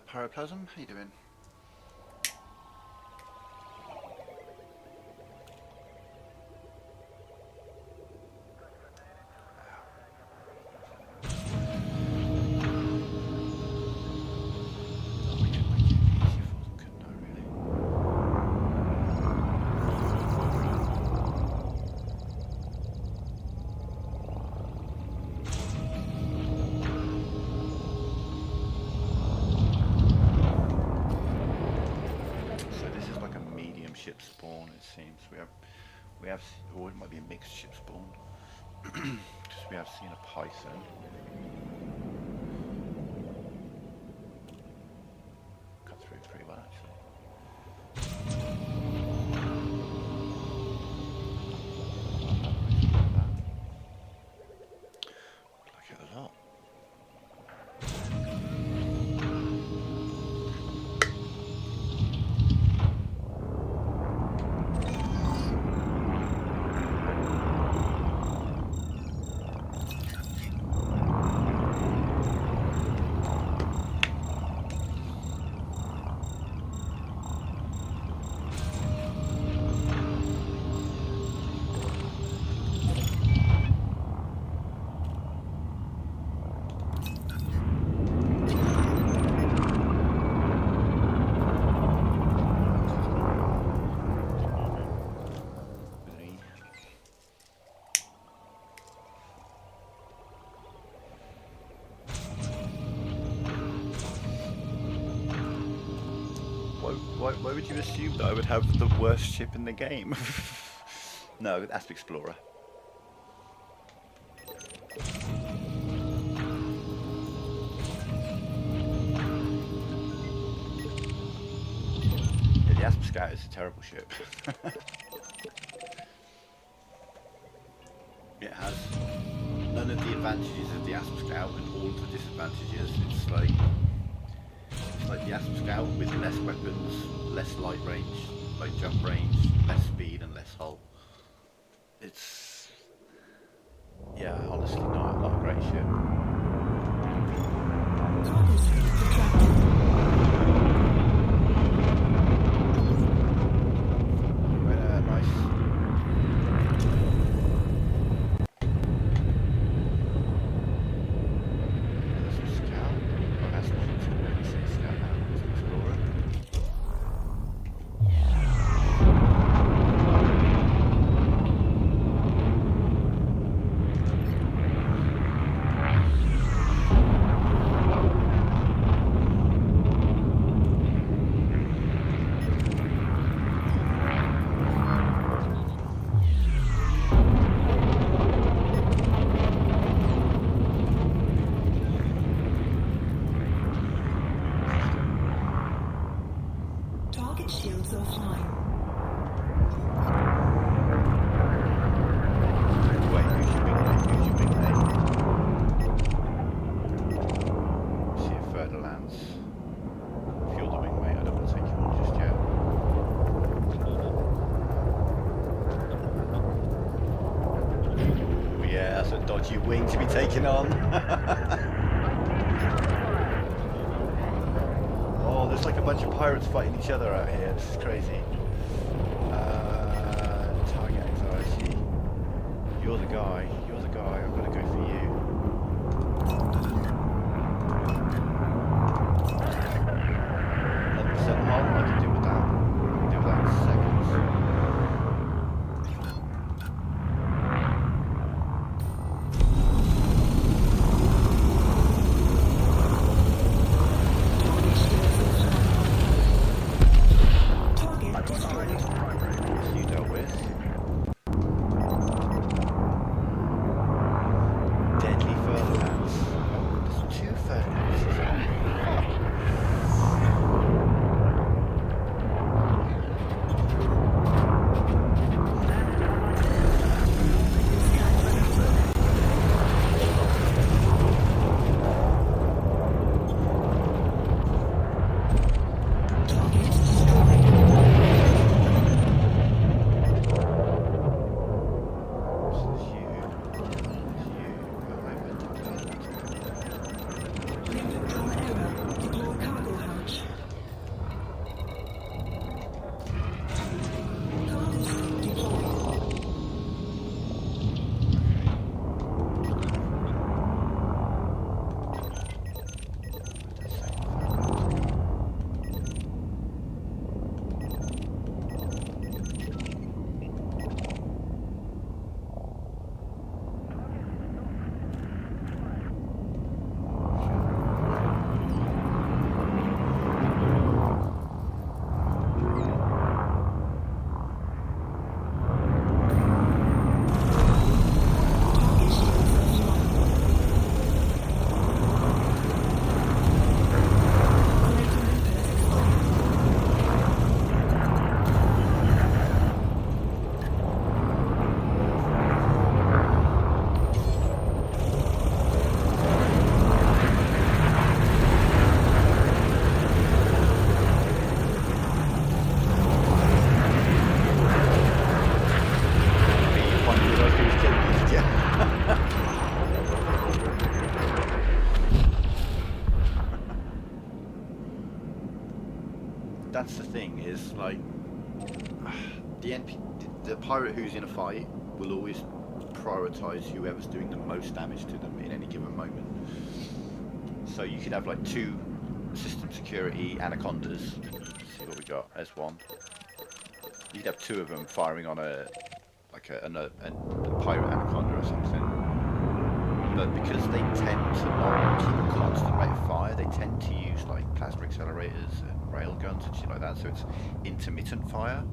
S1: Pyroplasm, how you doing? Ship spawn, it seems. We have, or it might be a mixed ship spawn, because we have seen a Python. Cut through pretty well, actually. Like it a lot. Why would you assume that I would have the worst ship in the game? No, that's Explorer. Yeah, the Asp Scout is a terrible ship. It has none of the advantages of the Asp Scout and all of the disadvantages. It's like the Asp Scout with less weapons, less light range, like jump range, less speed and less hull. It's, yeah, honestly not a great ship. Nice. Dodgy wing to be taken on. Oh, there's like a bunch of pirates fighting each other out here. This is crazy. Target anxiety. You're the guy. You're the guy. I'm gonna go for you. 11% hull. I can deal with that. I can deal with that in seconds. that's the thing, is like the pirate who's in a fight will always prioritize whoever's doing the most damage to them in any given moment. So you could have like 2 system security anacondas. Let's see what we got. There's one. You could have 2 of them firing on a pirate anaconda or something. But because they tend to not keep a constant rate of fire, they tend to use like plasma accelerators and railguns and shit like that. So it's intermittent fire.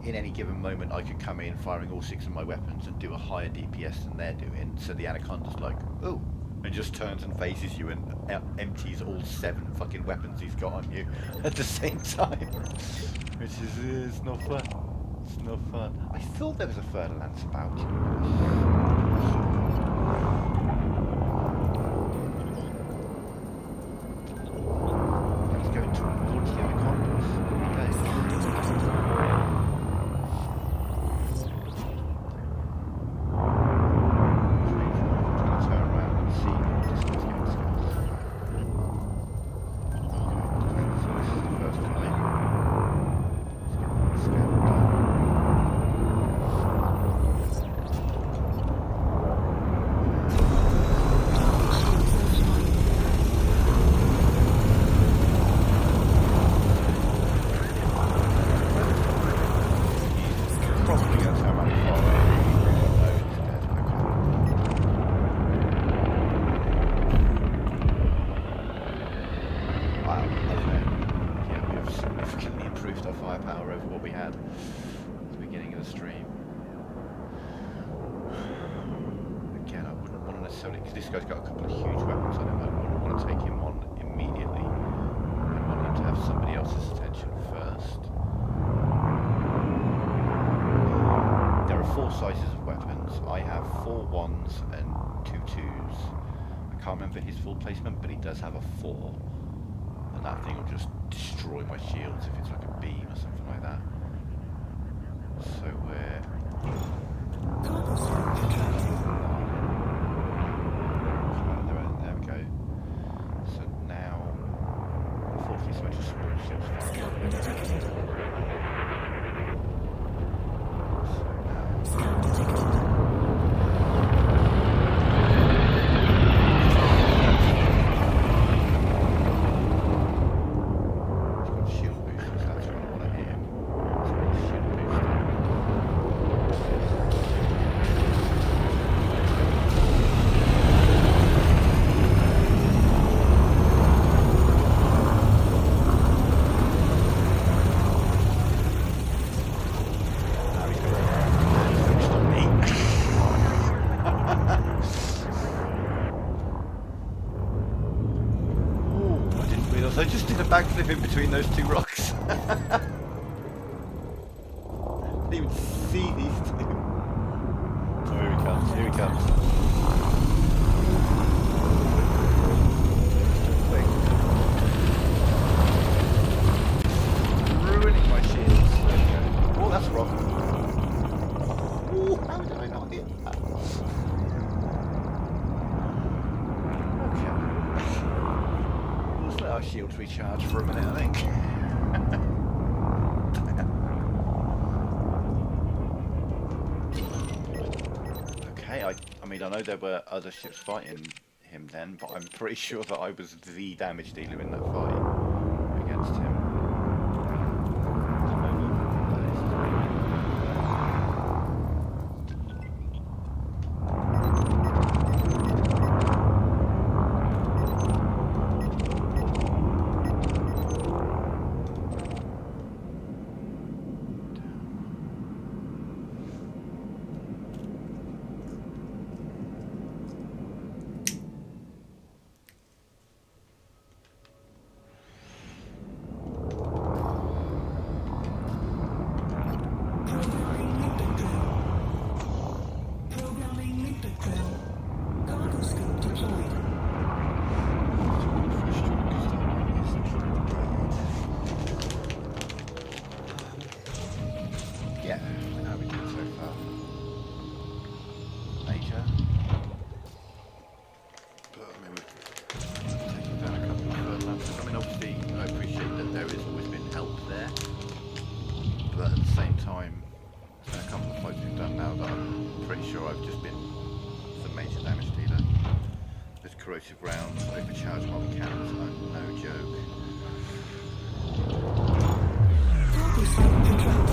S1: In any given moment, I could come in firing all 6 of my weapons and do a higher DPS than they're doing. So the anaconda's like, oh, and just turns and faces you and empties all 7 fucking weapons he's got on you at the same time. Which is, it's not fun. It's not fun. I thought there was a further lance about. He's going towards the anacondas. Okay. Turn around and see what this guy's going to discuss. Okay, so this is the first fight. Let's get this scan done. Probably going to turn around and follow. No, instead. Okay. Wow, I don't know. Yeah, we have significantly improved our firepower over what we had at the beginning of the stream. Again, I wouldn't want to necessarily, because this guy's got a couple of huge weapons on him, I wouldn't want to take him on immediately. I want him to have somebody else's attention first. There are 4 sizes of weapons. I have 4 1s and 2 2s. I can't remember his full placement, but he does have a 4. And that thing will just destroy my shields if it's like a beam or something like that. So we're... There we go. So now... Unfortunately, so I just spawned ships.
S5: Scout detected.
S1: So now...
S5: Scout detected.
S1: He's got shield boosters, that's what I want to hit him. So he's shield booster. Now he's got focused on me. Ooh, I didn't realise I just did a backflip in between those 2 rocks. Didn't even see these 2. Oh, here he comes, here he comes. Quick. Ruining my shields. There we go. Oh, that's a rock. Ooh, how did I not hit that? Okay. Let's let our shields recharge for a minute, I think. Okay, I mean, I know there were other ships fighting him then, but I'm pretty sure that I was the damage dealer in that fight against him. explosive rounds, overcharged multi-cannons, no joke.
S5: Cargo scope contracted.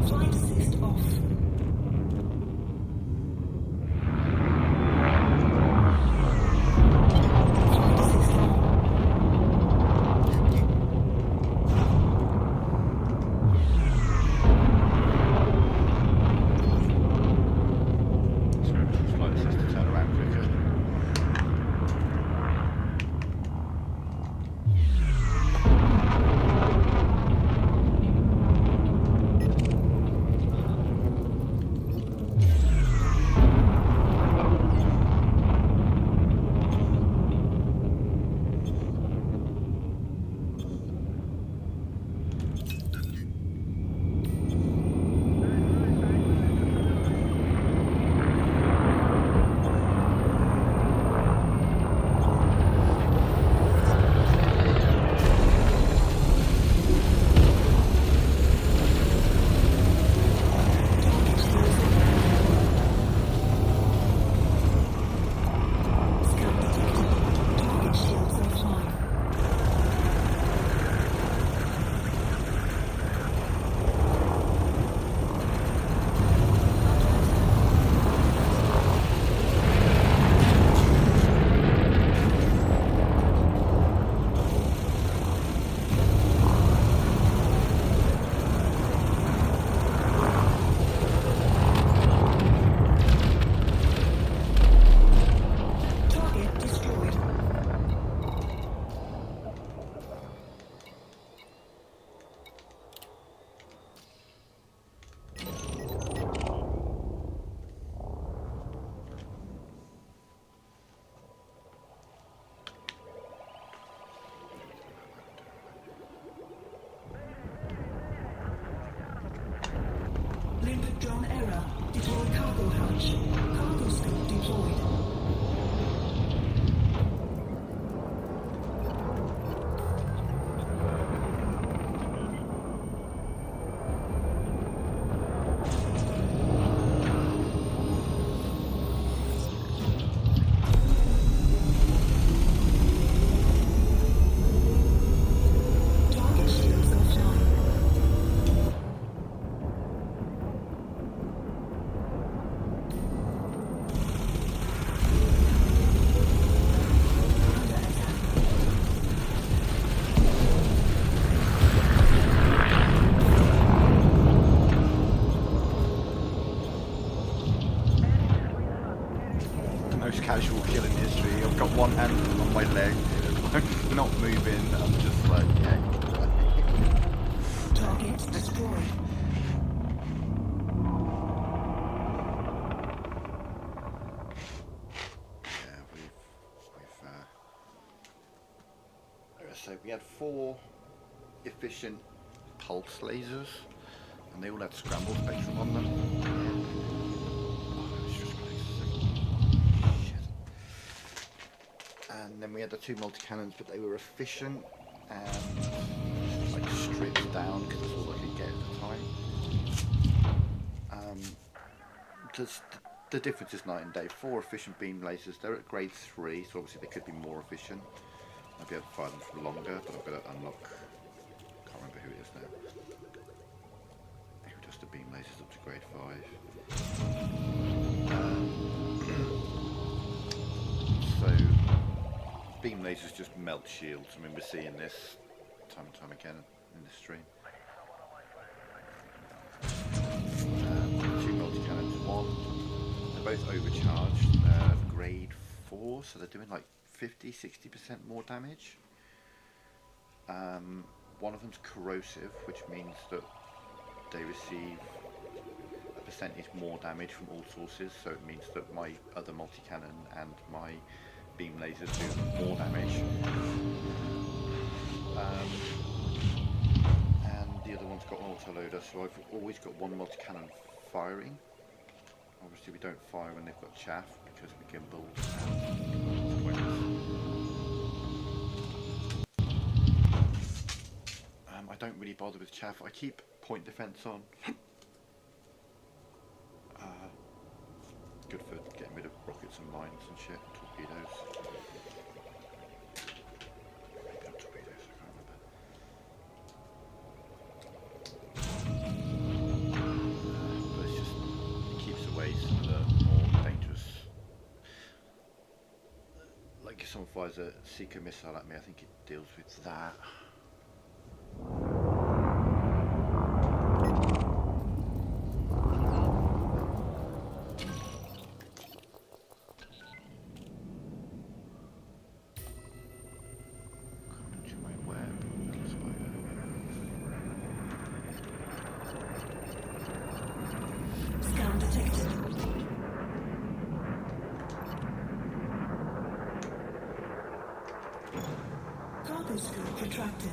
S5: Flight assist off. Flight assist on.
S1: Flight assist to turn around quicker. Scout detected. Target shields offline. Target destroyed. Limpet drone error. Deploy cargo hatch. Cargo scope deployed. Target shields offline. Under attack. The most casual kill in history. I've got one hand on my leg. I'm not moving. I'm just like, yeah.
S5: Target destroyed.
S1: Yeah, like I say, we had 4 efficient pulse lasers, and they all had scramble spectrum on them. Oh, it's just shit. And then we had the 2 multi-cannons, but they were efficient and like stripped down because that's all I could get at the time. The difference is night and day. 4 efficient beam lasers, they're at grade 3, so obviously they could be more efficient. I'll be able to fire them for longer, but I've got to unlock, can't remember who it is now. Who does the beam lasers up to grade 5? So, beam lasers just melt shields. I mean, we're seeing this time and time again in this stream. 2 multi-cannons, 1. They're both overcharged, grade 4, so they're doing like 50-60% more damage. One of them's corrosive, which means that they receive a percentage more damage from all sources, so it means that my other multi-cannon and my beam lasers do more damage. And the other one's got an autoloader, so I've always got one multi-cannon firing, Obviously we don't fire when they've got chaff because we gimbal. I don't really bother with chaff. I keep point defense on. Good for getting rid of rockets and mines and shit, torpedoes. Maybe not torpedoes, I can't remember. But it's just, it keeps away some of the more dangerous. Like if someone fires a Seeker missile at me, I think it deals with that.
S5: Cargo scope retracted.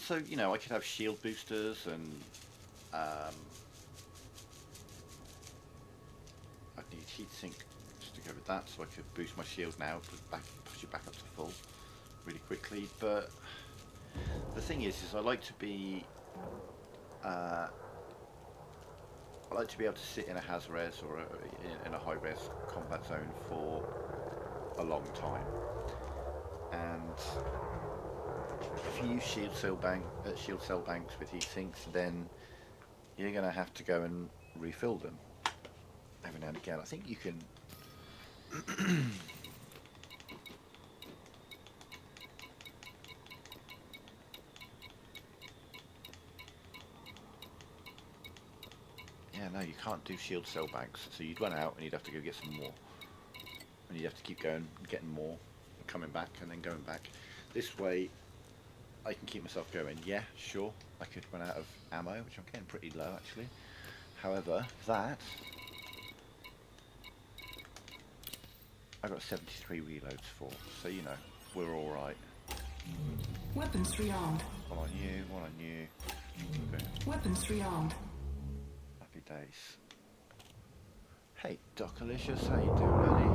S1: So, you know, I could have shield boosters and I'd need heatsink just to go with that, so I could boost my shield now, push it back up to full really quickly. But the thing is I like to be able to sit in a haz-res or in a high-res combat zone for a long time. And if you use shield cell banks with heat sinks, then you're going to have to go and refill them every now and again. I think you can yeah, no, you can't do shield cell banks, so you'd run out and you'd have to go get some more, and you'd have to keep going, getting more, and coming back, and then going back. This way I can keep myself going. Yeah, sure, I could run out of ammo, which I'm getting pretty low actually. However, that I got 73 reloads for, so you know, we're all right.
S5: Weapons rearmed.
S1: One on you, one on you. Boom.
S5: Weapons rearmed.
S1: Happy days. Hey, Docalicious, how you doing, buddy?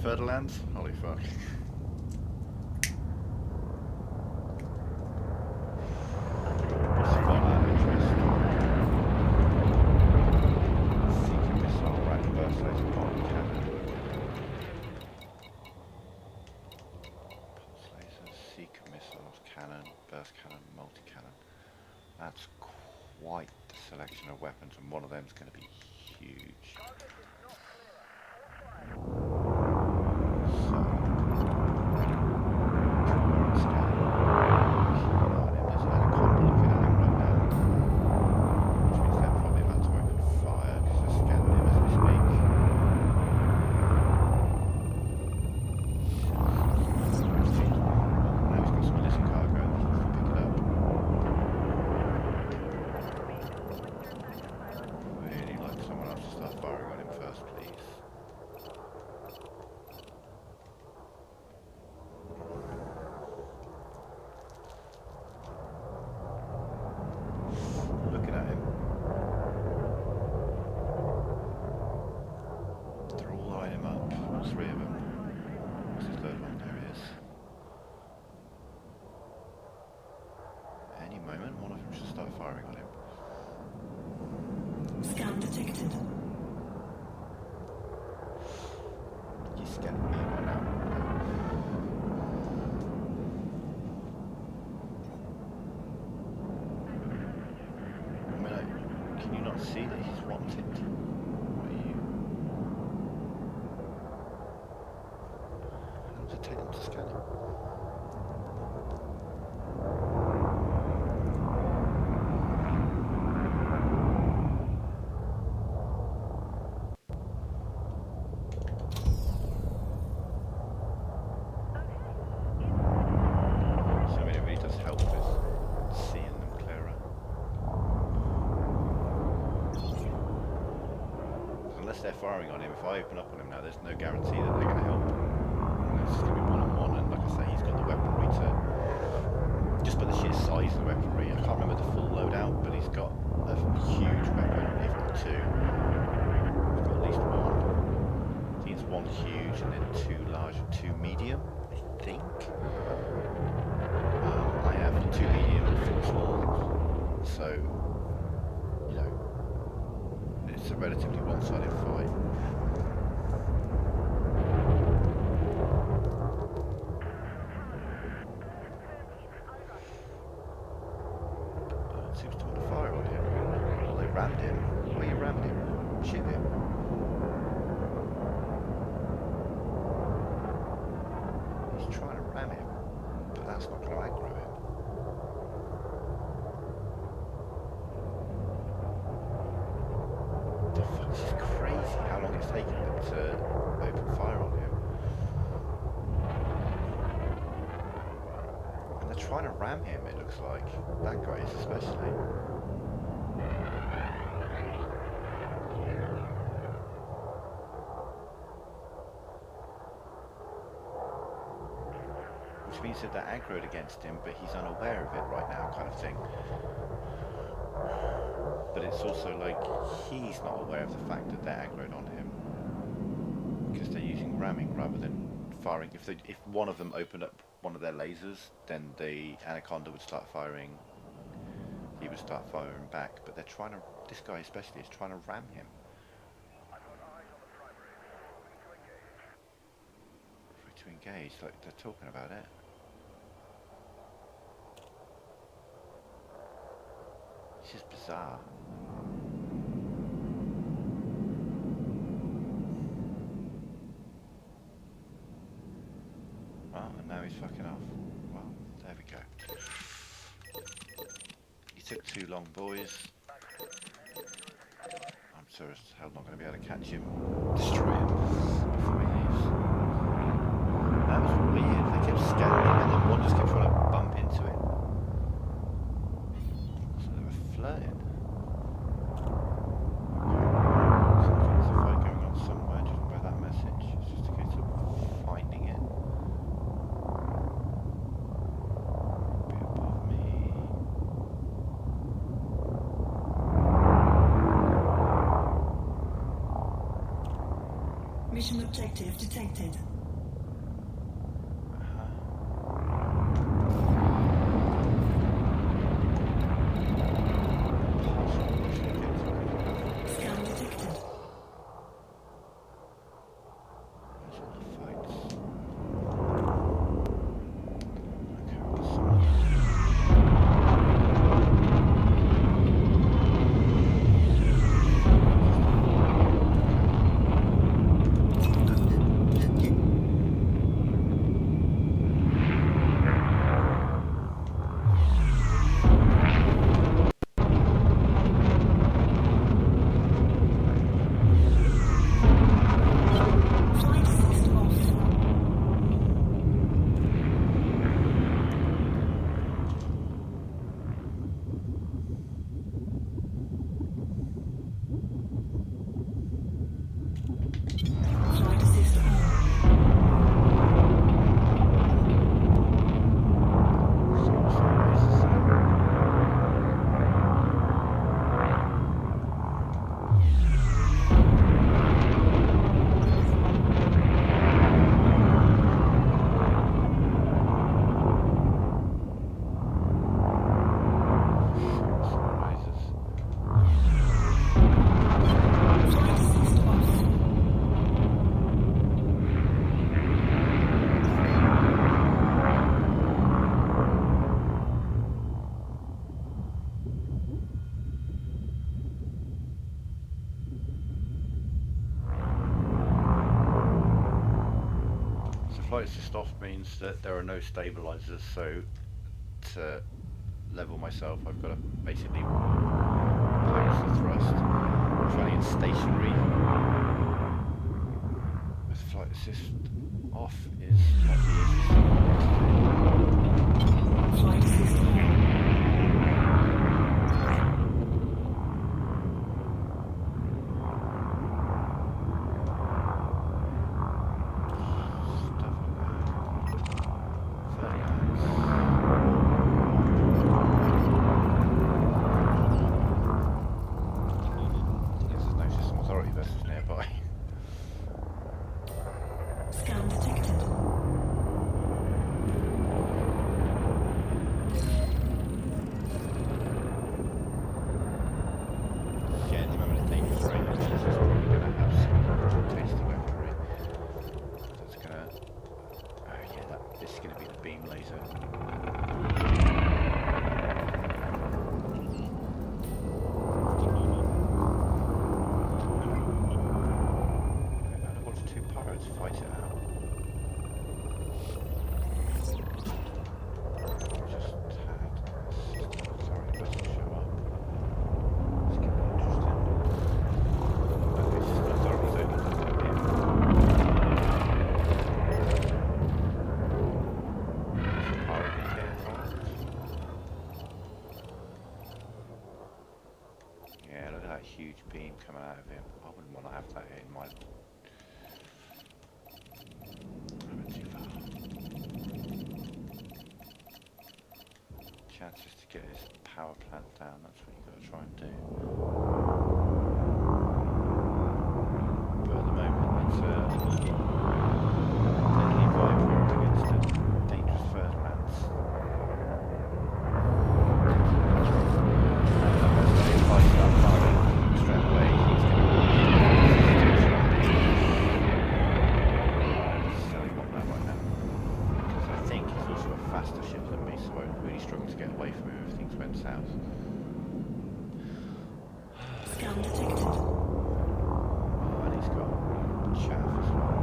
S1: Furtherlands? Holy fuck. Spot out interest. Seeker missile, right, burst laser, bomb cannon. Pulse lasers, seeker missiles, cannon, burst cannon, multi-cannon. That's quite the selection of weapons, and one of them's going to be huge.
S5: Scan detected.
S1: You scanning me right now? I mean, can you not see that he's wanted? What are you? How does it take them to scan him? They're firing on him. If I open up on him now, there's no guarantee that they're going to help. And it's going to be one-on-one, and like I say, he's got the weaponry to... Just by the sheer size of the weaponry, I can't remember the full loadout, but he's got a huge weapon, if not two. He's got at least one. I think it's one huge and then two large and two medium, I think. I have two medium and four small, so... It's a relatively one-sided fight. It seems to want to fire on him. Well, they rammed him. Why you rammed him? Shoot him. He's trying to ram him, but that's not going to aggro him. This is crazy how long it's taken them to open fire on him. And they're trying to ram him, it looks like. That guy is especially. Which means that they're aggroed against him, but he's unaware of it right now, kind of thing. But it's also like he's not aware of the fact that they're aggroed on him because they're using ramming rather than firing. If one of them opened up one of their lasers, then the Anaconda would start firing. He would start firing back. But they're trying to. This guy especially is trying to ram him. Free to engage, like they're talking about it. It's just bizarre. Oh, and now he's fucking off. Well, there we go. He took too long, boys. I'm sure as hell not going to be able to catch him, destroy him before he leaves. That was weird. They kept scanning and then one just kept trying to bump into it. Flirting. There's a fight going on somewhere, judging by that message. It's just a case of finding it. Be above me.
S5: Mission objective detected. Scan detected. Flight assist off. Flight assist on. Flight assist off.
S1: So flight assist off means that there are no stabilizers, so to level myself I've got to basically pose the thrust. Finding it stationary with flight assist off is not the easiest thing to do.
S5: Flight assist on.
S1: There's no system authority vessels nearby.
S5: Scan detected.
S1: Yeah, remember the dangerous range is probably going to have some tasty weaponry. That's going to... yeah, this is going to be the beam laser. And I've got two pirates fight it out. Just had sorry, vessel show up. It's going to be interesting. Okay, system authority's only just come in. There's a pirate in there involved. Yeah, look at that huge beam coming out of him. I wouldn't want to have that in my... I went too far. Chances to get his power plant down, that's what you've got to try and do. But at the moment it's deadly viper against a dangerous first man's. If I start firing straight away, he's going to necessarily want that right now. Because I think he's also a faster ship than me, so I really struggle to get away from him if things went south.
S5: Scan detected.
S1: Oh, and he's got chaff as well.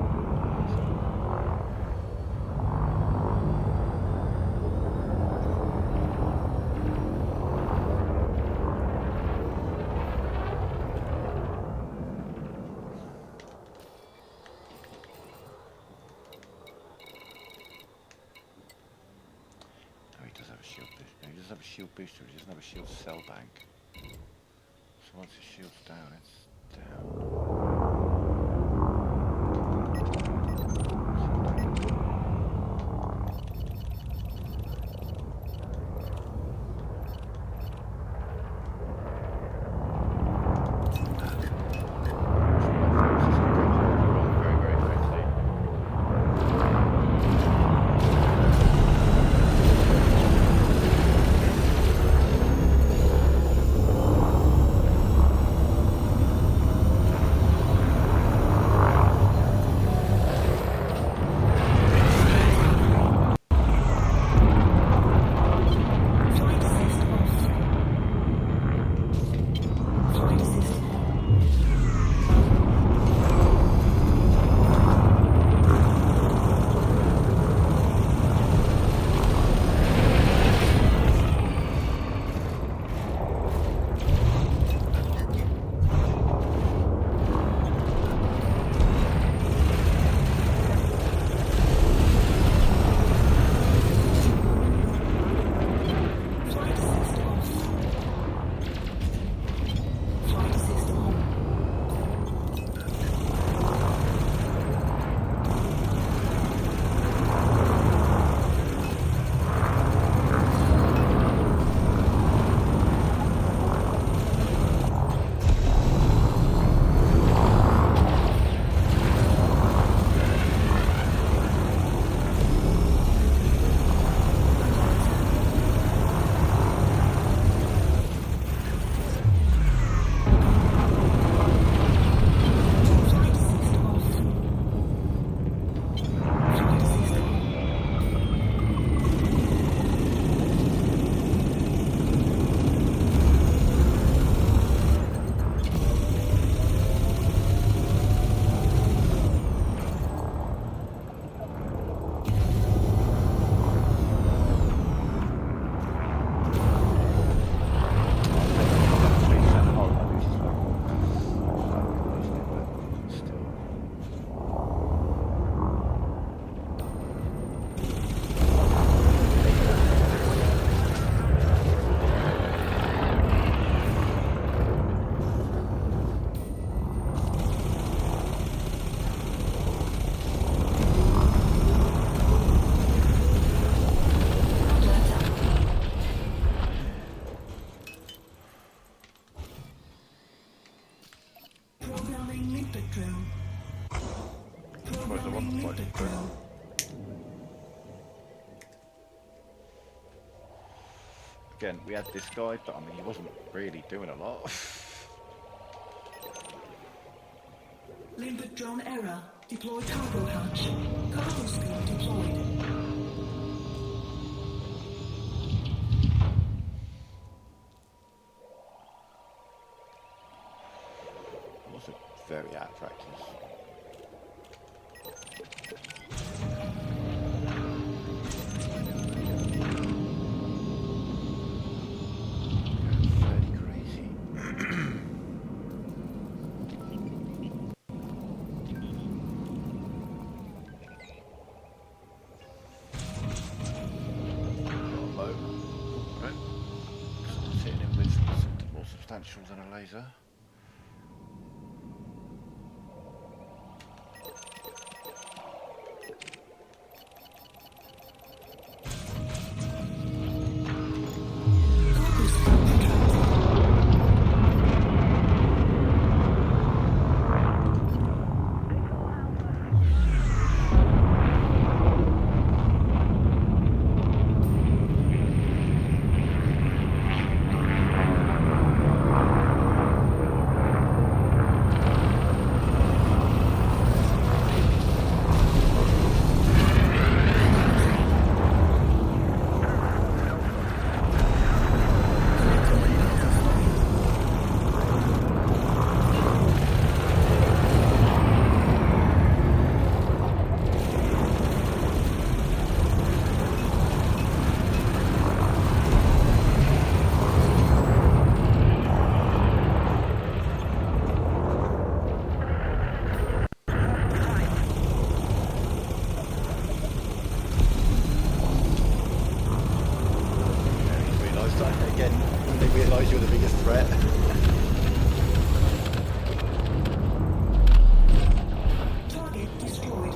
S1: Oh, he does have a shield booster. No, he does have a shield booster, he doesn't have a shield cell bank. So once his shield's down, it's down. Very, very
S5: limpet drill.
S1: Suppose I want the flight
S5: Limpet
S1: drill.
S5: drill.
S1: Again, we had this guy, but I mean, he wasn't really doing a lot.
S5: Limpet drone error. Deploy cargo hatch. Cargo scoop deployed.
S1: Also very out of practice. Fairly crazy. Low. Right. Someone's hitting him with something more substantial than a laser. realise you're the biggest threat.
S5: Target destroyed.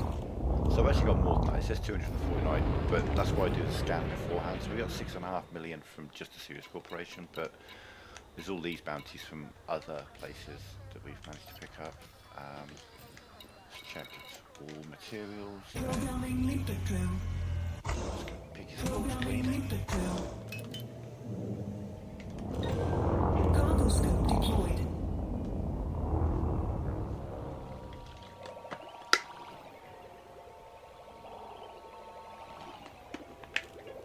S1: So I've actually got more than that. It says 249, but that's why I do the scan beforehand. So we got 6.5 million from just the Serious Corporation, but there's all these bounties from other places that we've managed to pick up. Let's check all materials.
S5: Programming limpet drill.
S1: Let's go pick his balls
S5: Programming
S1: clean.
S5: limpet drill. Cargo scope deployed.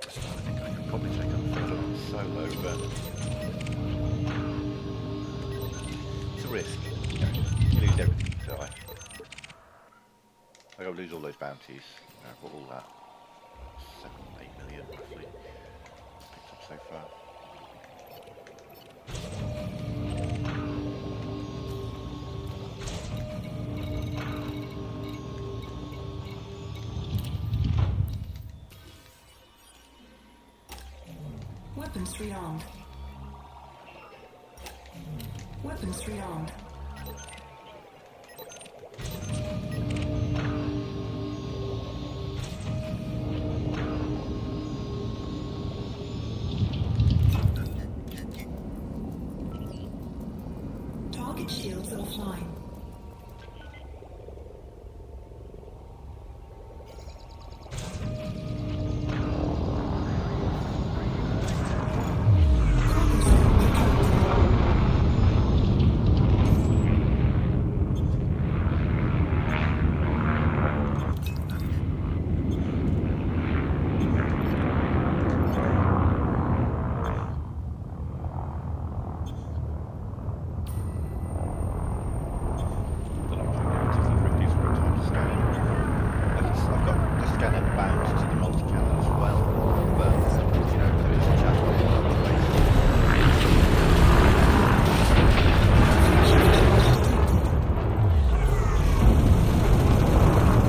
S1: I think I could probably take up further on solo, but it's a risk. You lose everything, so I gotta lose all those bounties. I've got all that 7-8 million roughly picked up so far.
S5: Weapons rearmed. Weapons rearmed. Target shields offline. Cargo scope retrieved.
S1: Don't know if I'm particularly quick for a time to scan. I've got the scanner bound to the multi-cannon as well, but you know, there is a chance that it'll be wasted.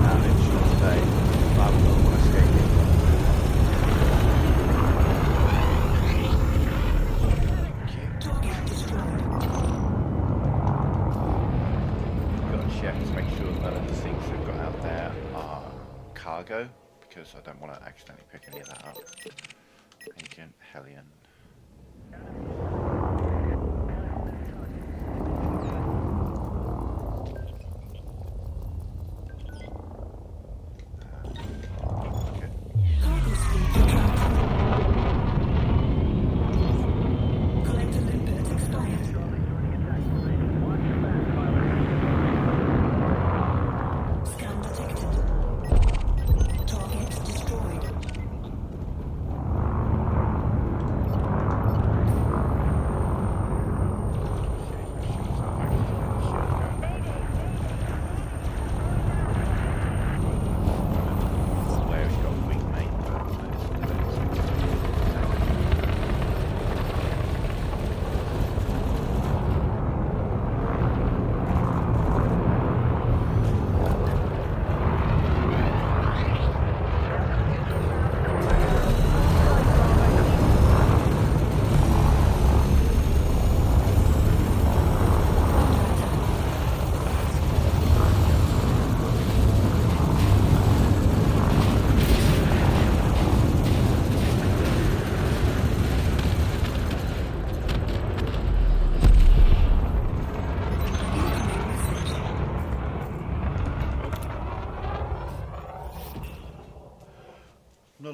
S1: And it's short today, but I will not escape it.
S5: Target destroyed.
S1: Got to check to make sure none of the things we've got out there are cargo, because I don't want to accidentally pick any of that up. Agent Hellion.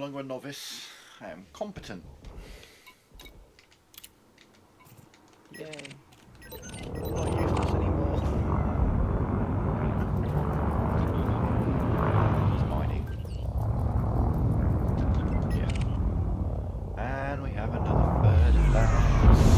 S1: longer a novice. I am competent. Yay. Not useless anymore. He's mining. Yeah. And we have another bird at last.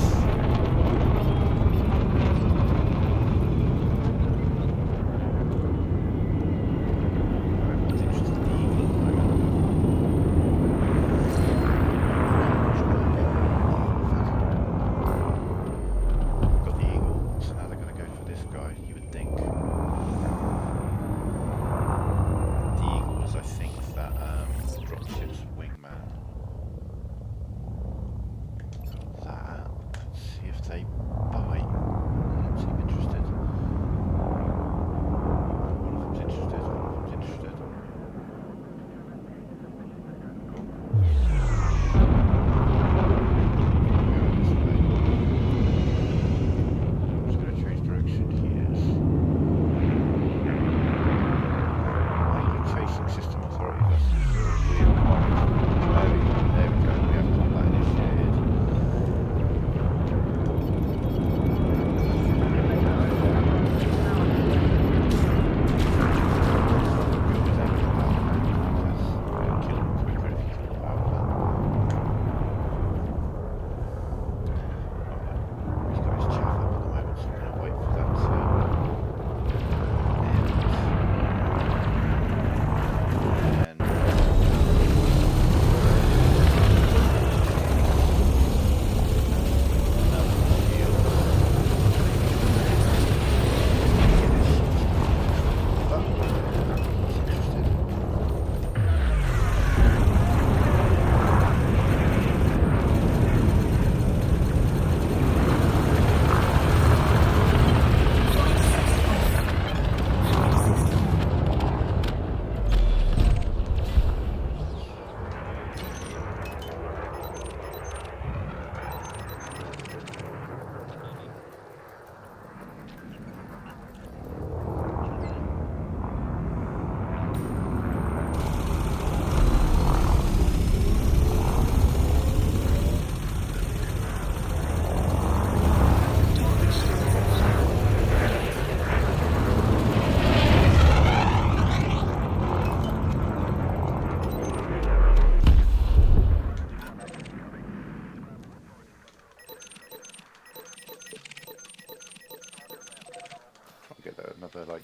S1: Another like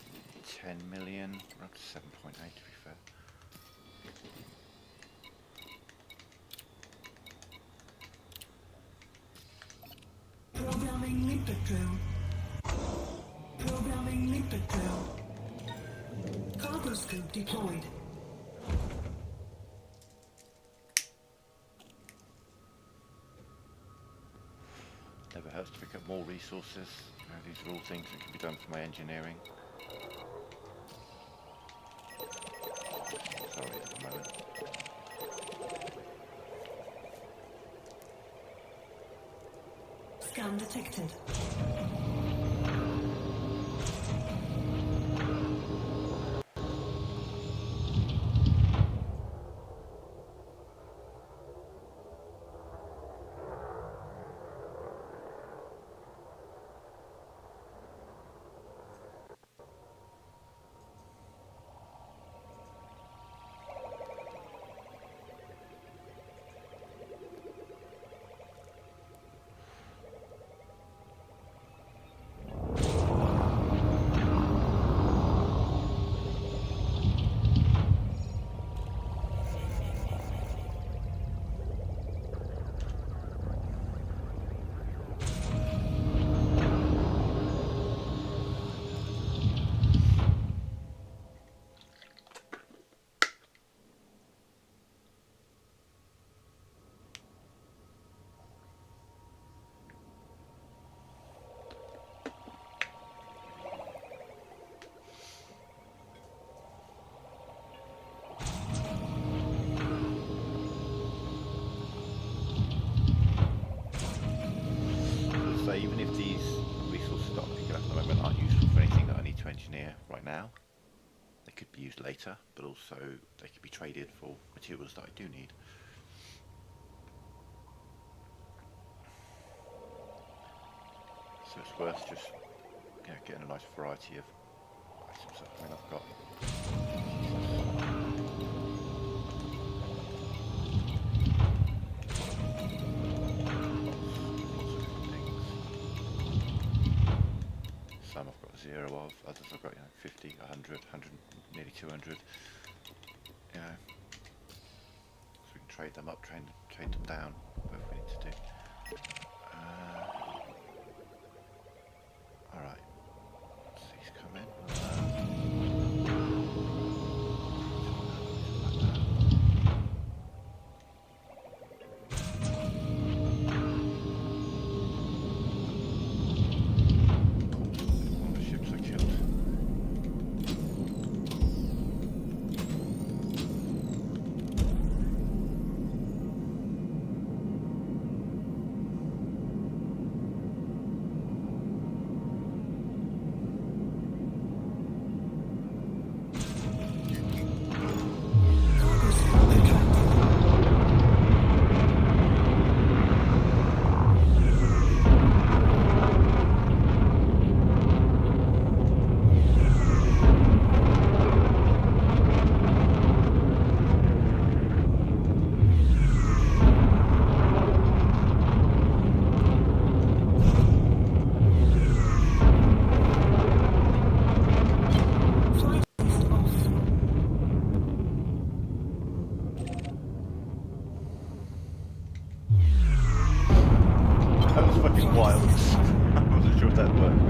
S1: 10 million, we're up to 7.8 to be fair.
S5: Programming limpet drill. Programming limpet drill. Cargo scoop deployed.
S1: Never hurts to pick up more resources. These are all things that can be done for my engineering. Sorry at the moment.
S5: Scan detected.
S1: Even if these resources that I'm picking up at the moment aren't useful for anything that I need to engineer right now, they they could be used later, but also they could be traded for materials that I do need. So it's worth just getting a nice variety of items. I mean, I've got some I've got 0 of, others I've got 50, 100, 100, nearly 200. So we can trade them up, trade them down, whatever we need to do. Alright, he's coming. One of the ships I killed. That was fucking wild. I wasn't sure if that worked.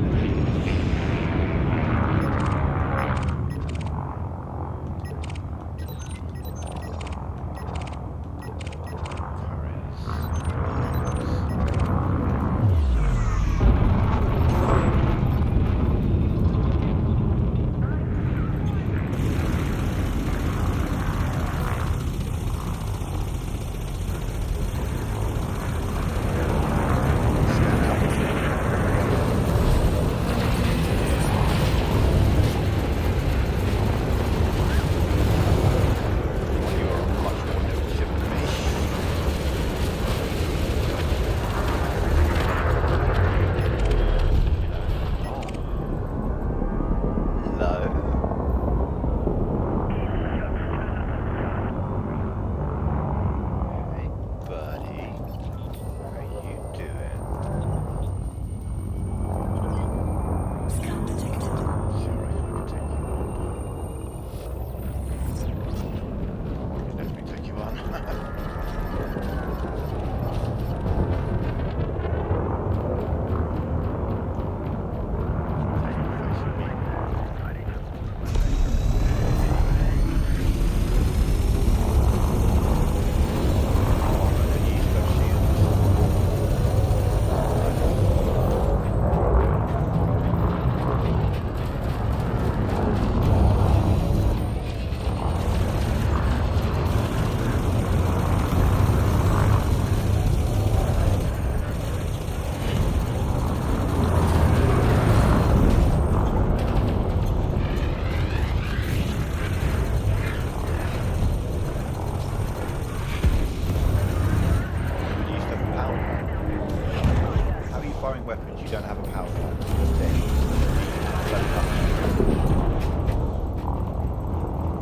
S1: Firing weapons, you don't have a power gun.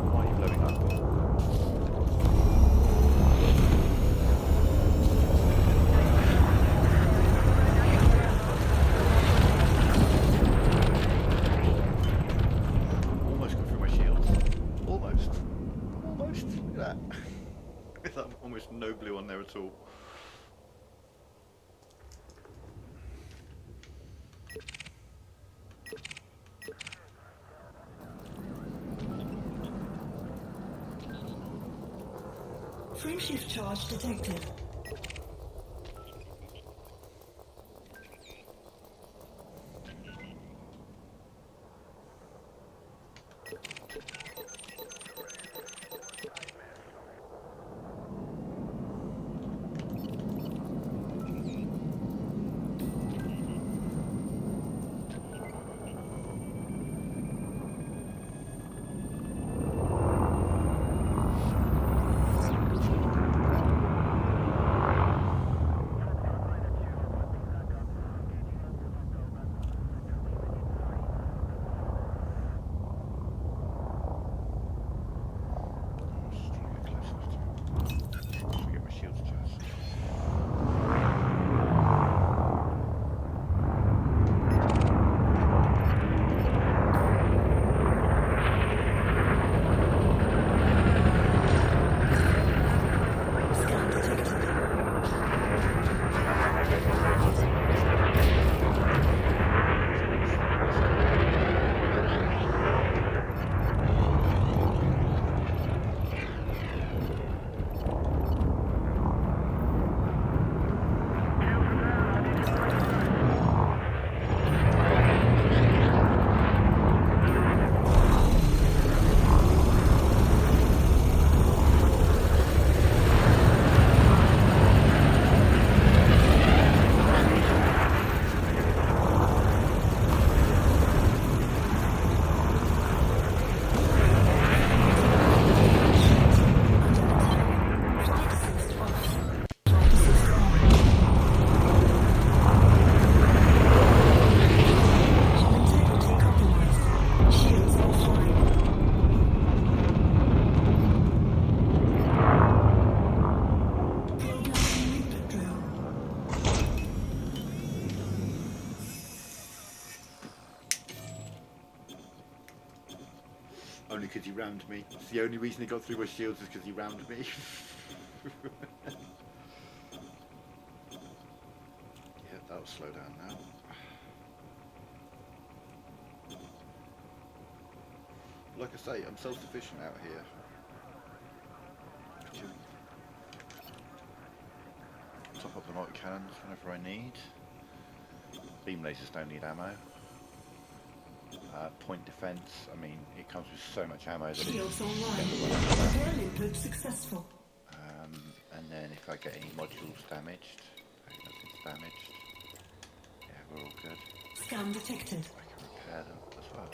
S1: Why are you blowing up? Almost got through my shield. Almost. Almost. Look at that. There's almost no blue on there at all.
S5: Frameshift charge detected.
S1: Only because he rammed me. It's the only reason he got through my shields is because he rammed me. Yeah, that'll slow down now. Like I say, I'm self-sufficient out here. Top up the multi-cannons whenever I need. Beam lasers don't need ammo. Point defense, I mean, it comes with so much ammo that
S5: Shields
S1: it's
S5: online. Repair input successful.
S1: and then if I get any modules damaged, nothing's damaged. Yeah, we're all good.
S5: Scan detected.
S1: I can repair them as well.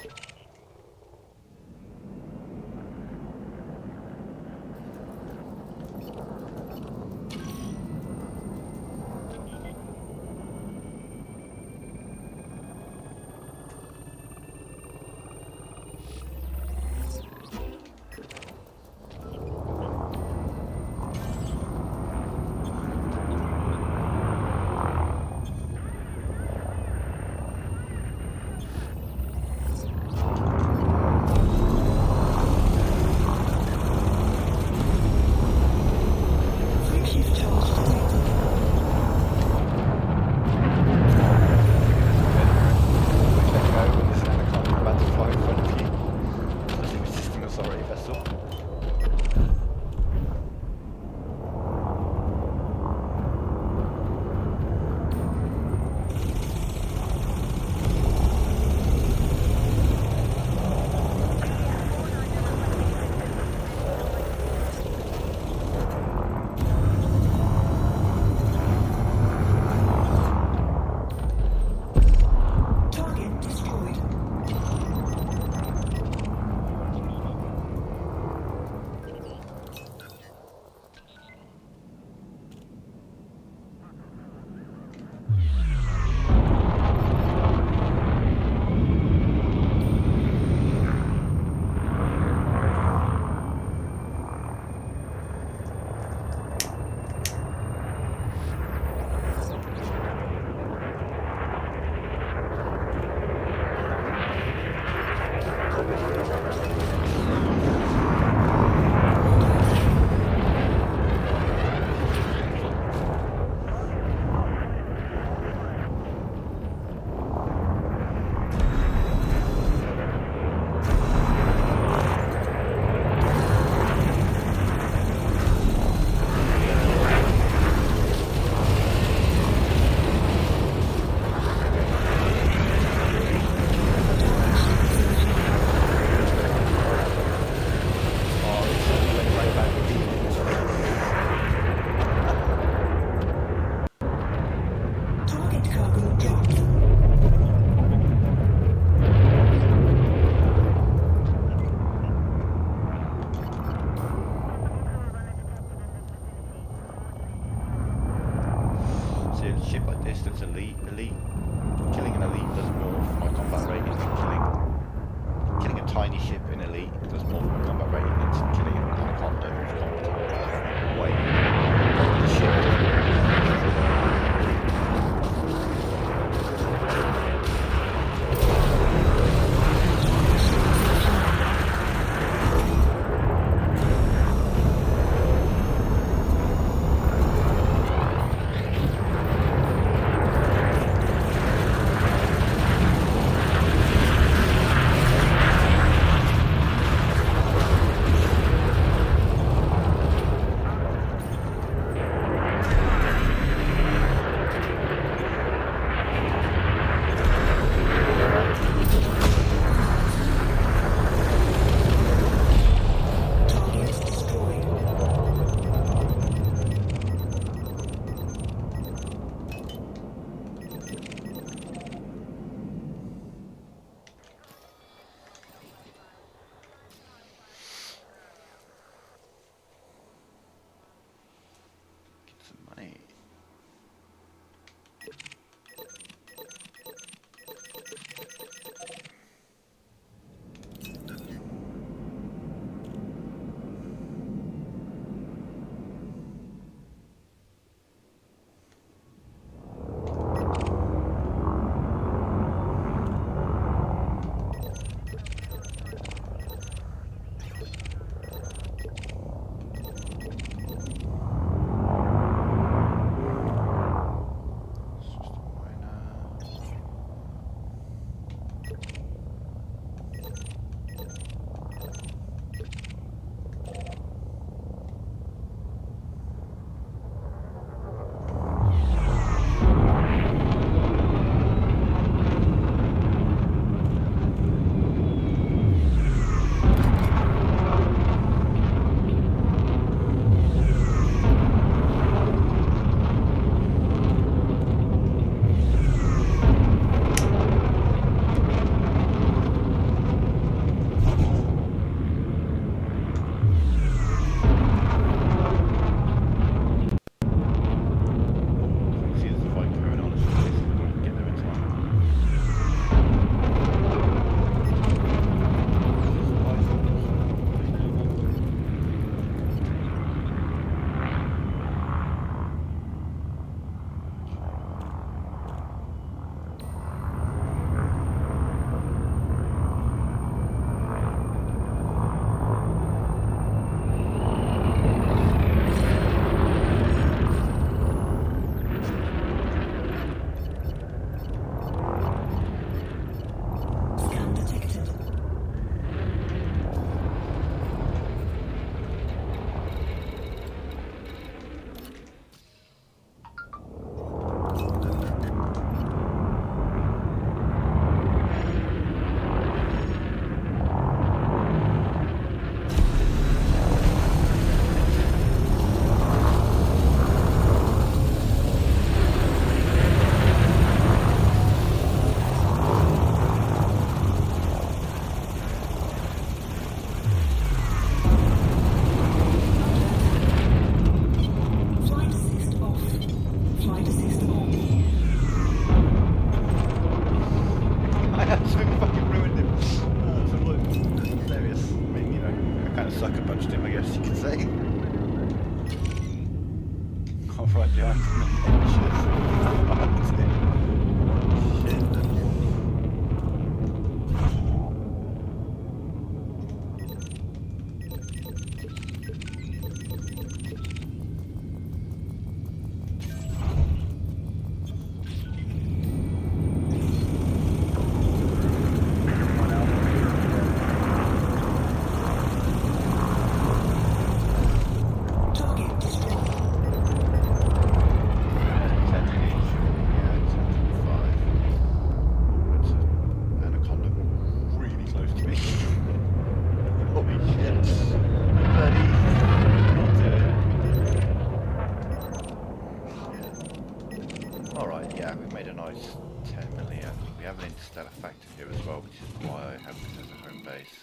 S1: have this as a home base,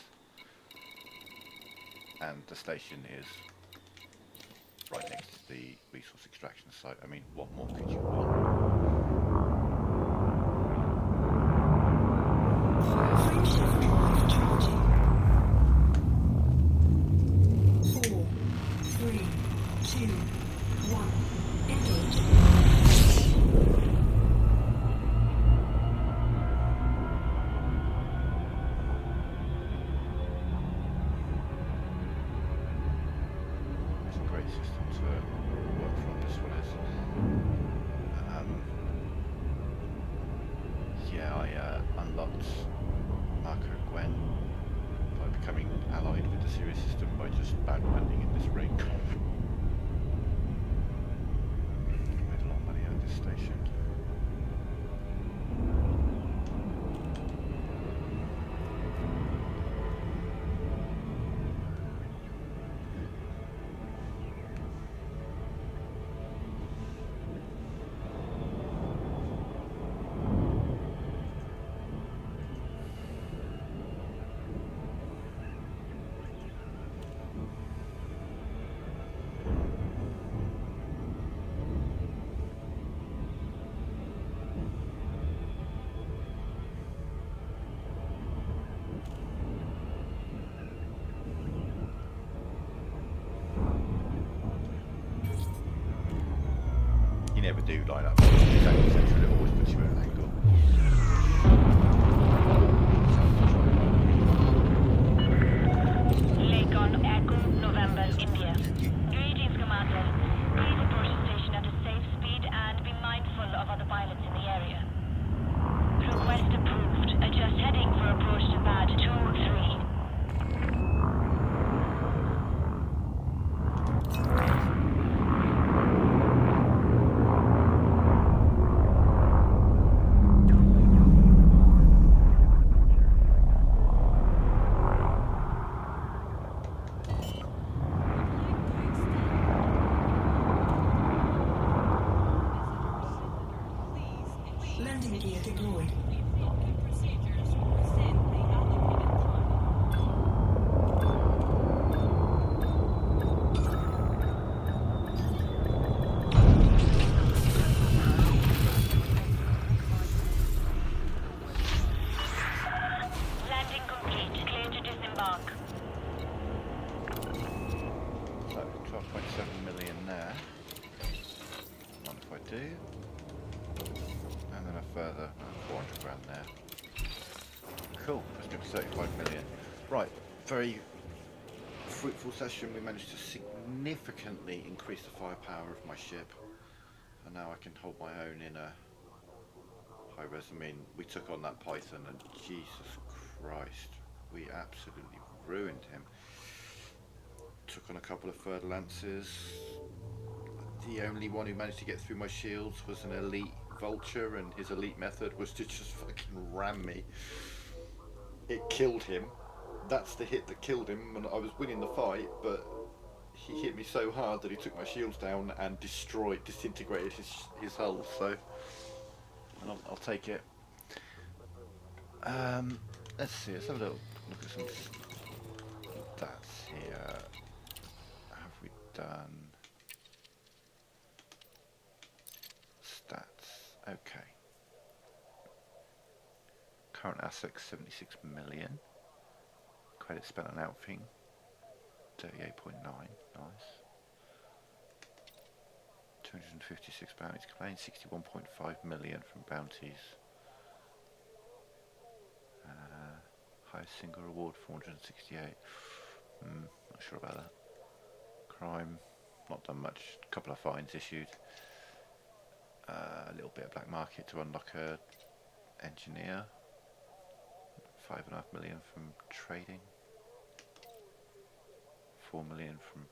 S1: and the station is right next to the resource extraction site. I mean, what more could you want?
S5: Frameshift drive charging. 4, 3, 2, 1. Engage.
S1: It's a great system to work from. This one is. Yeah, I unlocked Marco Gwen by becoming allied with the Sirius system by just bound landing in this ring. Made a lot of money out of this station. You never do line up exactly central, it always puts you at an angle.
S3: Lakon Echo, November, India. Greetings, Commander. Please approach the station at a safe speed and be mindful of other pilots in the area. Request approved. Adjust heading for approach to pad 2-3.
S5: Landing gear deployed.
S3: Landing complete. Clear to disembark.
S1: So 12.7 million there. Mind if I do? And then a further 400 grand there. Cool, that's going to be 35 million. Right, very fruitful session. We managed to significantly increase the firepower of my ship. And now I can hold my own in a high res. I mean, we took on that Python and Jesus Christ, we absolutely ruined him. Took on a couple of third lances. The only one who managed to get through my shields was an elite vulture, and his elite method was to just fucking ram me. It killed him. That's the hit that killed him, and I was winning the fight, but he hit me so hard that he took my shields down and disintegrated his hull, so and I'll take it. Let's see, let's have a little look at some stats here. Have we done stats? Okay. Current assets 76 million. Credit spent on outfitting 38.9. Nice. 256 bounties claimed, 61.5 million from bounties. Highest single reward 468. Not sure about that. Crime, not done much. A couple of fines issued. A little bit of black market to unlock a engineer. 5.5 million from trading. 4 million from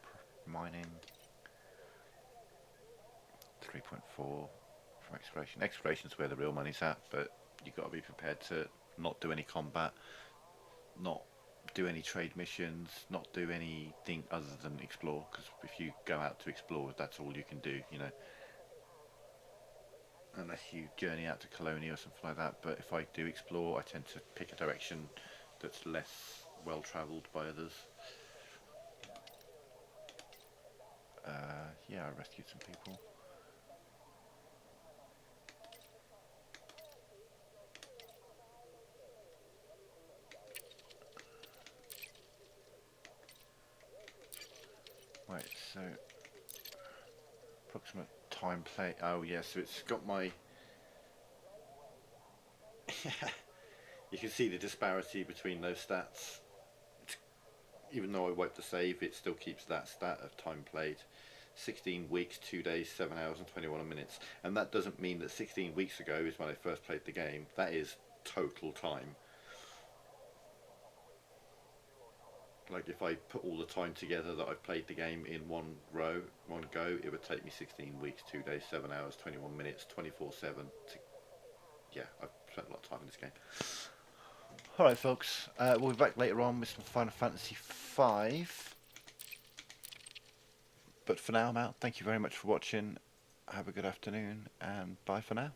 S1: mining. 3.4 from exploration. Exploration's where the real money's at, but you've got to be prepared to not do any combat, not do any trade missions, not do anything other than explore, because if you go out to explore, that's all you can do, you know, unless you journey out to Colonia or something like that. But if I do explore, I tend to pick a direction that's less well travelled by others. Yeah, I rescued some people. Right, so approximate time play. Oh yeah, so it's got my. You can see the disparity between those stats. Even though I wiped the save, it still keeps that stat of time played. 16 weeks, 2 days, 7 hours and 21 minutes. And that doesn't mean that 16 weeks ago is when I first played the game. That is total time. Like if I put all the time together that I've played the game in one go, it would take me 16 weeks, 2 days, 7 hours, 21 minutes, 24/7. Yeah, I've spent a lot of time in this game. Alright folks, we'll be back later on with some Final Fantasy V. But for now I'm out. Thank you very much for watching. Have a good afternoon and bye for now.